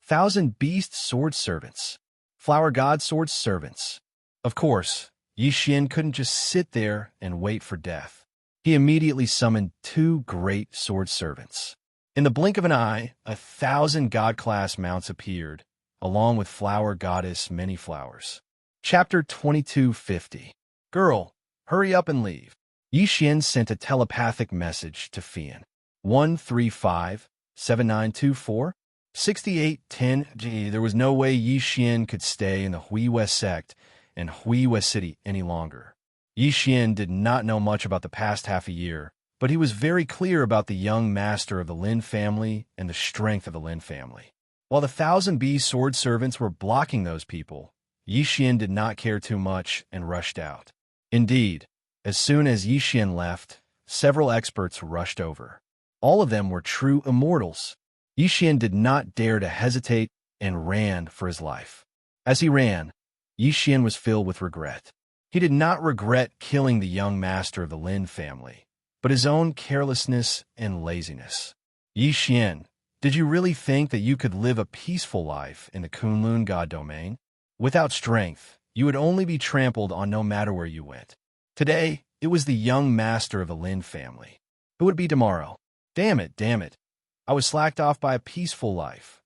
1,000 beast sword servants. Flower god sword servants. Of course, Xian couldn't just sit there and wait for death. He immediately summoned 2 great sword servants. In the blink of an eye, 1,000 god-class mounts appeared, along with flower goddess Many Flowers. Chapter 2250. Girl, hurry up and leave. Xian sent a telepathic message to Fian. 135-7924. 6810. Gee, there was no way Xian could stay in the Huiwei sect and Huiwei city any longer. Xian did not know much about the past half a year, but he was very clear about the young master of the Lin family and the strength of the Lin family. While the 1,000 beast sword servants were blocking those people, Xian did not care too much and rushed out. Indeed, as soon as Xian left, several experts rushed over. All of them were true immortals. Xian did not dare to hesitate and ran for his life. As he ran, Xian was filled with regret. He did not regret killing the young master of the Lin family, but his own carelessness and laziness. Xian, did you really think that you could live a peaceful life in the Kunlun God domain? Without strength, you would only be trampled on no matter where you went. Today, it was the young master of the Lin family. Who would it be tomorrow? Damn it. I was slacked off by a peaceful life.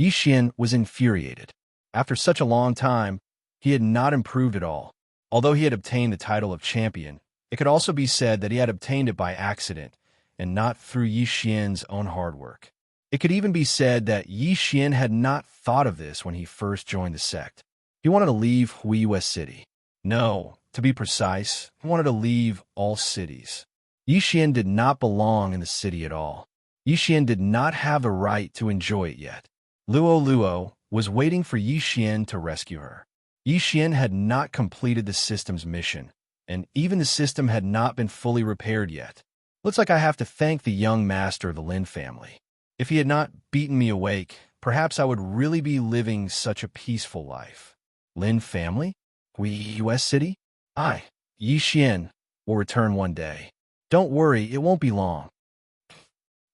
Xian was infuriated. After such a long time, he had not improved at all. Although he had obtained the title of champion, it could also be said that he had obtained it by accident and not through Xian's own hard work. It could even be said that Xian had not thought of this when he first joined the sect. He wanted to leave Huiwei City. No, to be precise, he wanted to leave all cities. Xian did not belong in the city at all. Xian did not have the right to enjoy it yet. Luo was waiting for Xian to rescue her. Xian had not completed the system's mission, and even the system had not been fully repaired yet. Looks like I have to thank the young master of the Lin family. If he had not beaten me awake, perhaps I would really be living such a peaceful life. Lin family? Huiwei City? Xian, will return one day. Don't worry, it won't be long.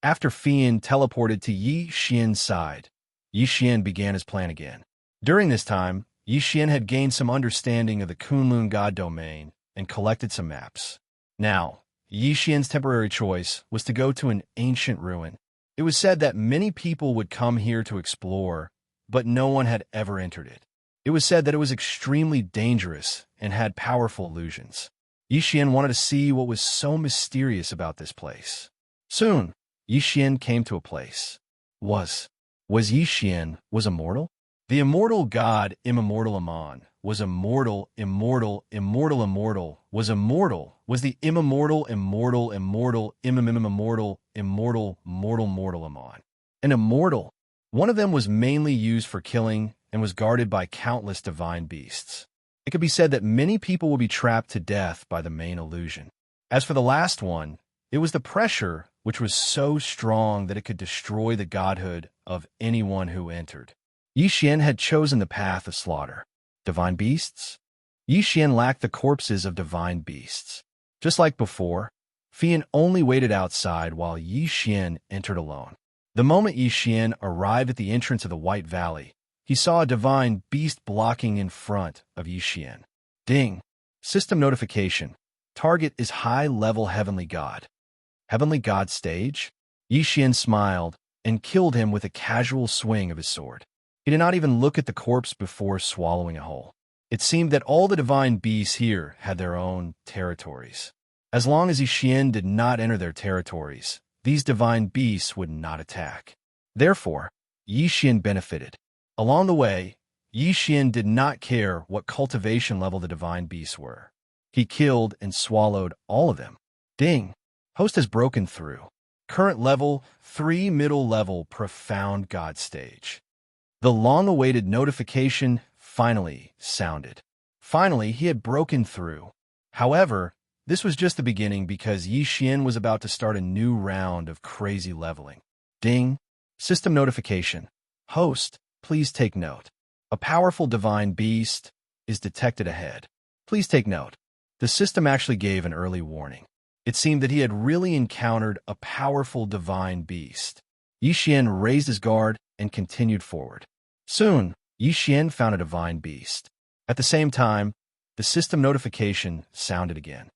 After Fian teleported to Xian's side, Xian began his plan again. During this time, Yi Xian had gained some understanding of the Kunlun god domain and collected some maps. Now, Yi Xian's temporary choice was to go to an ancient ruin. It was said that many people would come here to explore, but no one had ever entered it. It was said that it was extremely dangerous and had powerful illusions. Yi Xian wanted to see what was so mysterious about this place. Soon, Yi Xian came to a place. Was Yi Xian immortal? The immortal god Immortal Amon was immortal, was the immortal Amon. An immortal. One of them was mainly used for killing and was guarded by countless divine beasts. It could be said that many people would be trapped to death by the main illusion. As for the last one, it was the pressure which was so strong that it could destroy the godhood of anyone who entered. Yi Xian had chosen the path of slaughter. Divine beasts? Yi Xian lacked the corpses of divine beasts. Just like before, Fian only waited outside while Yi Xian entered alone. The moment Yi Xian arrived at the entrance of the White Valley, he saw a divine beast blocking in front of Yi Xian. Ding! System notification. Target is high-level heavenly god. Heavenly god stage? Yi Xian smiled and killed him with a casual swing of his sword. He did not even look at the corpse before swallowing a whole. It seemed that all the divine beasts here had their own territories. As long as Yi Xian did not enter their territories, these divine beasts would not attack. Therefore, Yi Xian benefited. Along the way, Yi Xian did not care what cultivation level the divine beasts were. He killed and swallowed all of them. Ding! Host has broken through. Current level 3, middle level profound god stage. The long-awaited notification finally sounded. Finally, he had broken through. However, this was just the beginning because Yi Xian was about to start a new round of crazy leveling. Ding! System notification. Host, please take note. A powerful divine beast is detected ahead. Please take note. The system actually gave an early warning. It seemed that he had really encountered a powerful divine beast. Yi Xian raised his guard and continued forward. Soon, Yi Xian found a divine beast. At the same time, the system notification sounded again.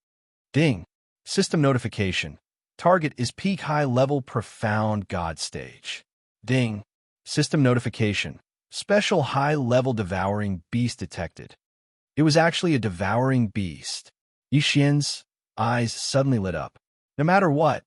Ding! System notification. Target is peak high-level profound god stage. Ding! System notification. Special high-level devouring beast detected. It was actually a devouring beast. Yi Xian's eyes suddenly lit up. No matter what,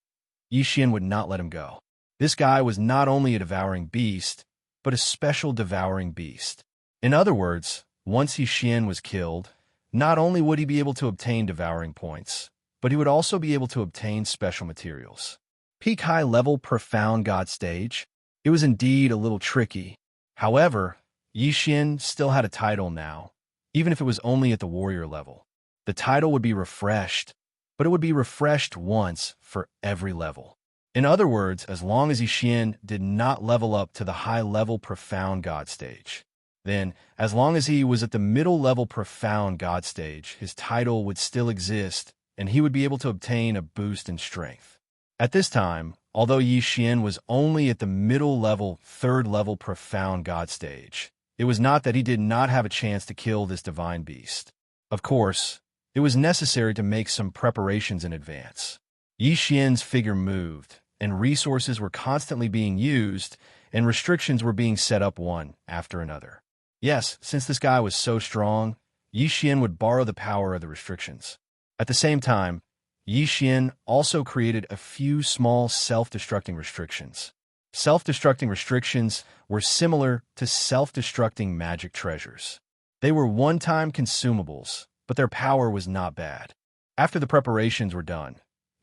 Yi Xian would not let him go. This guy was not only a devouring beast, but a special devouring beast. In other words, once Yi Xian was killed, not only would he be able to obtain devouring points, but he would also be able to obtain special materials. Peak high-level profound god stage. It was indeed a little tricky. However, Yi Xian still had a title now, even if it was only at the warrior level. The title would be refreshed, but it would be refreshed once for every level. In other words, as long as Yi Xian did not level up to the high-level profound god stage, then, as long as he was at the middle-level profound god stage, his title would still exist, and he would be able to obtain a boost in strength. At this time, although Yi Xian was only at the middle-level, third-level profound god stage, it was not that he did not have a chance to kill this divine beast. Of course, it was necessary to make some preparations in advance. Yi Xian's figure moved, and resources were constantly being used, and restrictions were being set up one after another. Yes, since this guy was so strong, Yi Xian would borrow the power of the restrictions. At the same time, Yi Xian also created a few small self-destructing restrictions. Self-destructing restrictions were similar to self-destructing magic treasures. They were one-time consumables, but their power was not bad. After the preparations were done,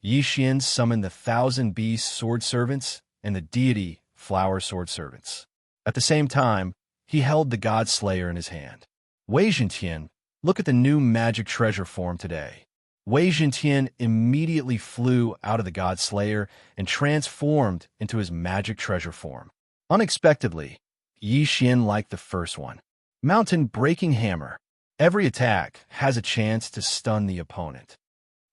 Yi Xian summoned the 1,000 beast sword servants and the deity flower sword servants. At the same time, he held the god slayer in his hand. Wei Zhentian, look at the new magic treasure form today. Wei Zhentian immediately flew out of the god slayer and transformed into his magic treasure form. Unexpectedly, Yi Xian liked the first one. Mountain breaking hammer. Every attack has a chance to stun the opponent.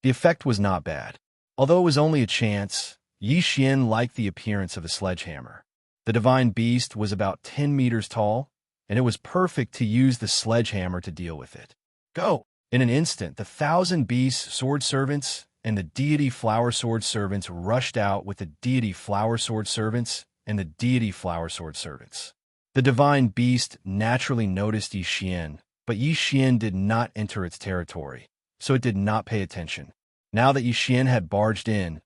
The effect was not bad. Although it was only a chance, Yi Xian liked the appearance of a sledgehammer. The divine beast was about 10 meters tall, and it was perfect to use the sledgehammer to deal with it. Go! In an instant, the 1,000 beast sword servants and the deity flower sword servants rushed out with the deity flower sword servants and the deity flower sword servants. The divine beast naturally noticed Yi Xian, but Yi Xian did not enter its territory, so it did not pay attention. Now that Yi Xian had barged in,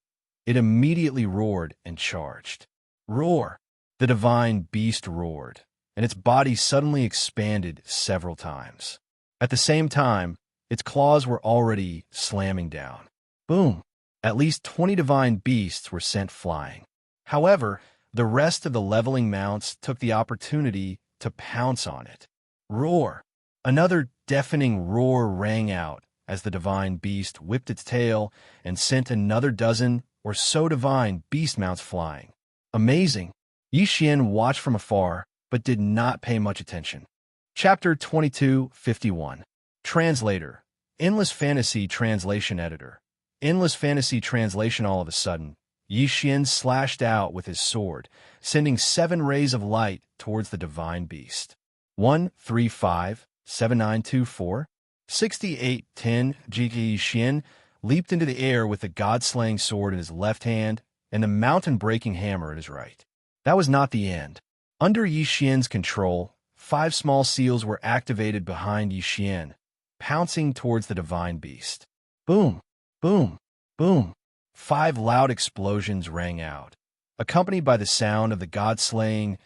it immediately roared and charged. Roar! The divine beast roared, and its body suddenly expanded several times. At the same time, its claws were already slamming down. Boom! At least 20 divine beasts were sent flying. However, the rest of the leveling mounts took the opportunity to pounce on it. Roar! Another deafening roar rang out as the divine beast whipped its tail and sent another dozen or so divine beast mounts flying. Amazing! Yi Xian watched from afar, but did not pay much attention. Chapter 22:51. Translator. Endless Fantasy Translation Editor. Endless Fantasy Translation. All of a sudden, Yi Xian slashed out with his sword, sending 7 rays of light towards the divine beast. 1-3-5-7-9-2-4 68-10. Yi Xian leaped into the air with the god-slaying sword in his left hand and the mountain-breaking hammer in his right. That was not the end. Under Yi Xian's control, 5 small seals were activated behind Yi Xian, pouncing towards the divine beast. Boom! Boom! Boom! 5 loud explosions rang out, accompanied by the sound of the god-slaying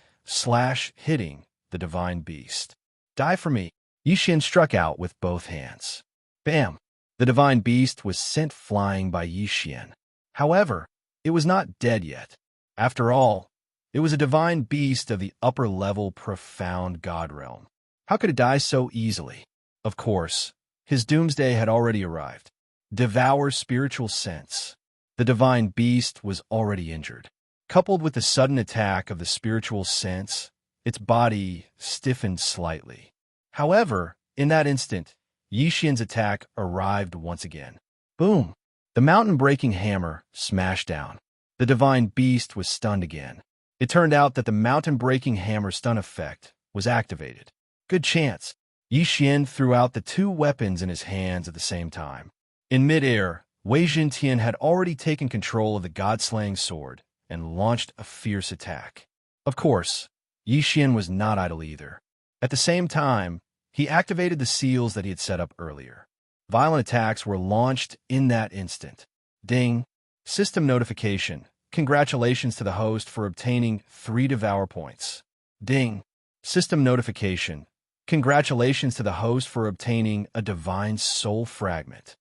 / hitting the divine beast. Die for me! Yi Xian struck out with both hands. Bam! The divine beast was sent flying by Yi Xian. However, it was not dead yet. After all, it was a divine beast of the upper-level profound god realm. How could it die so easily? Of course, his doomsday had already arrived. Devour spiritual sense. The divine beast was already injured. Coupled with the sudden attack of the spiritual sense, its body stiffened slightly. However, in that instant, Yi Xian's attack arrived once again. Boom! The mountain-breaking hammer smashed down. The divine beast was stunned again. It turned out that the mountain-breaking hammer stun effect was activated. Good chance. Yi Xian threw out the 2 weapons in his hands at the same time. In mid-air, Wei Jingtian had already taken control of the god-slaying sword and launched a fierce attack. Of course, Yi Xian was not idle either. At the same time, he activated the seals that he had set up earlier. Violent attacks were launched in that instant. Ding! System notification. Congratulations to the host for obtaining 3 Devour points. Ding! System notification. Congratulations to the host for obtaining a Divine Soul Fragment.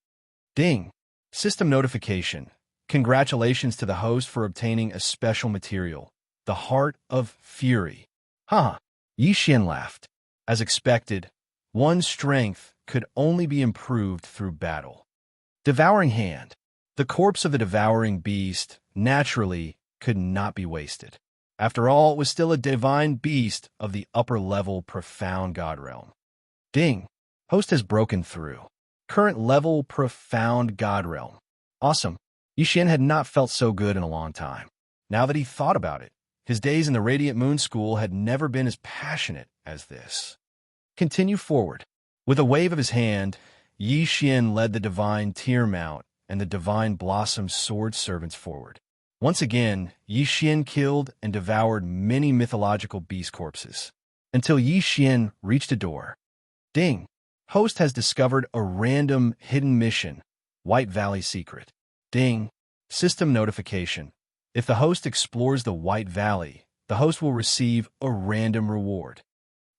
Ding! System notification. Congratulations to the host for obtaining a special material, the Heart of Fury. Haha! Yi Xian laughed. As expected, one's strength could only be improved through battle. Devouring Hand. The corpse of the devouring beast, naturally, could not be wasted. After all, it was still a divine beast of the upper-level profound god realm. Ding! Host has broken through. Current level profound god realm. Awesome. Yi Xian had not felt so good in a long time. Now that he thought about it, his days in the Radiant Moon School had never been as passionate as this. Continue forward. With a wave of his hand, Yi Xian led the divine Tear Mount and the divine Blossom sword servants forward. Once again, Yi Xian killed and devoured many mythological beast corpses, until Yi Xian reached a door. Ding! Host has discovered a random hidden mission, White Valley Secret. Ding! System notification. If the host explores the White Valley, the host will receive a random reward.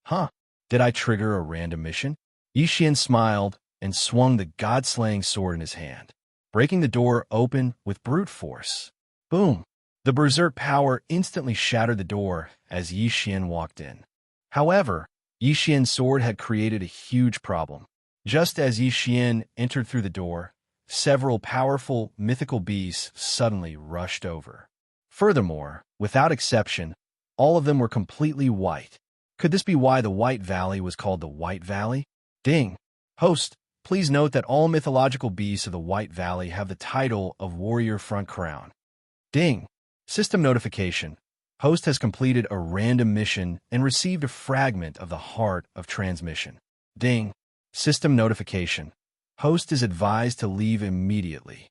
Huh? Did I trigger a random mission? Yi Xian smiled and swung the god-slaying sword in his hand, breaking the door open with brute force. Boom! The berserk power instantly shattered the door as Yi Xian walked in. However, Yi Xian's sword had created a huge problem. Just as Yi Xian entered through the door, several powerful mythical beasts suddenly rushed over. Furthermore, without exception, all of them were completely white. Could this be why the White Valley was called the White Valley? Ding! Host, please note that all mythological beasts of the White Valley have the title of Warrior Front Crown. Ding! System notification. Host has completed a random mission and received a fragment of the heart of transmission. Ding. System notification. Host is advised to leave immediately.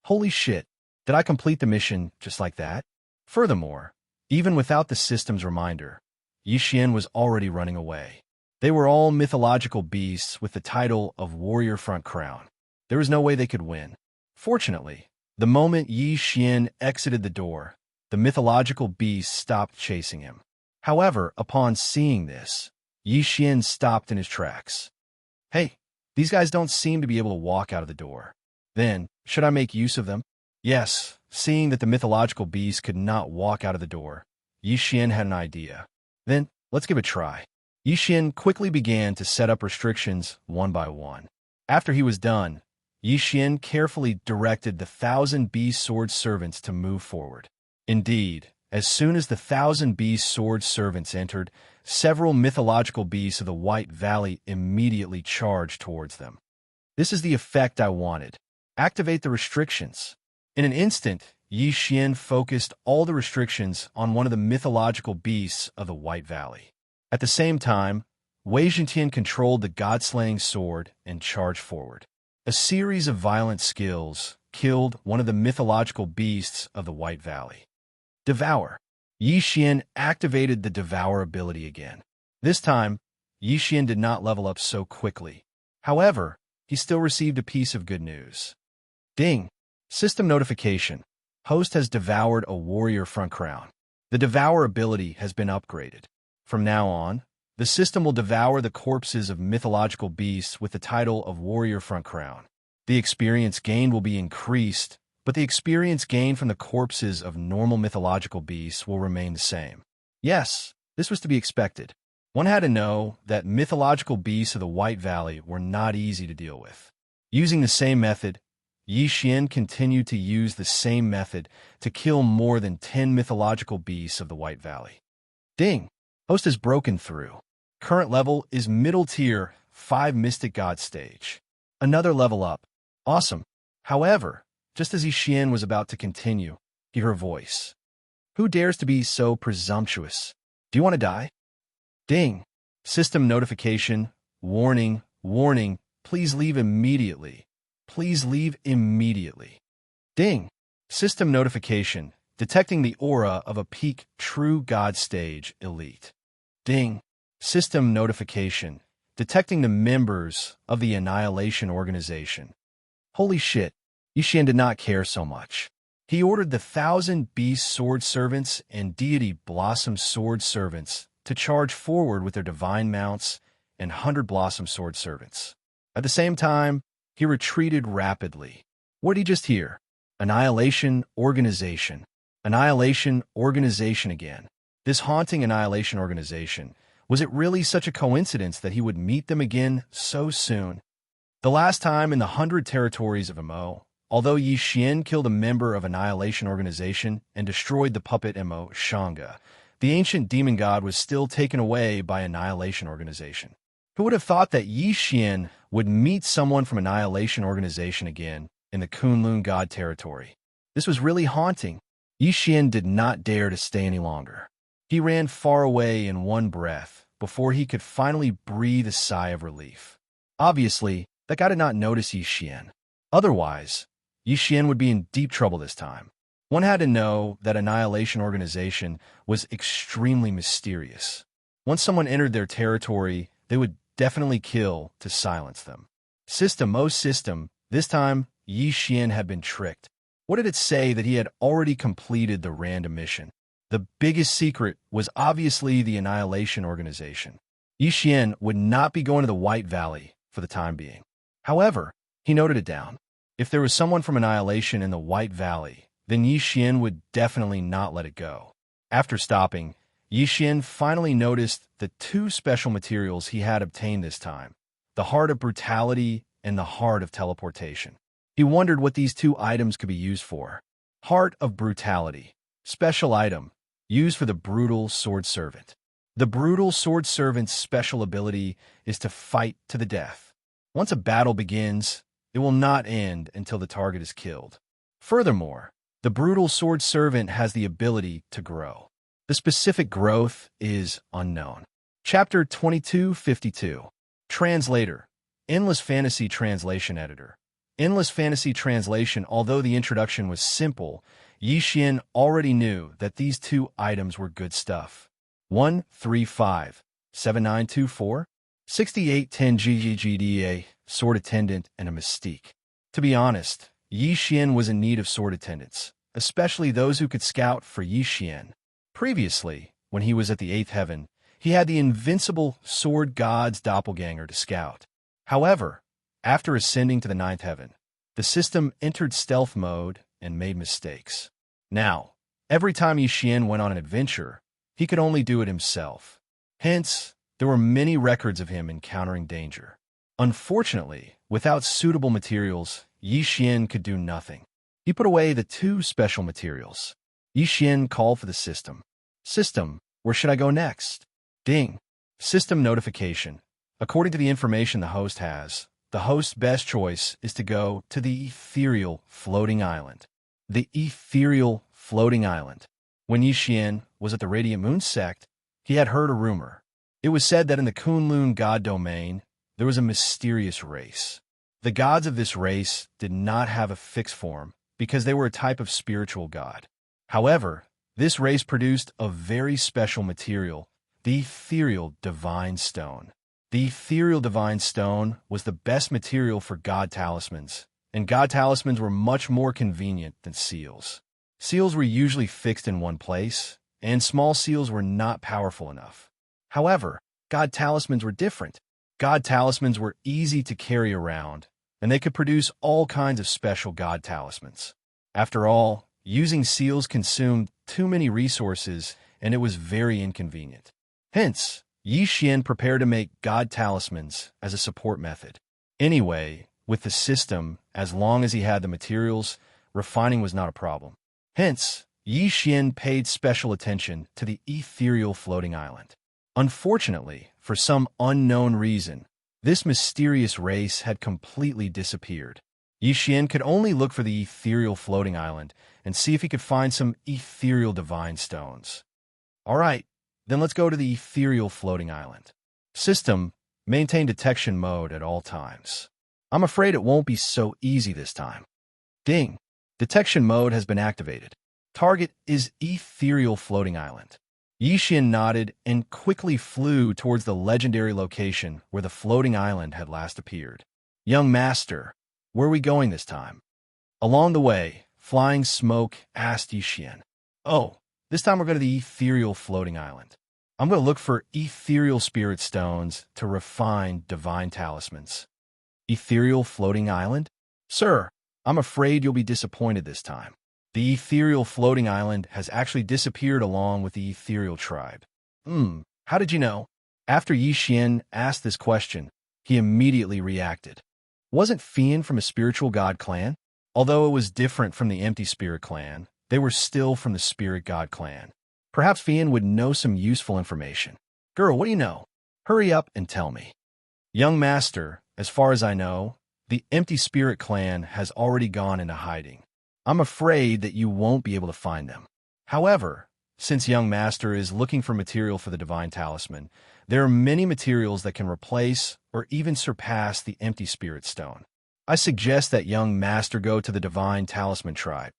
Holy shit, did I complete the mission just like that? Furthermore, even without the system's reminder, Xian was already running away. They were all mythological beasts with the title of Warrior Front Crown. There was no way they could win. Fortunately, the moment Xian exited the door, the mythological beast stopped chasing him. However, upon seeing this, Xian stopped in his tracks. Hey, these guys don't seem to be able to walk out of the door. Then, should I make use of them? Yes, seeing that the mythological beast could not walk out of the door, Xian had an idea. Then, let's give it a try. Xian quickly began to set up restrictions one by one. After he was done, Xian carefully directed the 1,000 beast sword servants to move forward. Indeed, as soon as the 1,000 beast sword servants entered, several mythological beasts of the White Valley immediately charged towards them. This is the effect I wanted. Activate the restrictions. In an instant, Xian focused all the restrictions on one of the mythological beasts of the White Valley. At the same time, Wei Zhentian controlled the god-slaying sword and charged forward. A series of violent skills killed one of the mythological beasts of the White Valley. Devour. Xian activated the Devourer ability again. This time, Xian did not level up so quickly. However, he still received a piece of good news. Ding. System notification. Host has devoured a Warrior Front Crown. The Devourer ability has been upgraded. From now on, the system will devour the corpses of mythological beasts with the title of Warrior Front Crown. The experience gained will be increased, but the experience gained from the corpses of normal mythological beasts will remain the same. Yes, this was to be expected. One had to know that mythological beasts of the White Valley were not easy to deal with. Using the same method, Xian continued to use the same method to kill more than 10 mythological beasts of the White Valley. Ding! Host has broken through. Current level is middle tier, 5 Mystic God stage. Another level up. Awesome. However, just as Xian was about to continue, he heard a voice. Who dares to be so presumptuous? Do you want to die? Ding! System notification. Warning, warning, please leave immediately. Please leave immediately. Ding! System notification. Detecting the aura of a peak True God Stage Elite. Ding! System notification. Detecting the members of the Annihilation Organization. Holy shit, Xian did not care so much. He ordered the 1,000 Beast Sword Servants and Deity Blossom Sword Servants to charge forward with their divine mounts and 100 Blossom Sword Servants. At the same time, he retreated rapidly. What did he just hear? Annihilation Organization. Annihilation Organization again. This haunting Annihilation Organization. Was it really such a coincidence that he would meet them again so soon? The last time in the 100 territories of Mo, although Xian killed a member of Annihilation Organization and destroyed the puppet Mo Xianxia, the ancient demon god was still taken away by Annihilation Organization. Who would have thought that Xian would meet someone from Annihilation Organization again in the Kunlun god territory? This was really haunting. Xian did not dare to stay any longer. He ran far away in one breath before he could finally breathe a sigh of relief. Obviously, that guy did not notice Xian. Otherwise, Xian would be in deep trouble this time. One had to know that Annihilation Organization was extremely mysterious. Once someone entered their territory, they would definitely kill to silence them. System, this time, Xian had been tricked. What did it say that he had already completed the random mission? The biggest secret was obviously the Annihilation Organization. Xian would not be going to the White Valley for the time being. However, he noted it down. If there was someone from Annihilation in the White Valley, then Xian would definitely not let it go. After stopping, Xian finally noticed the 2 special materials he had obtained this time, the Heart of Brutality and the Heart of Teleportation. He wondered what these 2 items could be used for. Heart of Brutality. Special item. Used for the Brutal Sword Servant. The Brutal Sword Servant's special ability is to fight to the death. Once a battle begins, it will not end until the target is killed. Furthermore, the Brutal Sword Servant has the ability to grow. The specific growth is unknown. Chapter 2252. Translator. Endless Fantasy Translation Editor. Endless Fantasy Translation. Although the introduction was simple, Yixian already knew that these two items were good stuff. 135-7924 6810 GGGDA, Sword Attendant, and a Mystique. To be honest, Yixian was in need of sword attendants, especially those who could scout for Yixian. Previously, when he was at the 8th heaven, he had the invincible sword god's doppelganger to scout. However, after ascending to the 9th heaven, the system entered stealth mode and made mistakes. Now, every time Yixian went on an adventure, he could only do it himself. Hence, there were many records of him encountering danger. Unfortunately, without suitable materials, Yixian could do nothing. He put away the two special materials. Yixian called for the system. System, where should I go next? Ding. System notification. According to the information the host has, the host's best choice is to go to the ethereal floating island. The ethereal floating island. When Yixian was at the Radiant Moon sect, he had heard a rumor. It was said that in the Kunlun god domain, there was a mysterious race. The gods of this race did not have a fixed form because they were a type of spiritual god. However, this race produced a very special material, the ethereal divine stone. The ethereal divine stone was the best material for god talismans, and god talismans were much more convenient than seals. Seals were usually fixed in one place, and small seals were not powerful enough. However, god talismans were different. God talismans were easy to carry around, and they could produce all kinds of special god talismans. After all, using seals consumed too many resources, and it was very inconvenient. Hence, Yixian prepared to make god talismans as a support method. Anyway, with the system, as long as he had the materials, refining was not a problem. Hence, Yixian paid special attention to the ethereal floating island. Unfortunately, for some unknown reason, this mysterious race had completely disappeared. Yixian could only look for the ethereal floating island and see if he could find some ethereal divine stones. All right, then let's go to the ethereal floating island. System, maintain detection mode at all times. I'm afraid it won't be so easy this time. Ding. Detection mode has been activated. Target is ethereal floating island. Yixian nodded and quickly flew towards the legendary location where the floating island had last appeared. Young master, where are we going this time? Along the way, Flying Smoke asked Yixian. Oh, this time we're going to the ethereal floating island. I'm going to look for ethereal spirit stones to refine divine talismans. Ethereal floating island? Sir, I'm afraid you'll be disappointed this time. The ethereal floating island has actually disappeared along with the ethereal tribe. How did you know? After Yixian asked this question, he immediately reacted. Wasn't Fian from a spiritual god clan? Although it was different from the empty spirit clan, they were still from the spirit god clan. Perhaps Fian would know some useful information. Girl, what do you know? Hurry up and tell me. Young master, as far as I know, the empty spirit clan has already gone into hiding. I'm afraid that you won't be able to find them. However, since young master is looking for material for the divine talisman, there are many materials that can replace or even surpass the empty spirit stone. I suggest that young master go to the divine talisman tribe.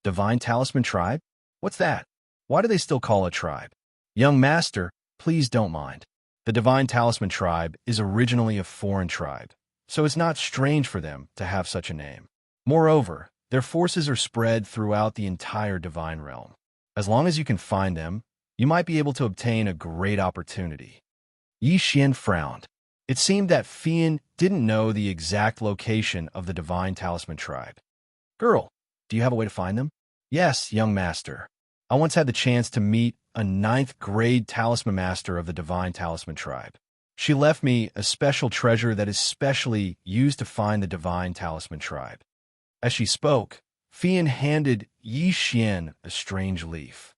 Divine talisman tribe? What's that? Why do they still call it tribe? Young master, please don't mind. The divine talisman tribe is originally a foreign tribe, so it's not strange for them to have such a name. Moreover, their forces are spread throughout the entire divine realm. As long as you can find them, you might be able to obtain a great opportunity. Yixian frowned. It seemed that Fian didn't know the exact location of the divine talisman tribe. Girl, do you have a way to find them? Yes, young master. I once had the chance to meet a 9th grade talisman master of the divine talisman tribe. She left me a special treasure that is specially used to find the divine talisman tribe. As she spoke, Fian handed Yixian a strange leaf.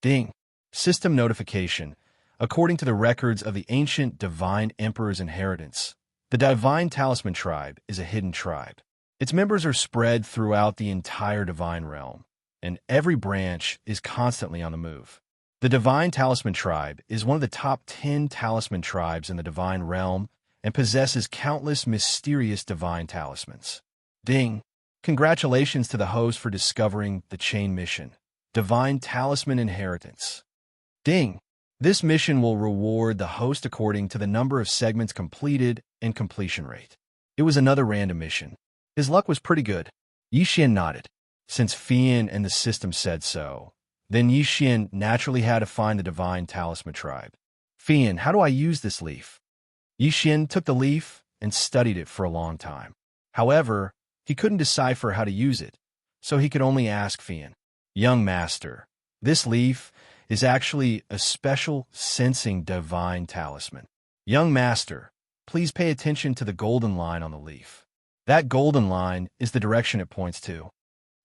Ding. System notification. According to the records of the ancient divine emperor's inheritance, the divine talisman tribe is a hidden tribe. Its members are spread throughout the entire divine realm, and every branch is constantly on the move. The Divine Talisman Tribe is one of the top 10 talisman tribes in the Divine Realm and possesses countless mysterious divine talismans. Ding! Congratulations to the host for discovering the chain mission, Divine Talisman Inheritance. Ding! This mission will reward the host according to the number of segments completed and completion rate. It was another random mission. His luck was pretty good. Yixian nodded. Since Fian and the system said so, then Yixian naturally had to find the Divine Talisman Tribe. Fian, how do I use this leaf? Yixian took the leaf and studied it for a long time. However, he couldn't decipher how to use it, so he could only ask Fian. Young master, this leaf is actually a special sensing divine talisman. Young master, please pay attention to the golden line on the leaf. That golden line is the direction it points to.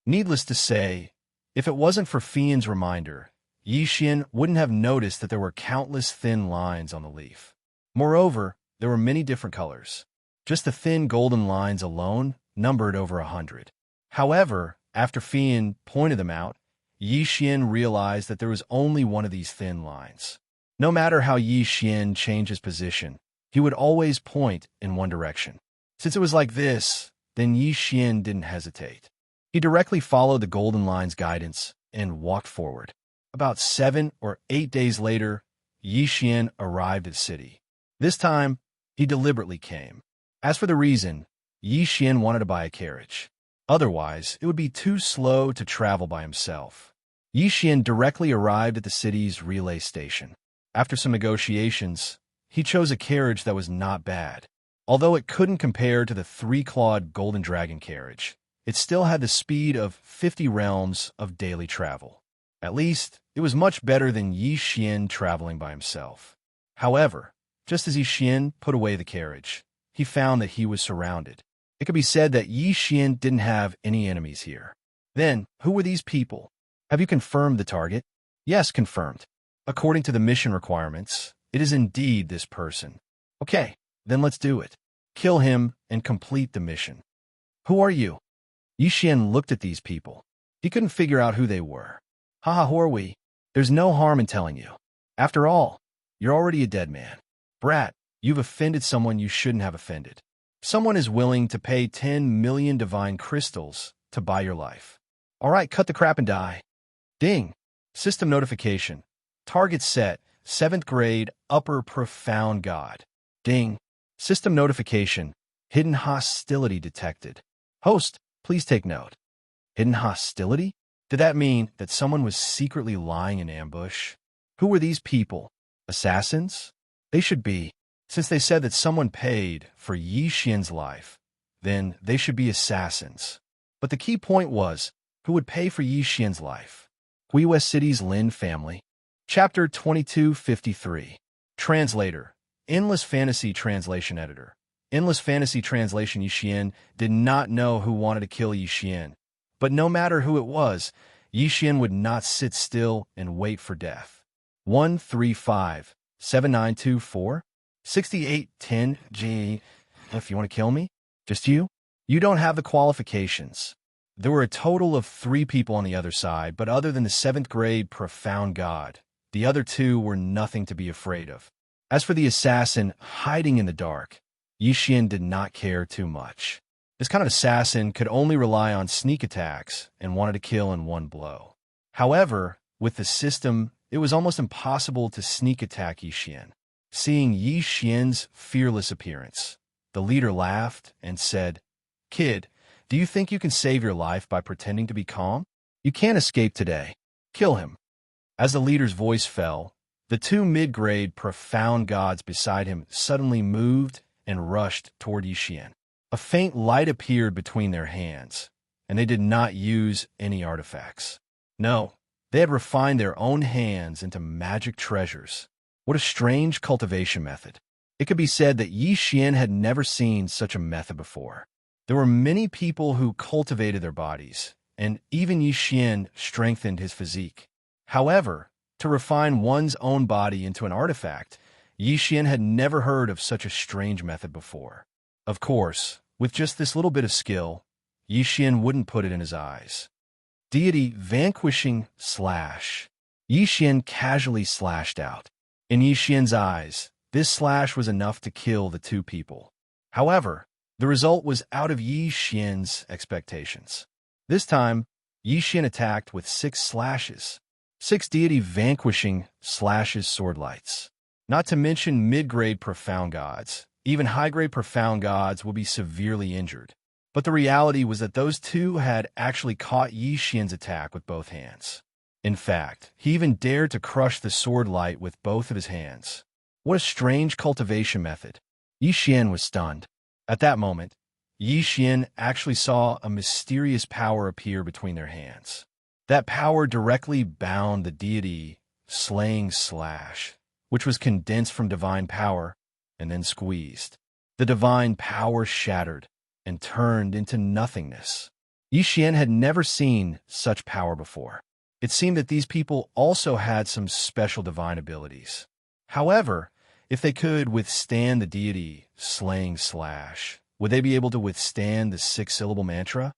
Needless to say, if it wasn't for Fian's reminder, Yixian wouldn't have noticed that there were countless thin lines on the leaf. Moreover, there were many different colors. Just the thin golden lines alone numbered over 100. However, after Fian pointed them out, Yixian realized that there was only one of these thin lines. No matter how Yixian changed his position, he would always point in one direction. Since it was like this, then Yixian didn't hesitate. He directly followed the golden line's guidance and walked forward. About 7 or 8 days later, Yixian arrived at the city. This time, he deliberately came. As for the reason, Yixian wanted to buy a carriage. Otherwise, it would be too slow to travel by himself. Yixian directly arrived at the city's relay station. After some negotiations, he chose a carriage that was not bad. Although it couldn't compare to the 3-clawed Golden Dragon carriage, it still had the speed of 50 realms of daily travel. At least, it was much better than Yixian traveling by himself. However, just as Yixian put away the carriage, he found that he was surrounded. It could be said that Yixian didn't have any enemies here. Then, who were these people? Have you confirmed the target? Yes, confirmed. According to the mission requirements, it is indeed this person. Okay, then let's do it. Kill him and complete the mission. Who are you? Yixian looked at these people. He couldn't figure out who they were. Haha, who are we? There's no harm in telling you. After all, you're already a dead man. Brat, you've offended someone you shouldn't have offended. Someone is willing to pay 10 million divine crystals to buy your life. All right, cut the crap and die. Ding. System notification. Target set, 7th grade, upper profound god. Ding. System notification. Hidden hostility detected. Host, please take note. Hidden hostility? Did that mean that someone was secretly lying in ambush? Who were these people? Assassins? They should be. Since they said that someone paid for Yixian's life, then they should be assassins. But the key point was, who would pay for Yixian's life? Huiwa City's Lin family. Chapter 2253. Translator. Endless Fantasy Translation Editor. Endless Fantasy Translation. Yixian did not know who wanted to kill Yixian. But no matter who it was, Yixian would not sit still and wait for death. 135-7924 6810 G. If you want to kill me? Just you? You don't have the qualifications. There were a total of 3 people on the other side, but other than the 7th grade profound god, the other 2 were nothing to be afraid of. As for the assassin hiding in the dark, Yixian did not care too much. This kind of assassin could only rely on sneak attacks and wanted to kill in one blow. However, with the system, it was almost impossible to sneak attack Yixian. Seeing Yixian's fearless appearance, the leader laughed and said, "Kid, do you think you can save your life by pretending to be calm? You can't escape today. Kill him." As the leader's voice fell, the 2 mid-grade profound gods beside him suddenly moved and rushed toward Yixian. A faint light appeared between their hands, and they did not use any artifacts. No, they had refined their own hands into magic treasures. What a strange cultivation method. It could be said that Yixian had never seen such a method before. There were many people who cultivated their bodies, and even Yixian strengthened his physique. However, to refine one's own body into an artifact, Yixian had never heard of such a strange method before. Of course, with just this little bit of skill, Yixian wouldn't put it in his eyes. Deity vanquishing / Yi Xian casually slashed out. In Yi Xian's eyes, this slash was enough to kill the two people. However, the result was out of Yi Xian's expectations. This time, Yi Xian attacked with 6 slashes. 6 deity-vanquishing slashes sword lights. Not to mention mid-grade profound gods. Even high-grade profound gods will be severely injured. But the reality was that those two had actually caught Yi Xian's attack with both hands. In fact, he even dared to crush the sword light with both of his hands. What a strange cultivation method. Yi Xian was stunned. At that moment, Yi Xian actually saw a mysterious power appear between their hands. That power directly bound the deity slaying slash, which was condensed from divine power and then squeezed. The divine power shattered and turned into nothingness. Yi Xian had never seen such power before. It seemed that these people also had some special divine abilities. However, if they could withstand the deity slaying slash, would they be able to withstand the 6-syllable mantra?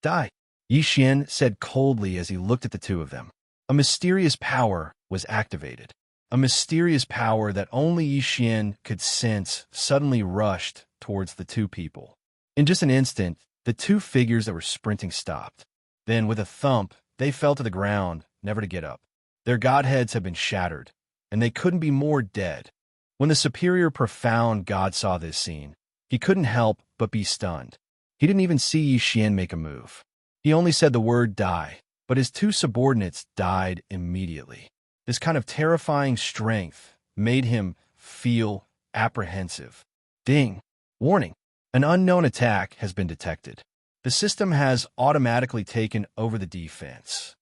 Die, Yi Xian said coldly as he looked at the two of them. A mysterious power was activated. A mysterious power that only Yi Xian could sense suddenly rushed towards the two people. In just an instant, the two figures that were sprinting stopped. Then, with a thump, they fell to the ground, never to get up. Their godheads had been shattered, and they couldn't be more dead. When the superior profound god saw this scene, he couldn't help but be stunned. He didn't even see Yi Xian make a move. He only said the word die, but his two subordinates died immediately. This kind of terrifying strength made him feel apprehensive. Ding! Warning! An unknown attack has been detected. The system has automatically taken over the defense.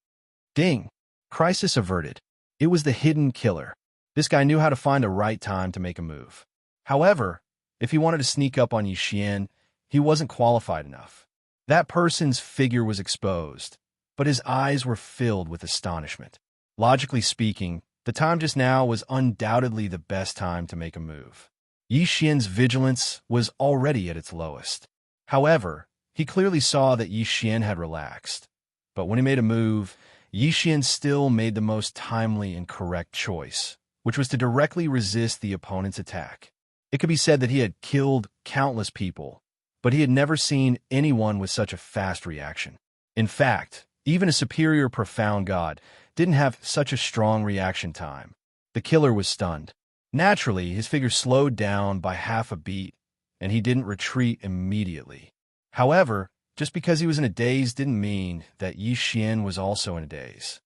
Ding! Crisis averted. It was the hidden killer. This guy knew how to find the right time to make a move. However, if he wanted to sneak up on Yi Xian, he wasn't qualified enough. That person's figure was exposed, but his eyes were filled with astonishment. Logically speaking, the time just now was undoubtedly the best time to make a move. Yi Xian's vigilance was already at its lowest. However, he clearly saw that Yi Xian had relaxed. But when he made a move, Yi Xian still made the most timely and correct choice, which was to directly resist the opponent's attack. It could be said that he had killed countless people, but he had never seen anyone with such a fast reaction. In fact, even a superior profound god didn't have such a strong reaction time. The killer was stunned. Naturally, his figure slowed down by half a beat, and he didn't retreat immediately. However, just because he was in a daze didn't mean that Yi Xian was also in a daze.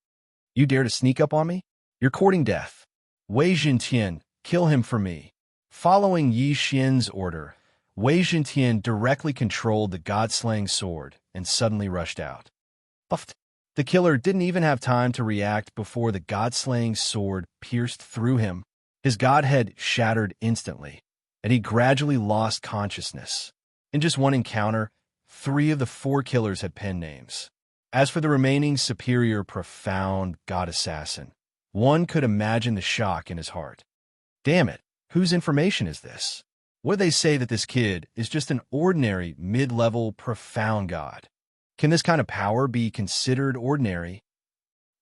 You dare to sneak up on me? You're courting death. Wei Zhentian, kill him for me. Following Yi Xian's order, Wei Zhentian directly controlled the god-slaying sword and suddenly rushed out. Buffed. The killer didn't even have time to react before the god-slaying sword pierced through him. His godhead shattered instantly, and he gradually lost consciousness. In just one encounter, 3 of the 4 killers had pen names. As for the remaining superior profound god assassin, one could imagine the shock in his heart. Damn it, whose information is this? Would they say that this kid is just an ordinary mid-level profound god? Can this kind of power be considered ordinary?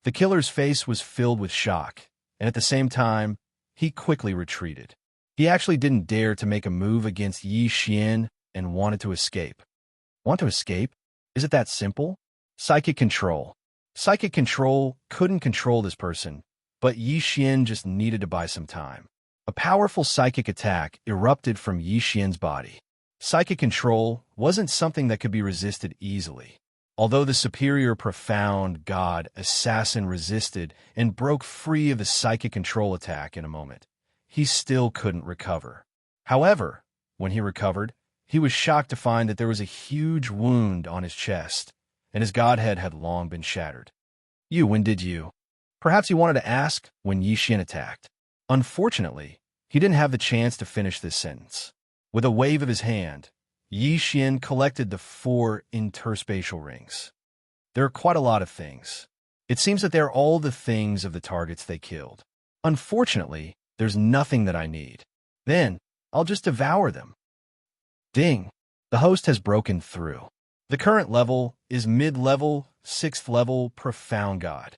The killer's face was filled with shock, and at the same time, he quickly retreated. He actually didn't dare to make a move against Yi Xian and wanted to escape. Want to escape? Is it that simple? Psychic control. Psychic control couldn't control this person, but Yi Xian just needed to buy some time. A powerful psychic attack erupted from Yi Xian's body. Psychic control wasn't something that could be resisted easily. Although the superior profound god assassin resisted and broke free of the psychic control attack in a moment, he still couldn't recover. However, when he recovered, he was shocked to find that there was a huge wound on his chest, and his godhead had long been shattered. When did you? Perhaps he wanted to ask when Yi Xian attacked. Unfortunately, he didn't have the chance to finish this sentence. With a wave of his hand, Yi Xian collected the 4 interspatial rings. There are quite a lot of things. It seems that they're all the things of the targets they killed. Unfortunately, there's nothing that I need. Then, I'll just devour them. Ding! The host has broken through. The current level is mid-level, 6th level profound god.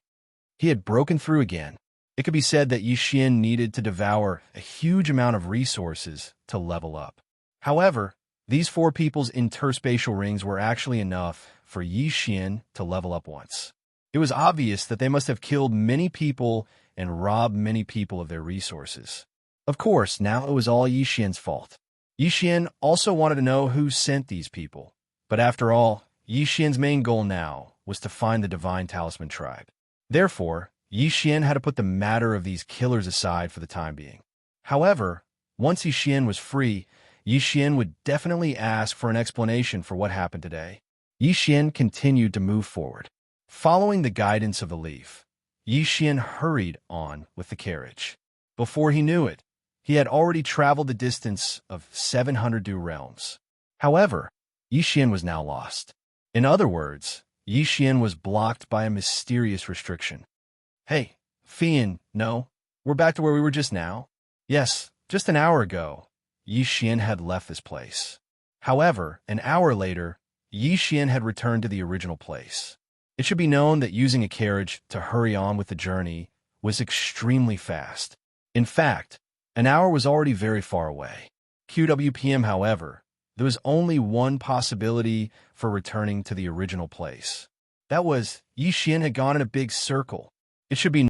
He had broken through again. It could be said that Yixian needed to devour a huge amount of resources to level up. However, these 4 people's interspatial rings were actually enough for Yixian to level up once. It was obvious that they must have killed many people and robbed many people of their resources. Of course, now it was all Yixian's fault. Yixian also wanted to know who sent these people. But after all, Yixian's main goal now was to find the Divine Talisman tribe. Therefore, Yixian had to put the matter of these killers aside for the time being. However, once Yixian was free, Yixian would definitely ask for an explanation for what happened today. Yixian continued to move forward. Following the guidance of the leaf, Yixian hurried on with the carriage. Before he knew it, he had already traveled the distance of 700 Du realms. However, Yixian was now lost. In other words, Yixian was blocked by a mysterious restriction. Hey, Fian, no, we're back to where we were just now. Yes, just an hour ago, Yixian had left this place. However, an hour later, Yixian had returned to the original place. It should be known that using a carriage to hurry on with the journey was extremely fast. In fact, an hour was already very far away. QWPM, however, there was only one possibility for returning to the original place. That was, Yixian had gone in a big circle. It should be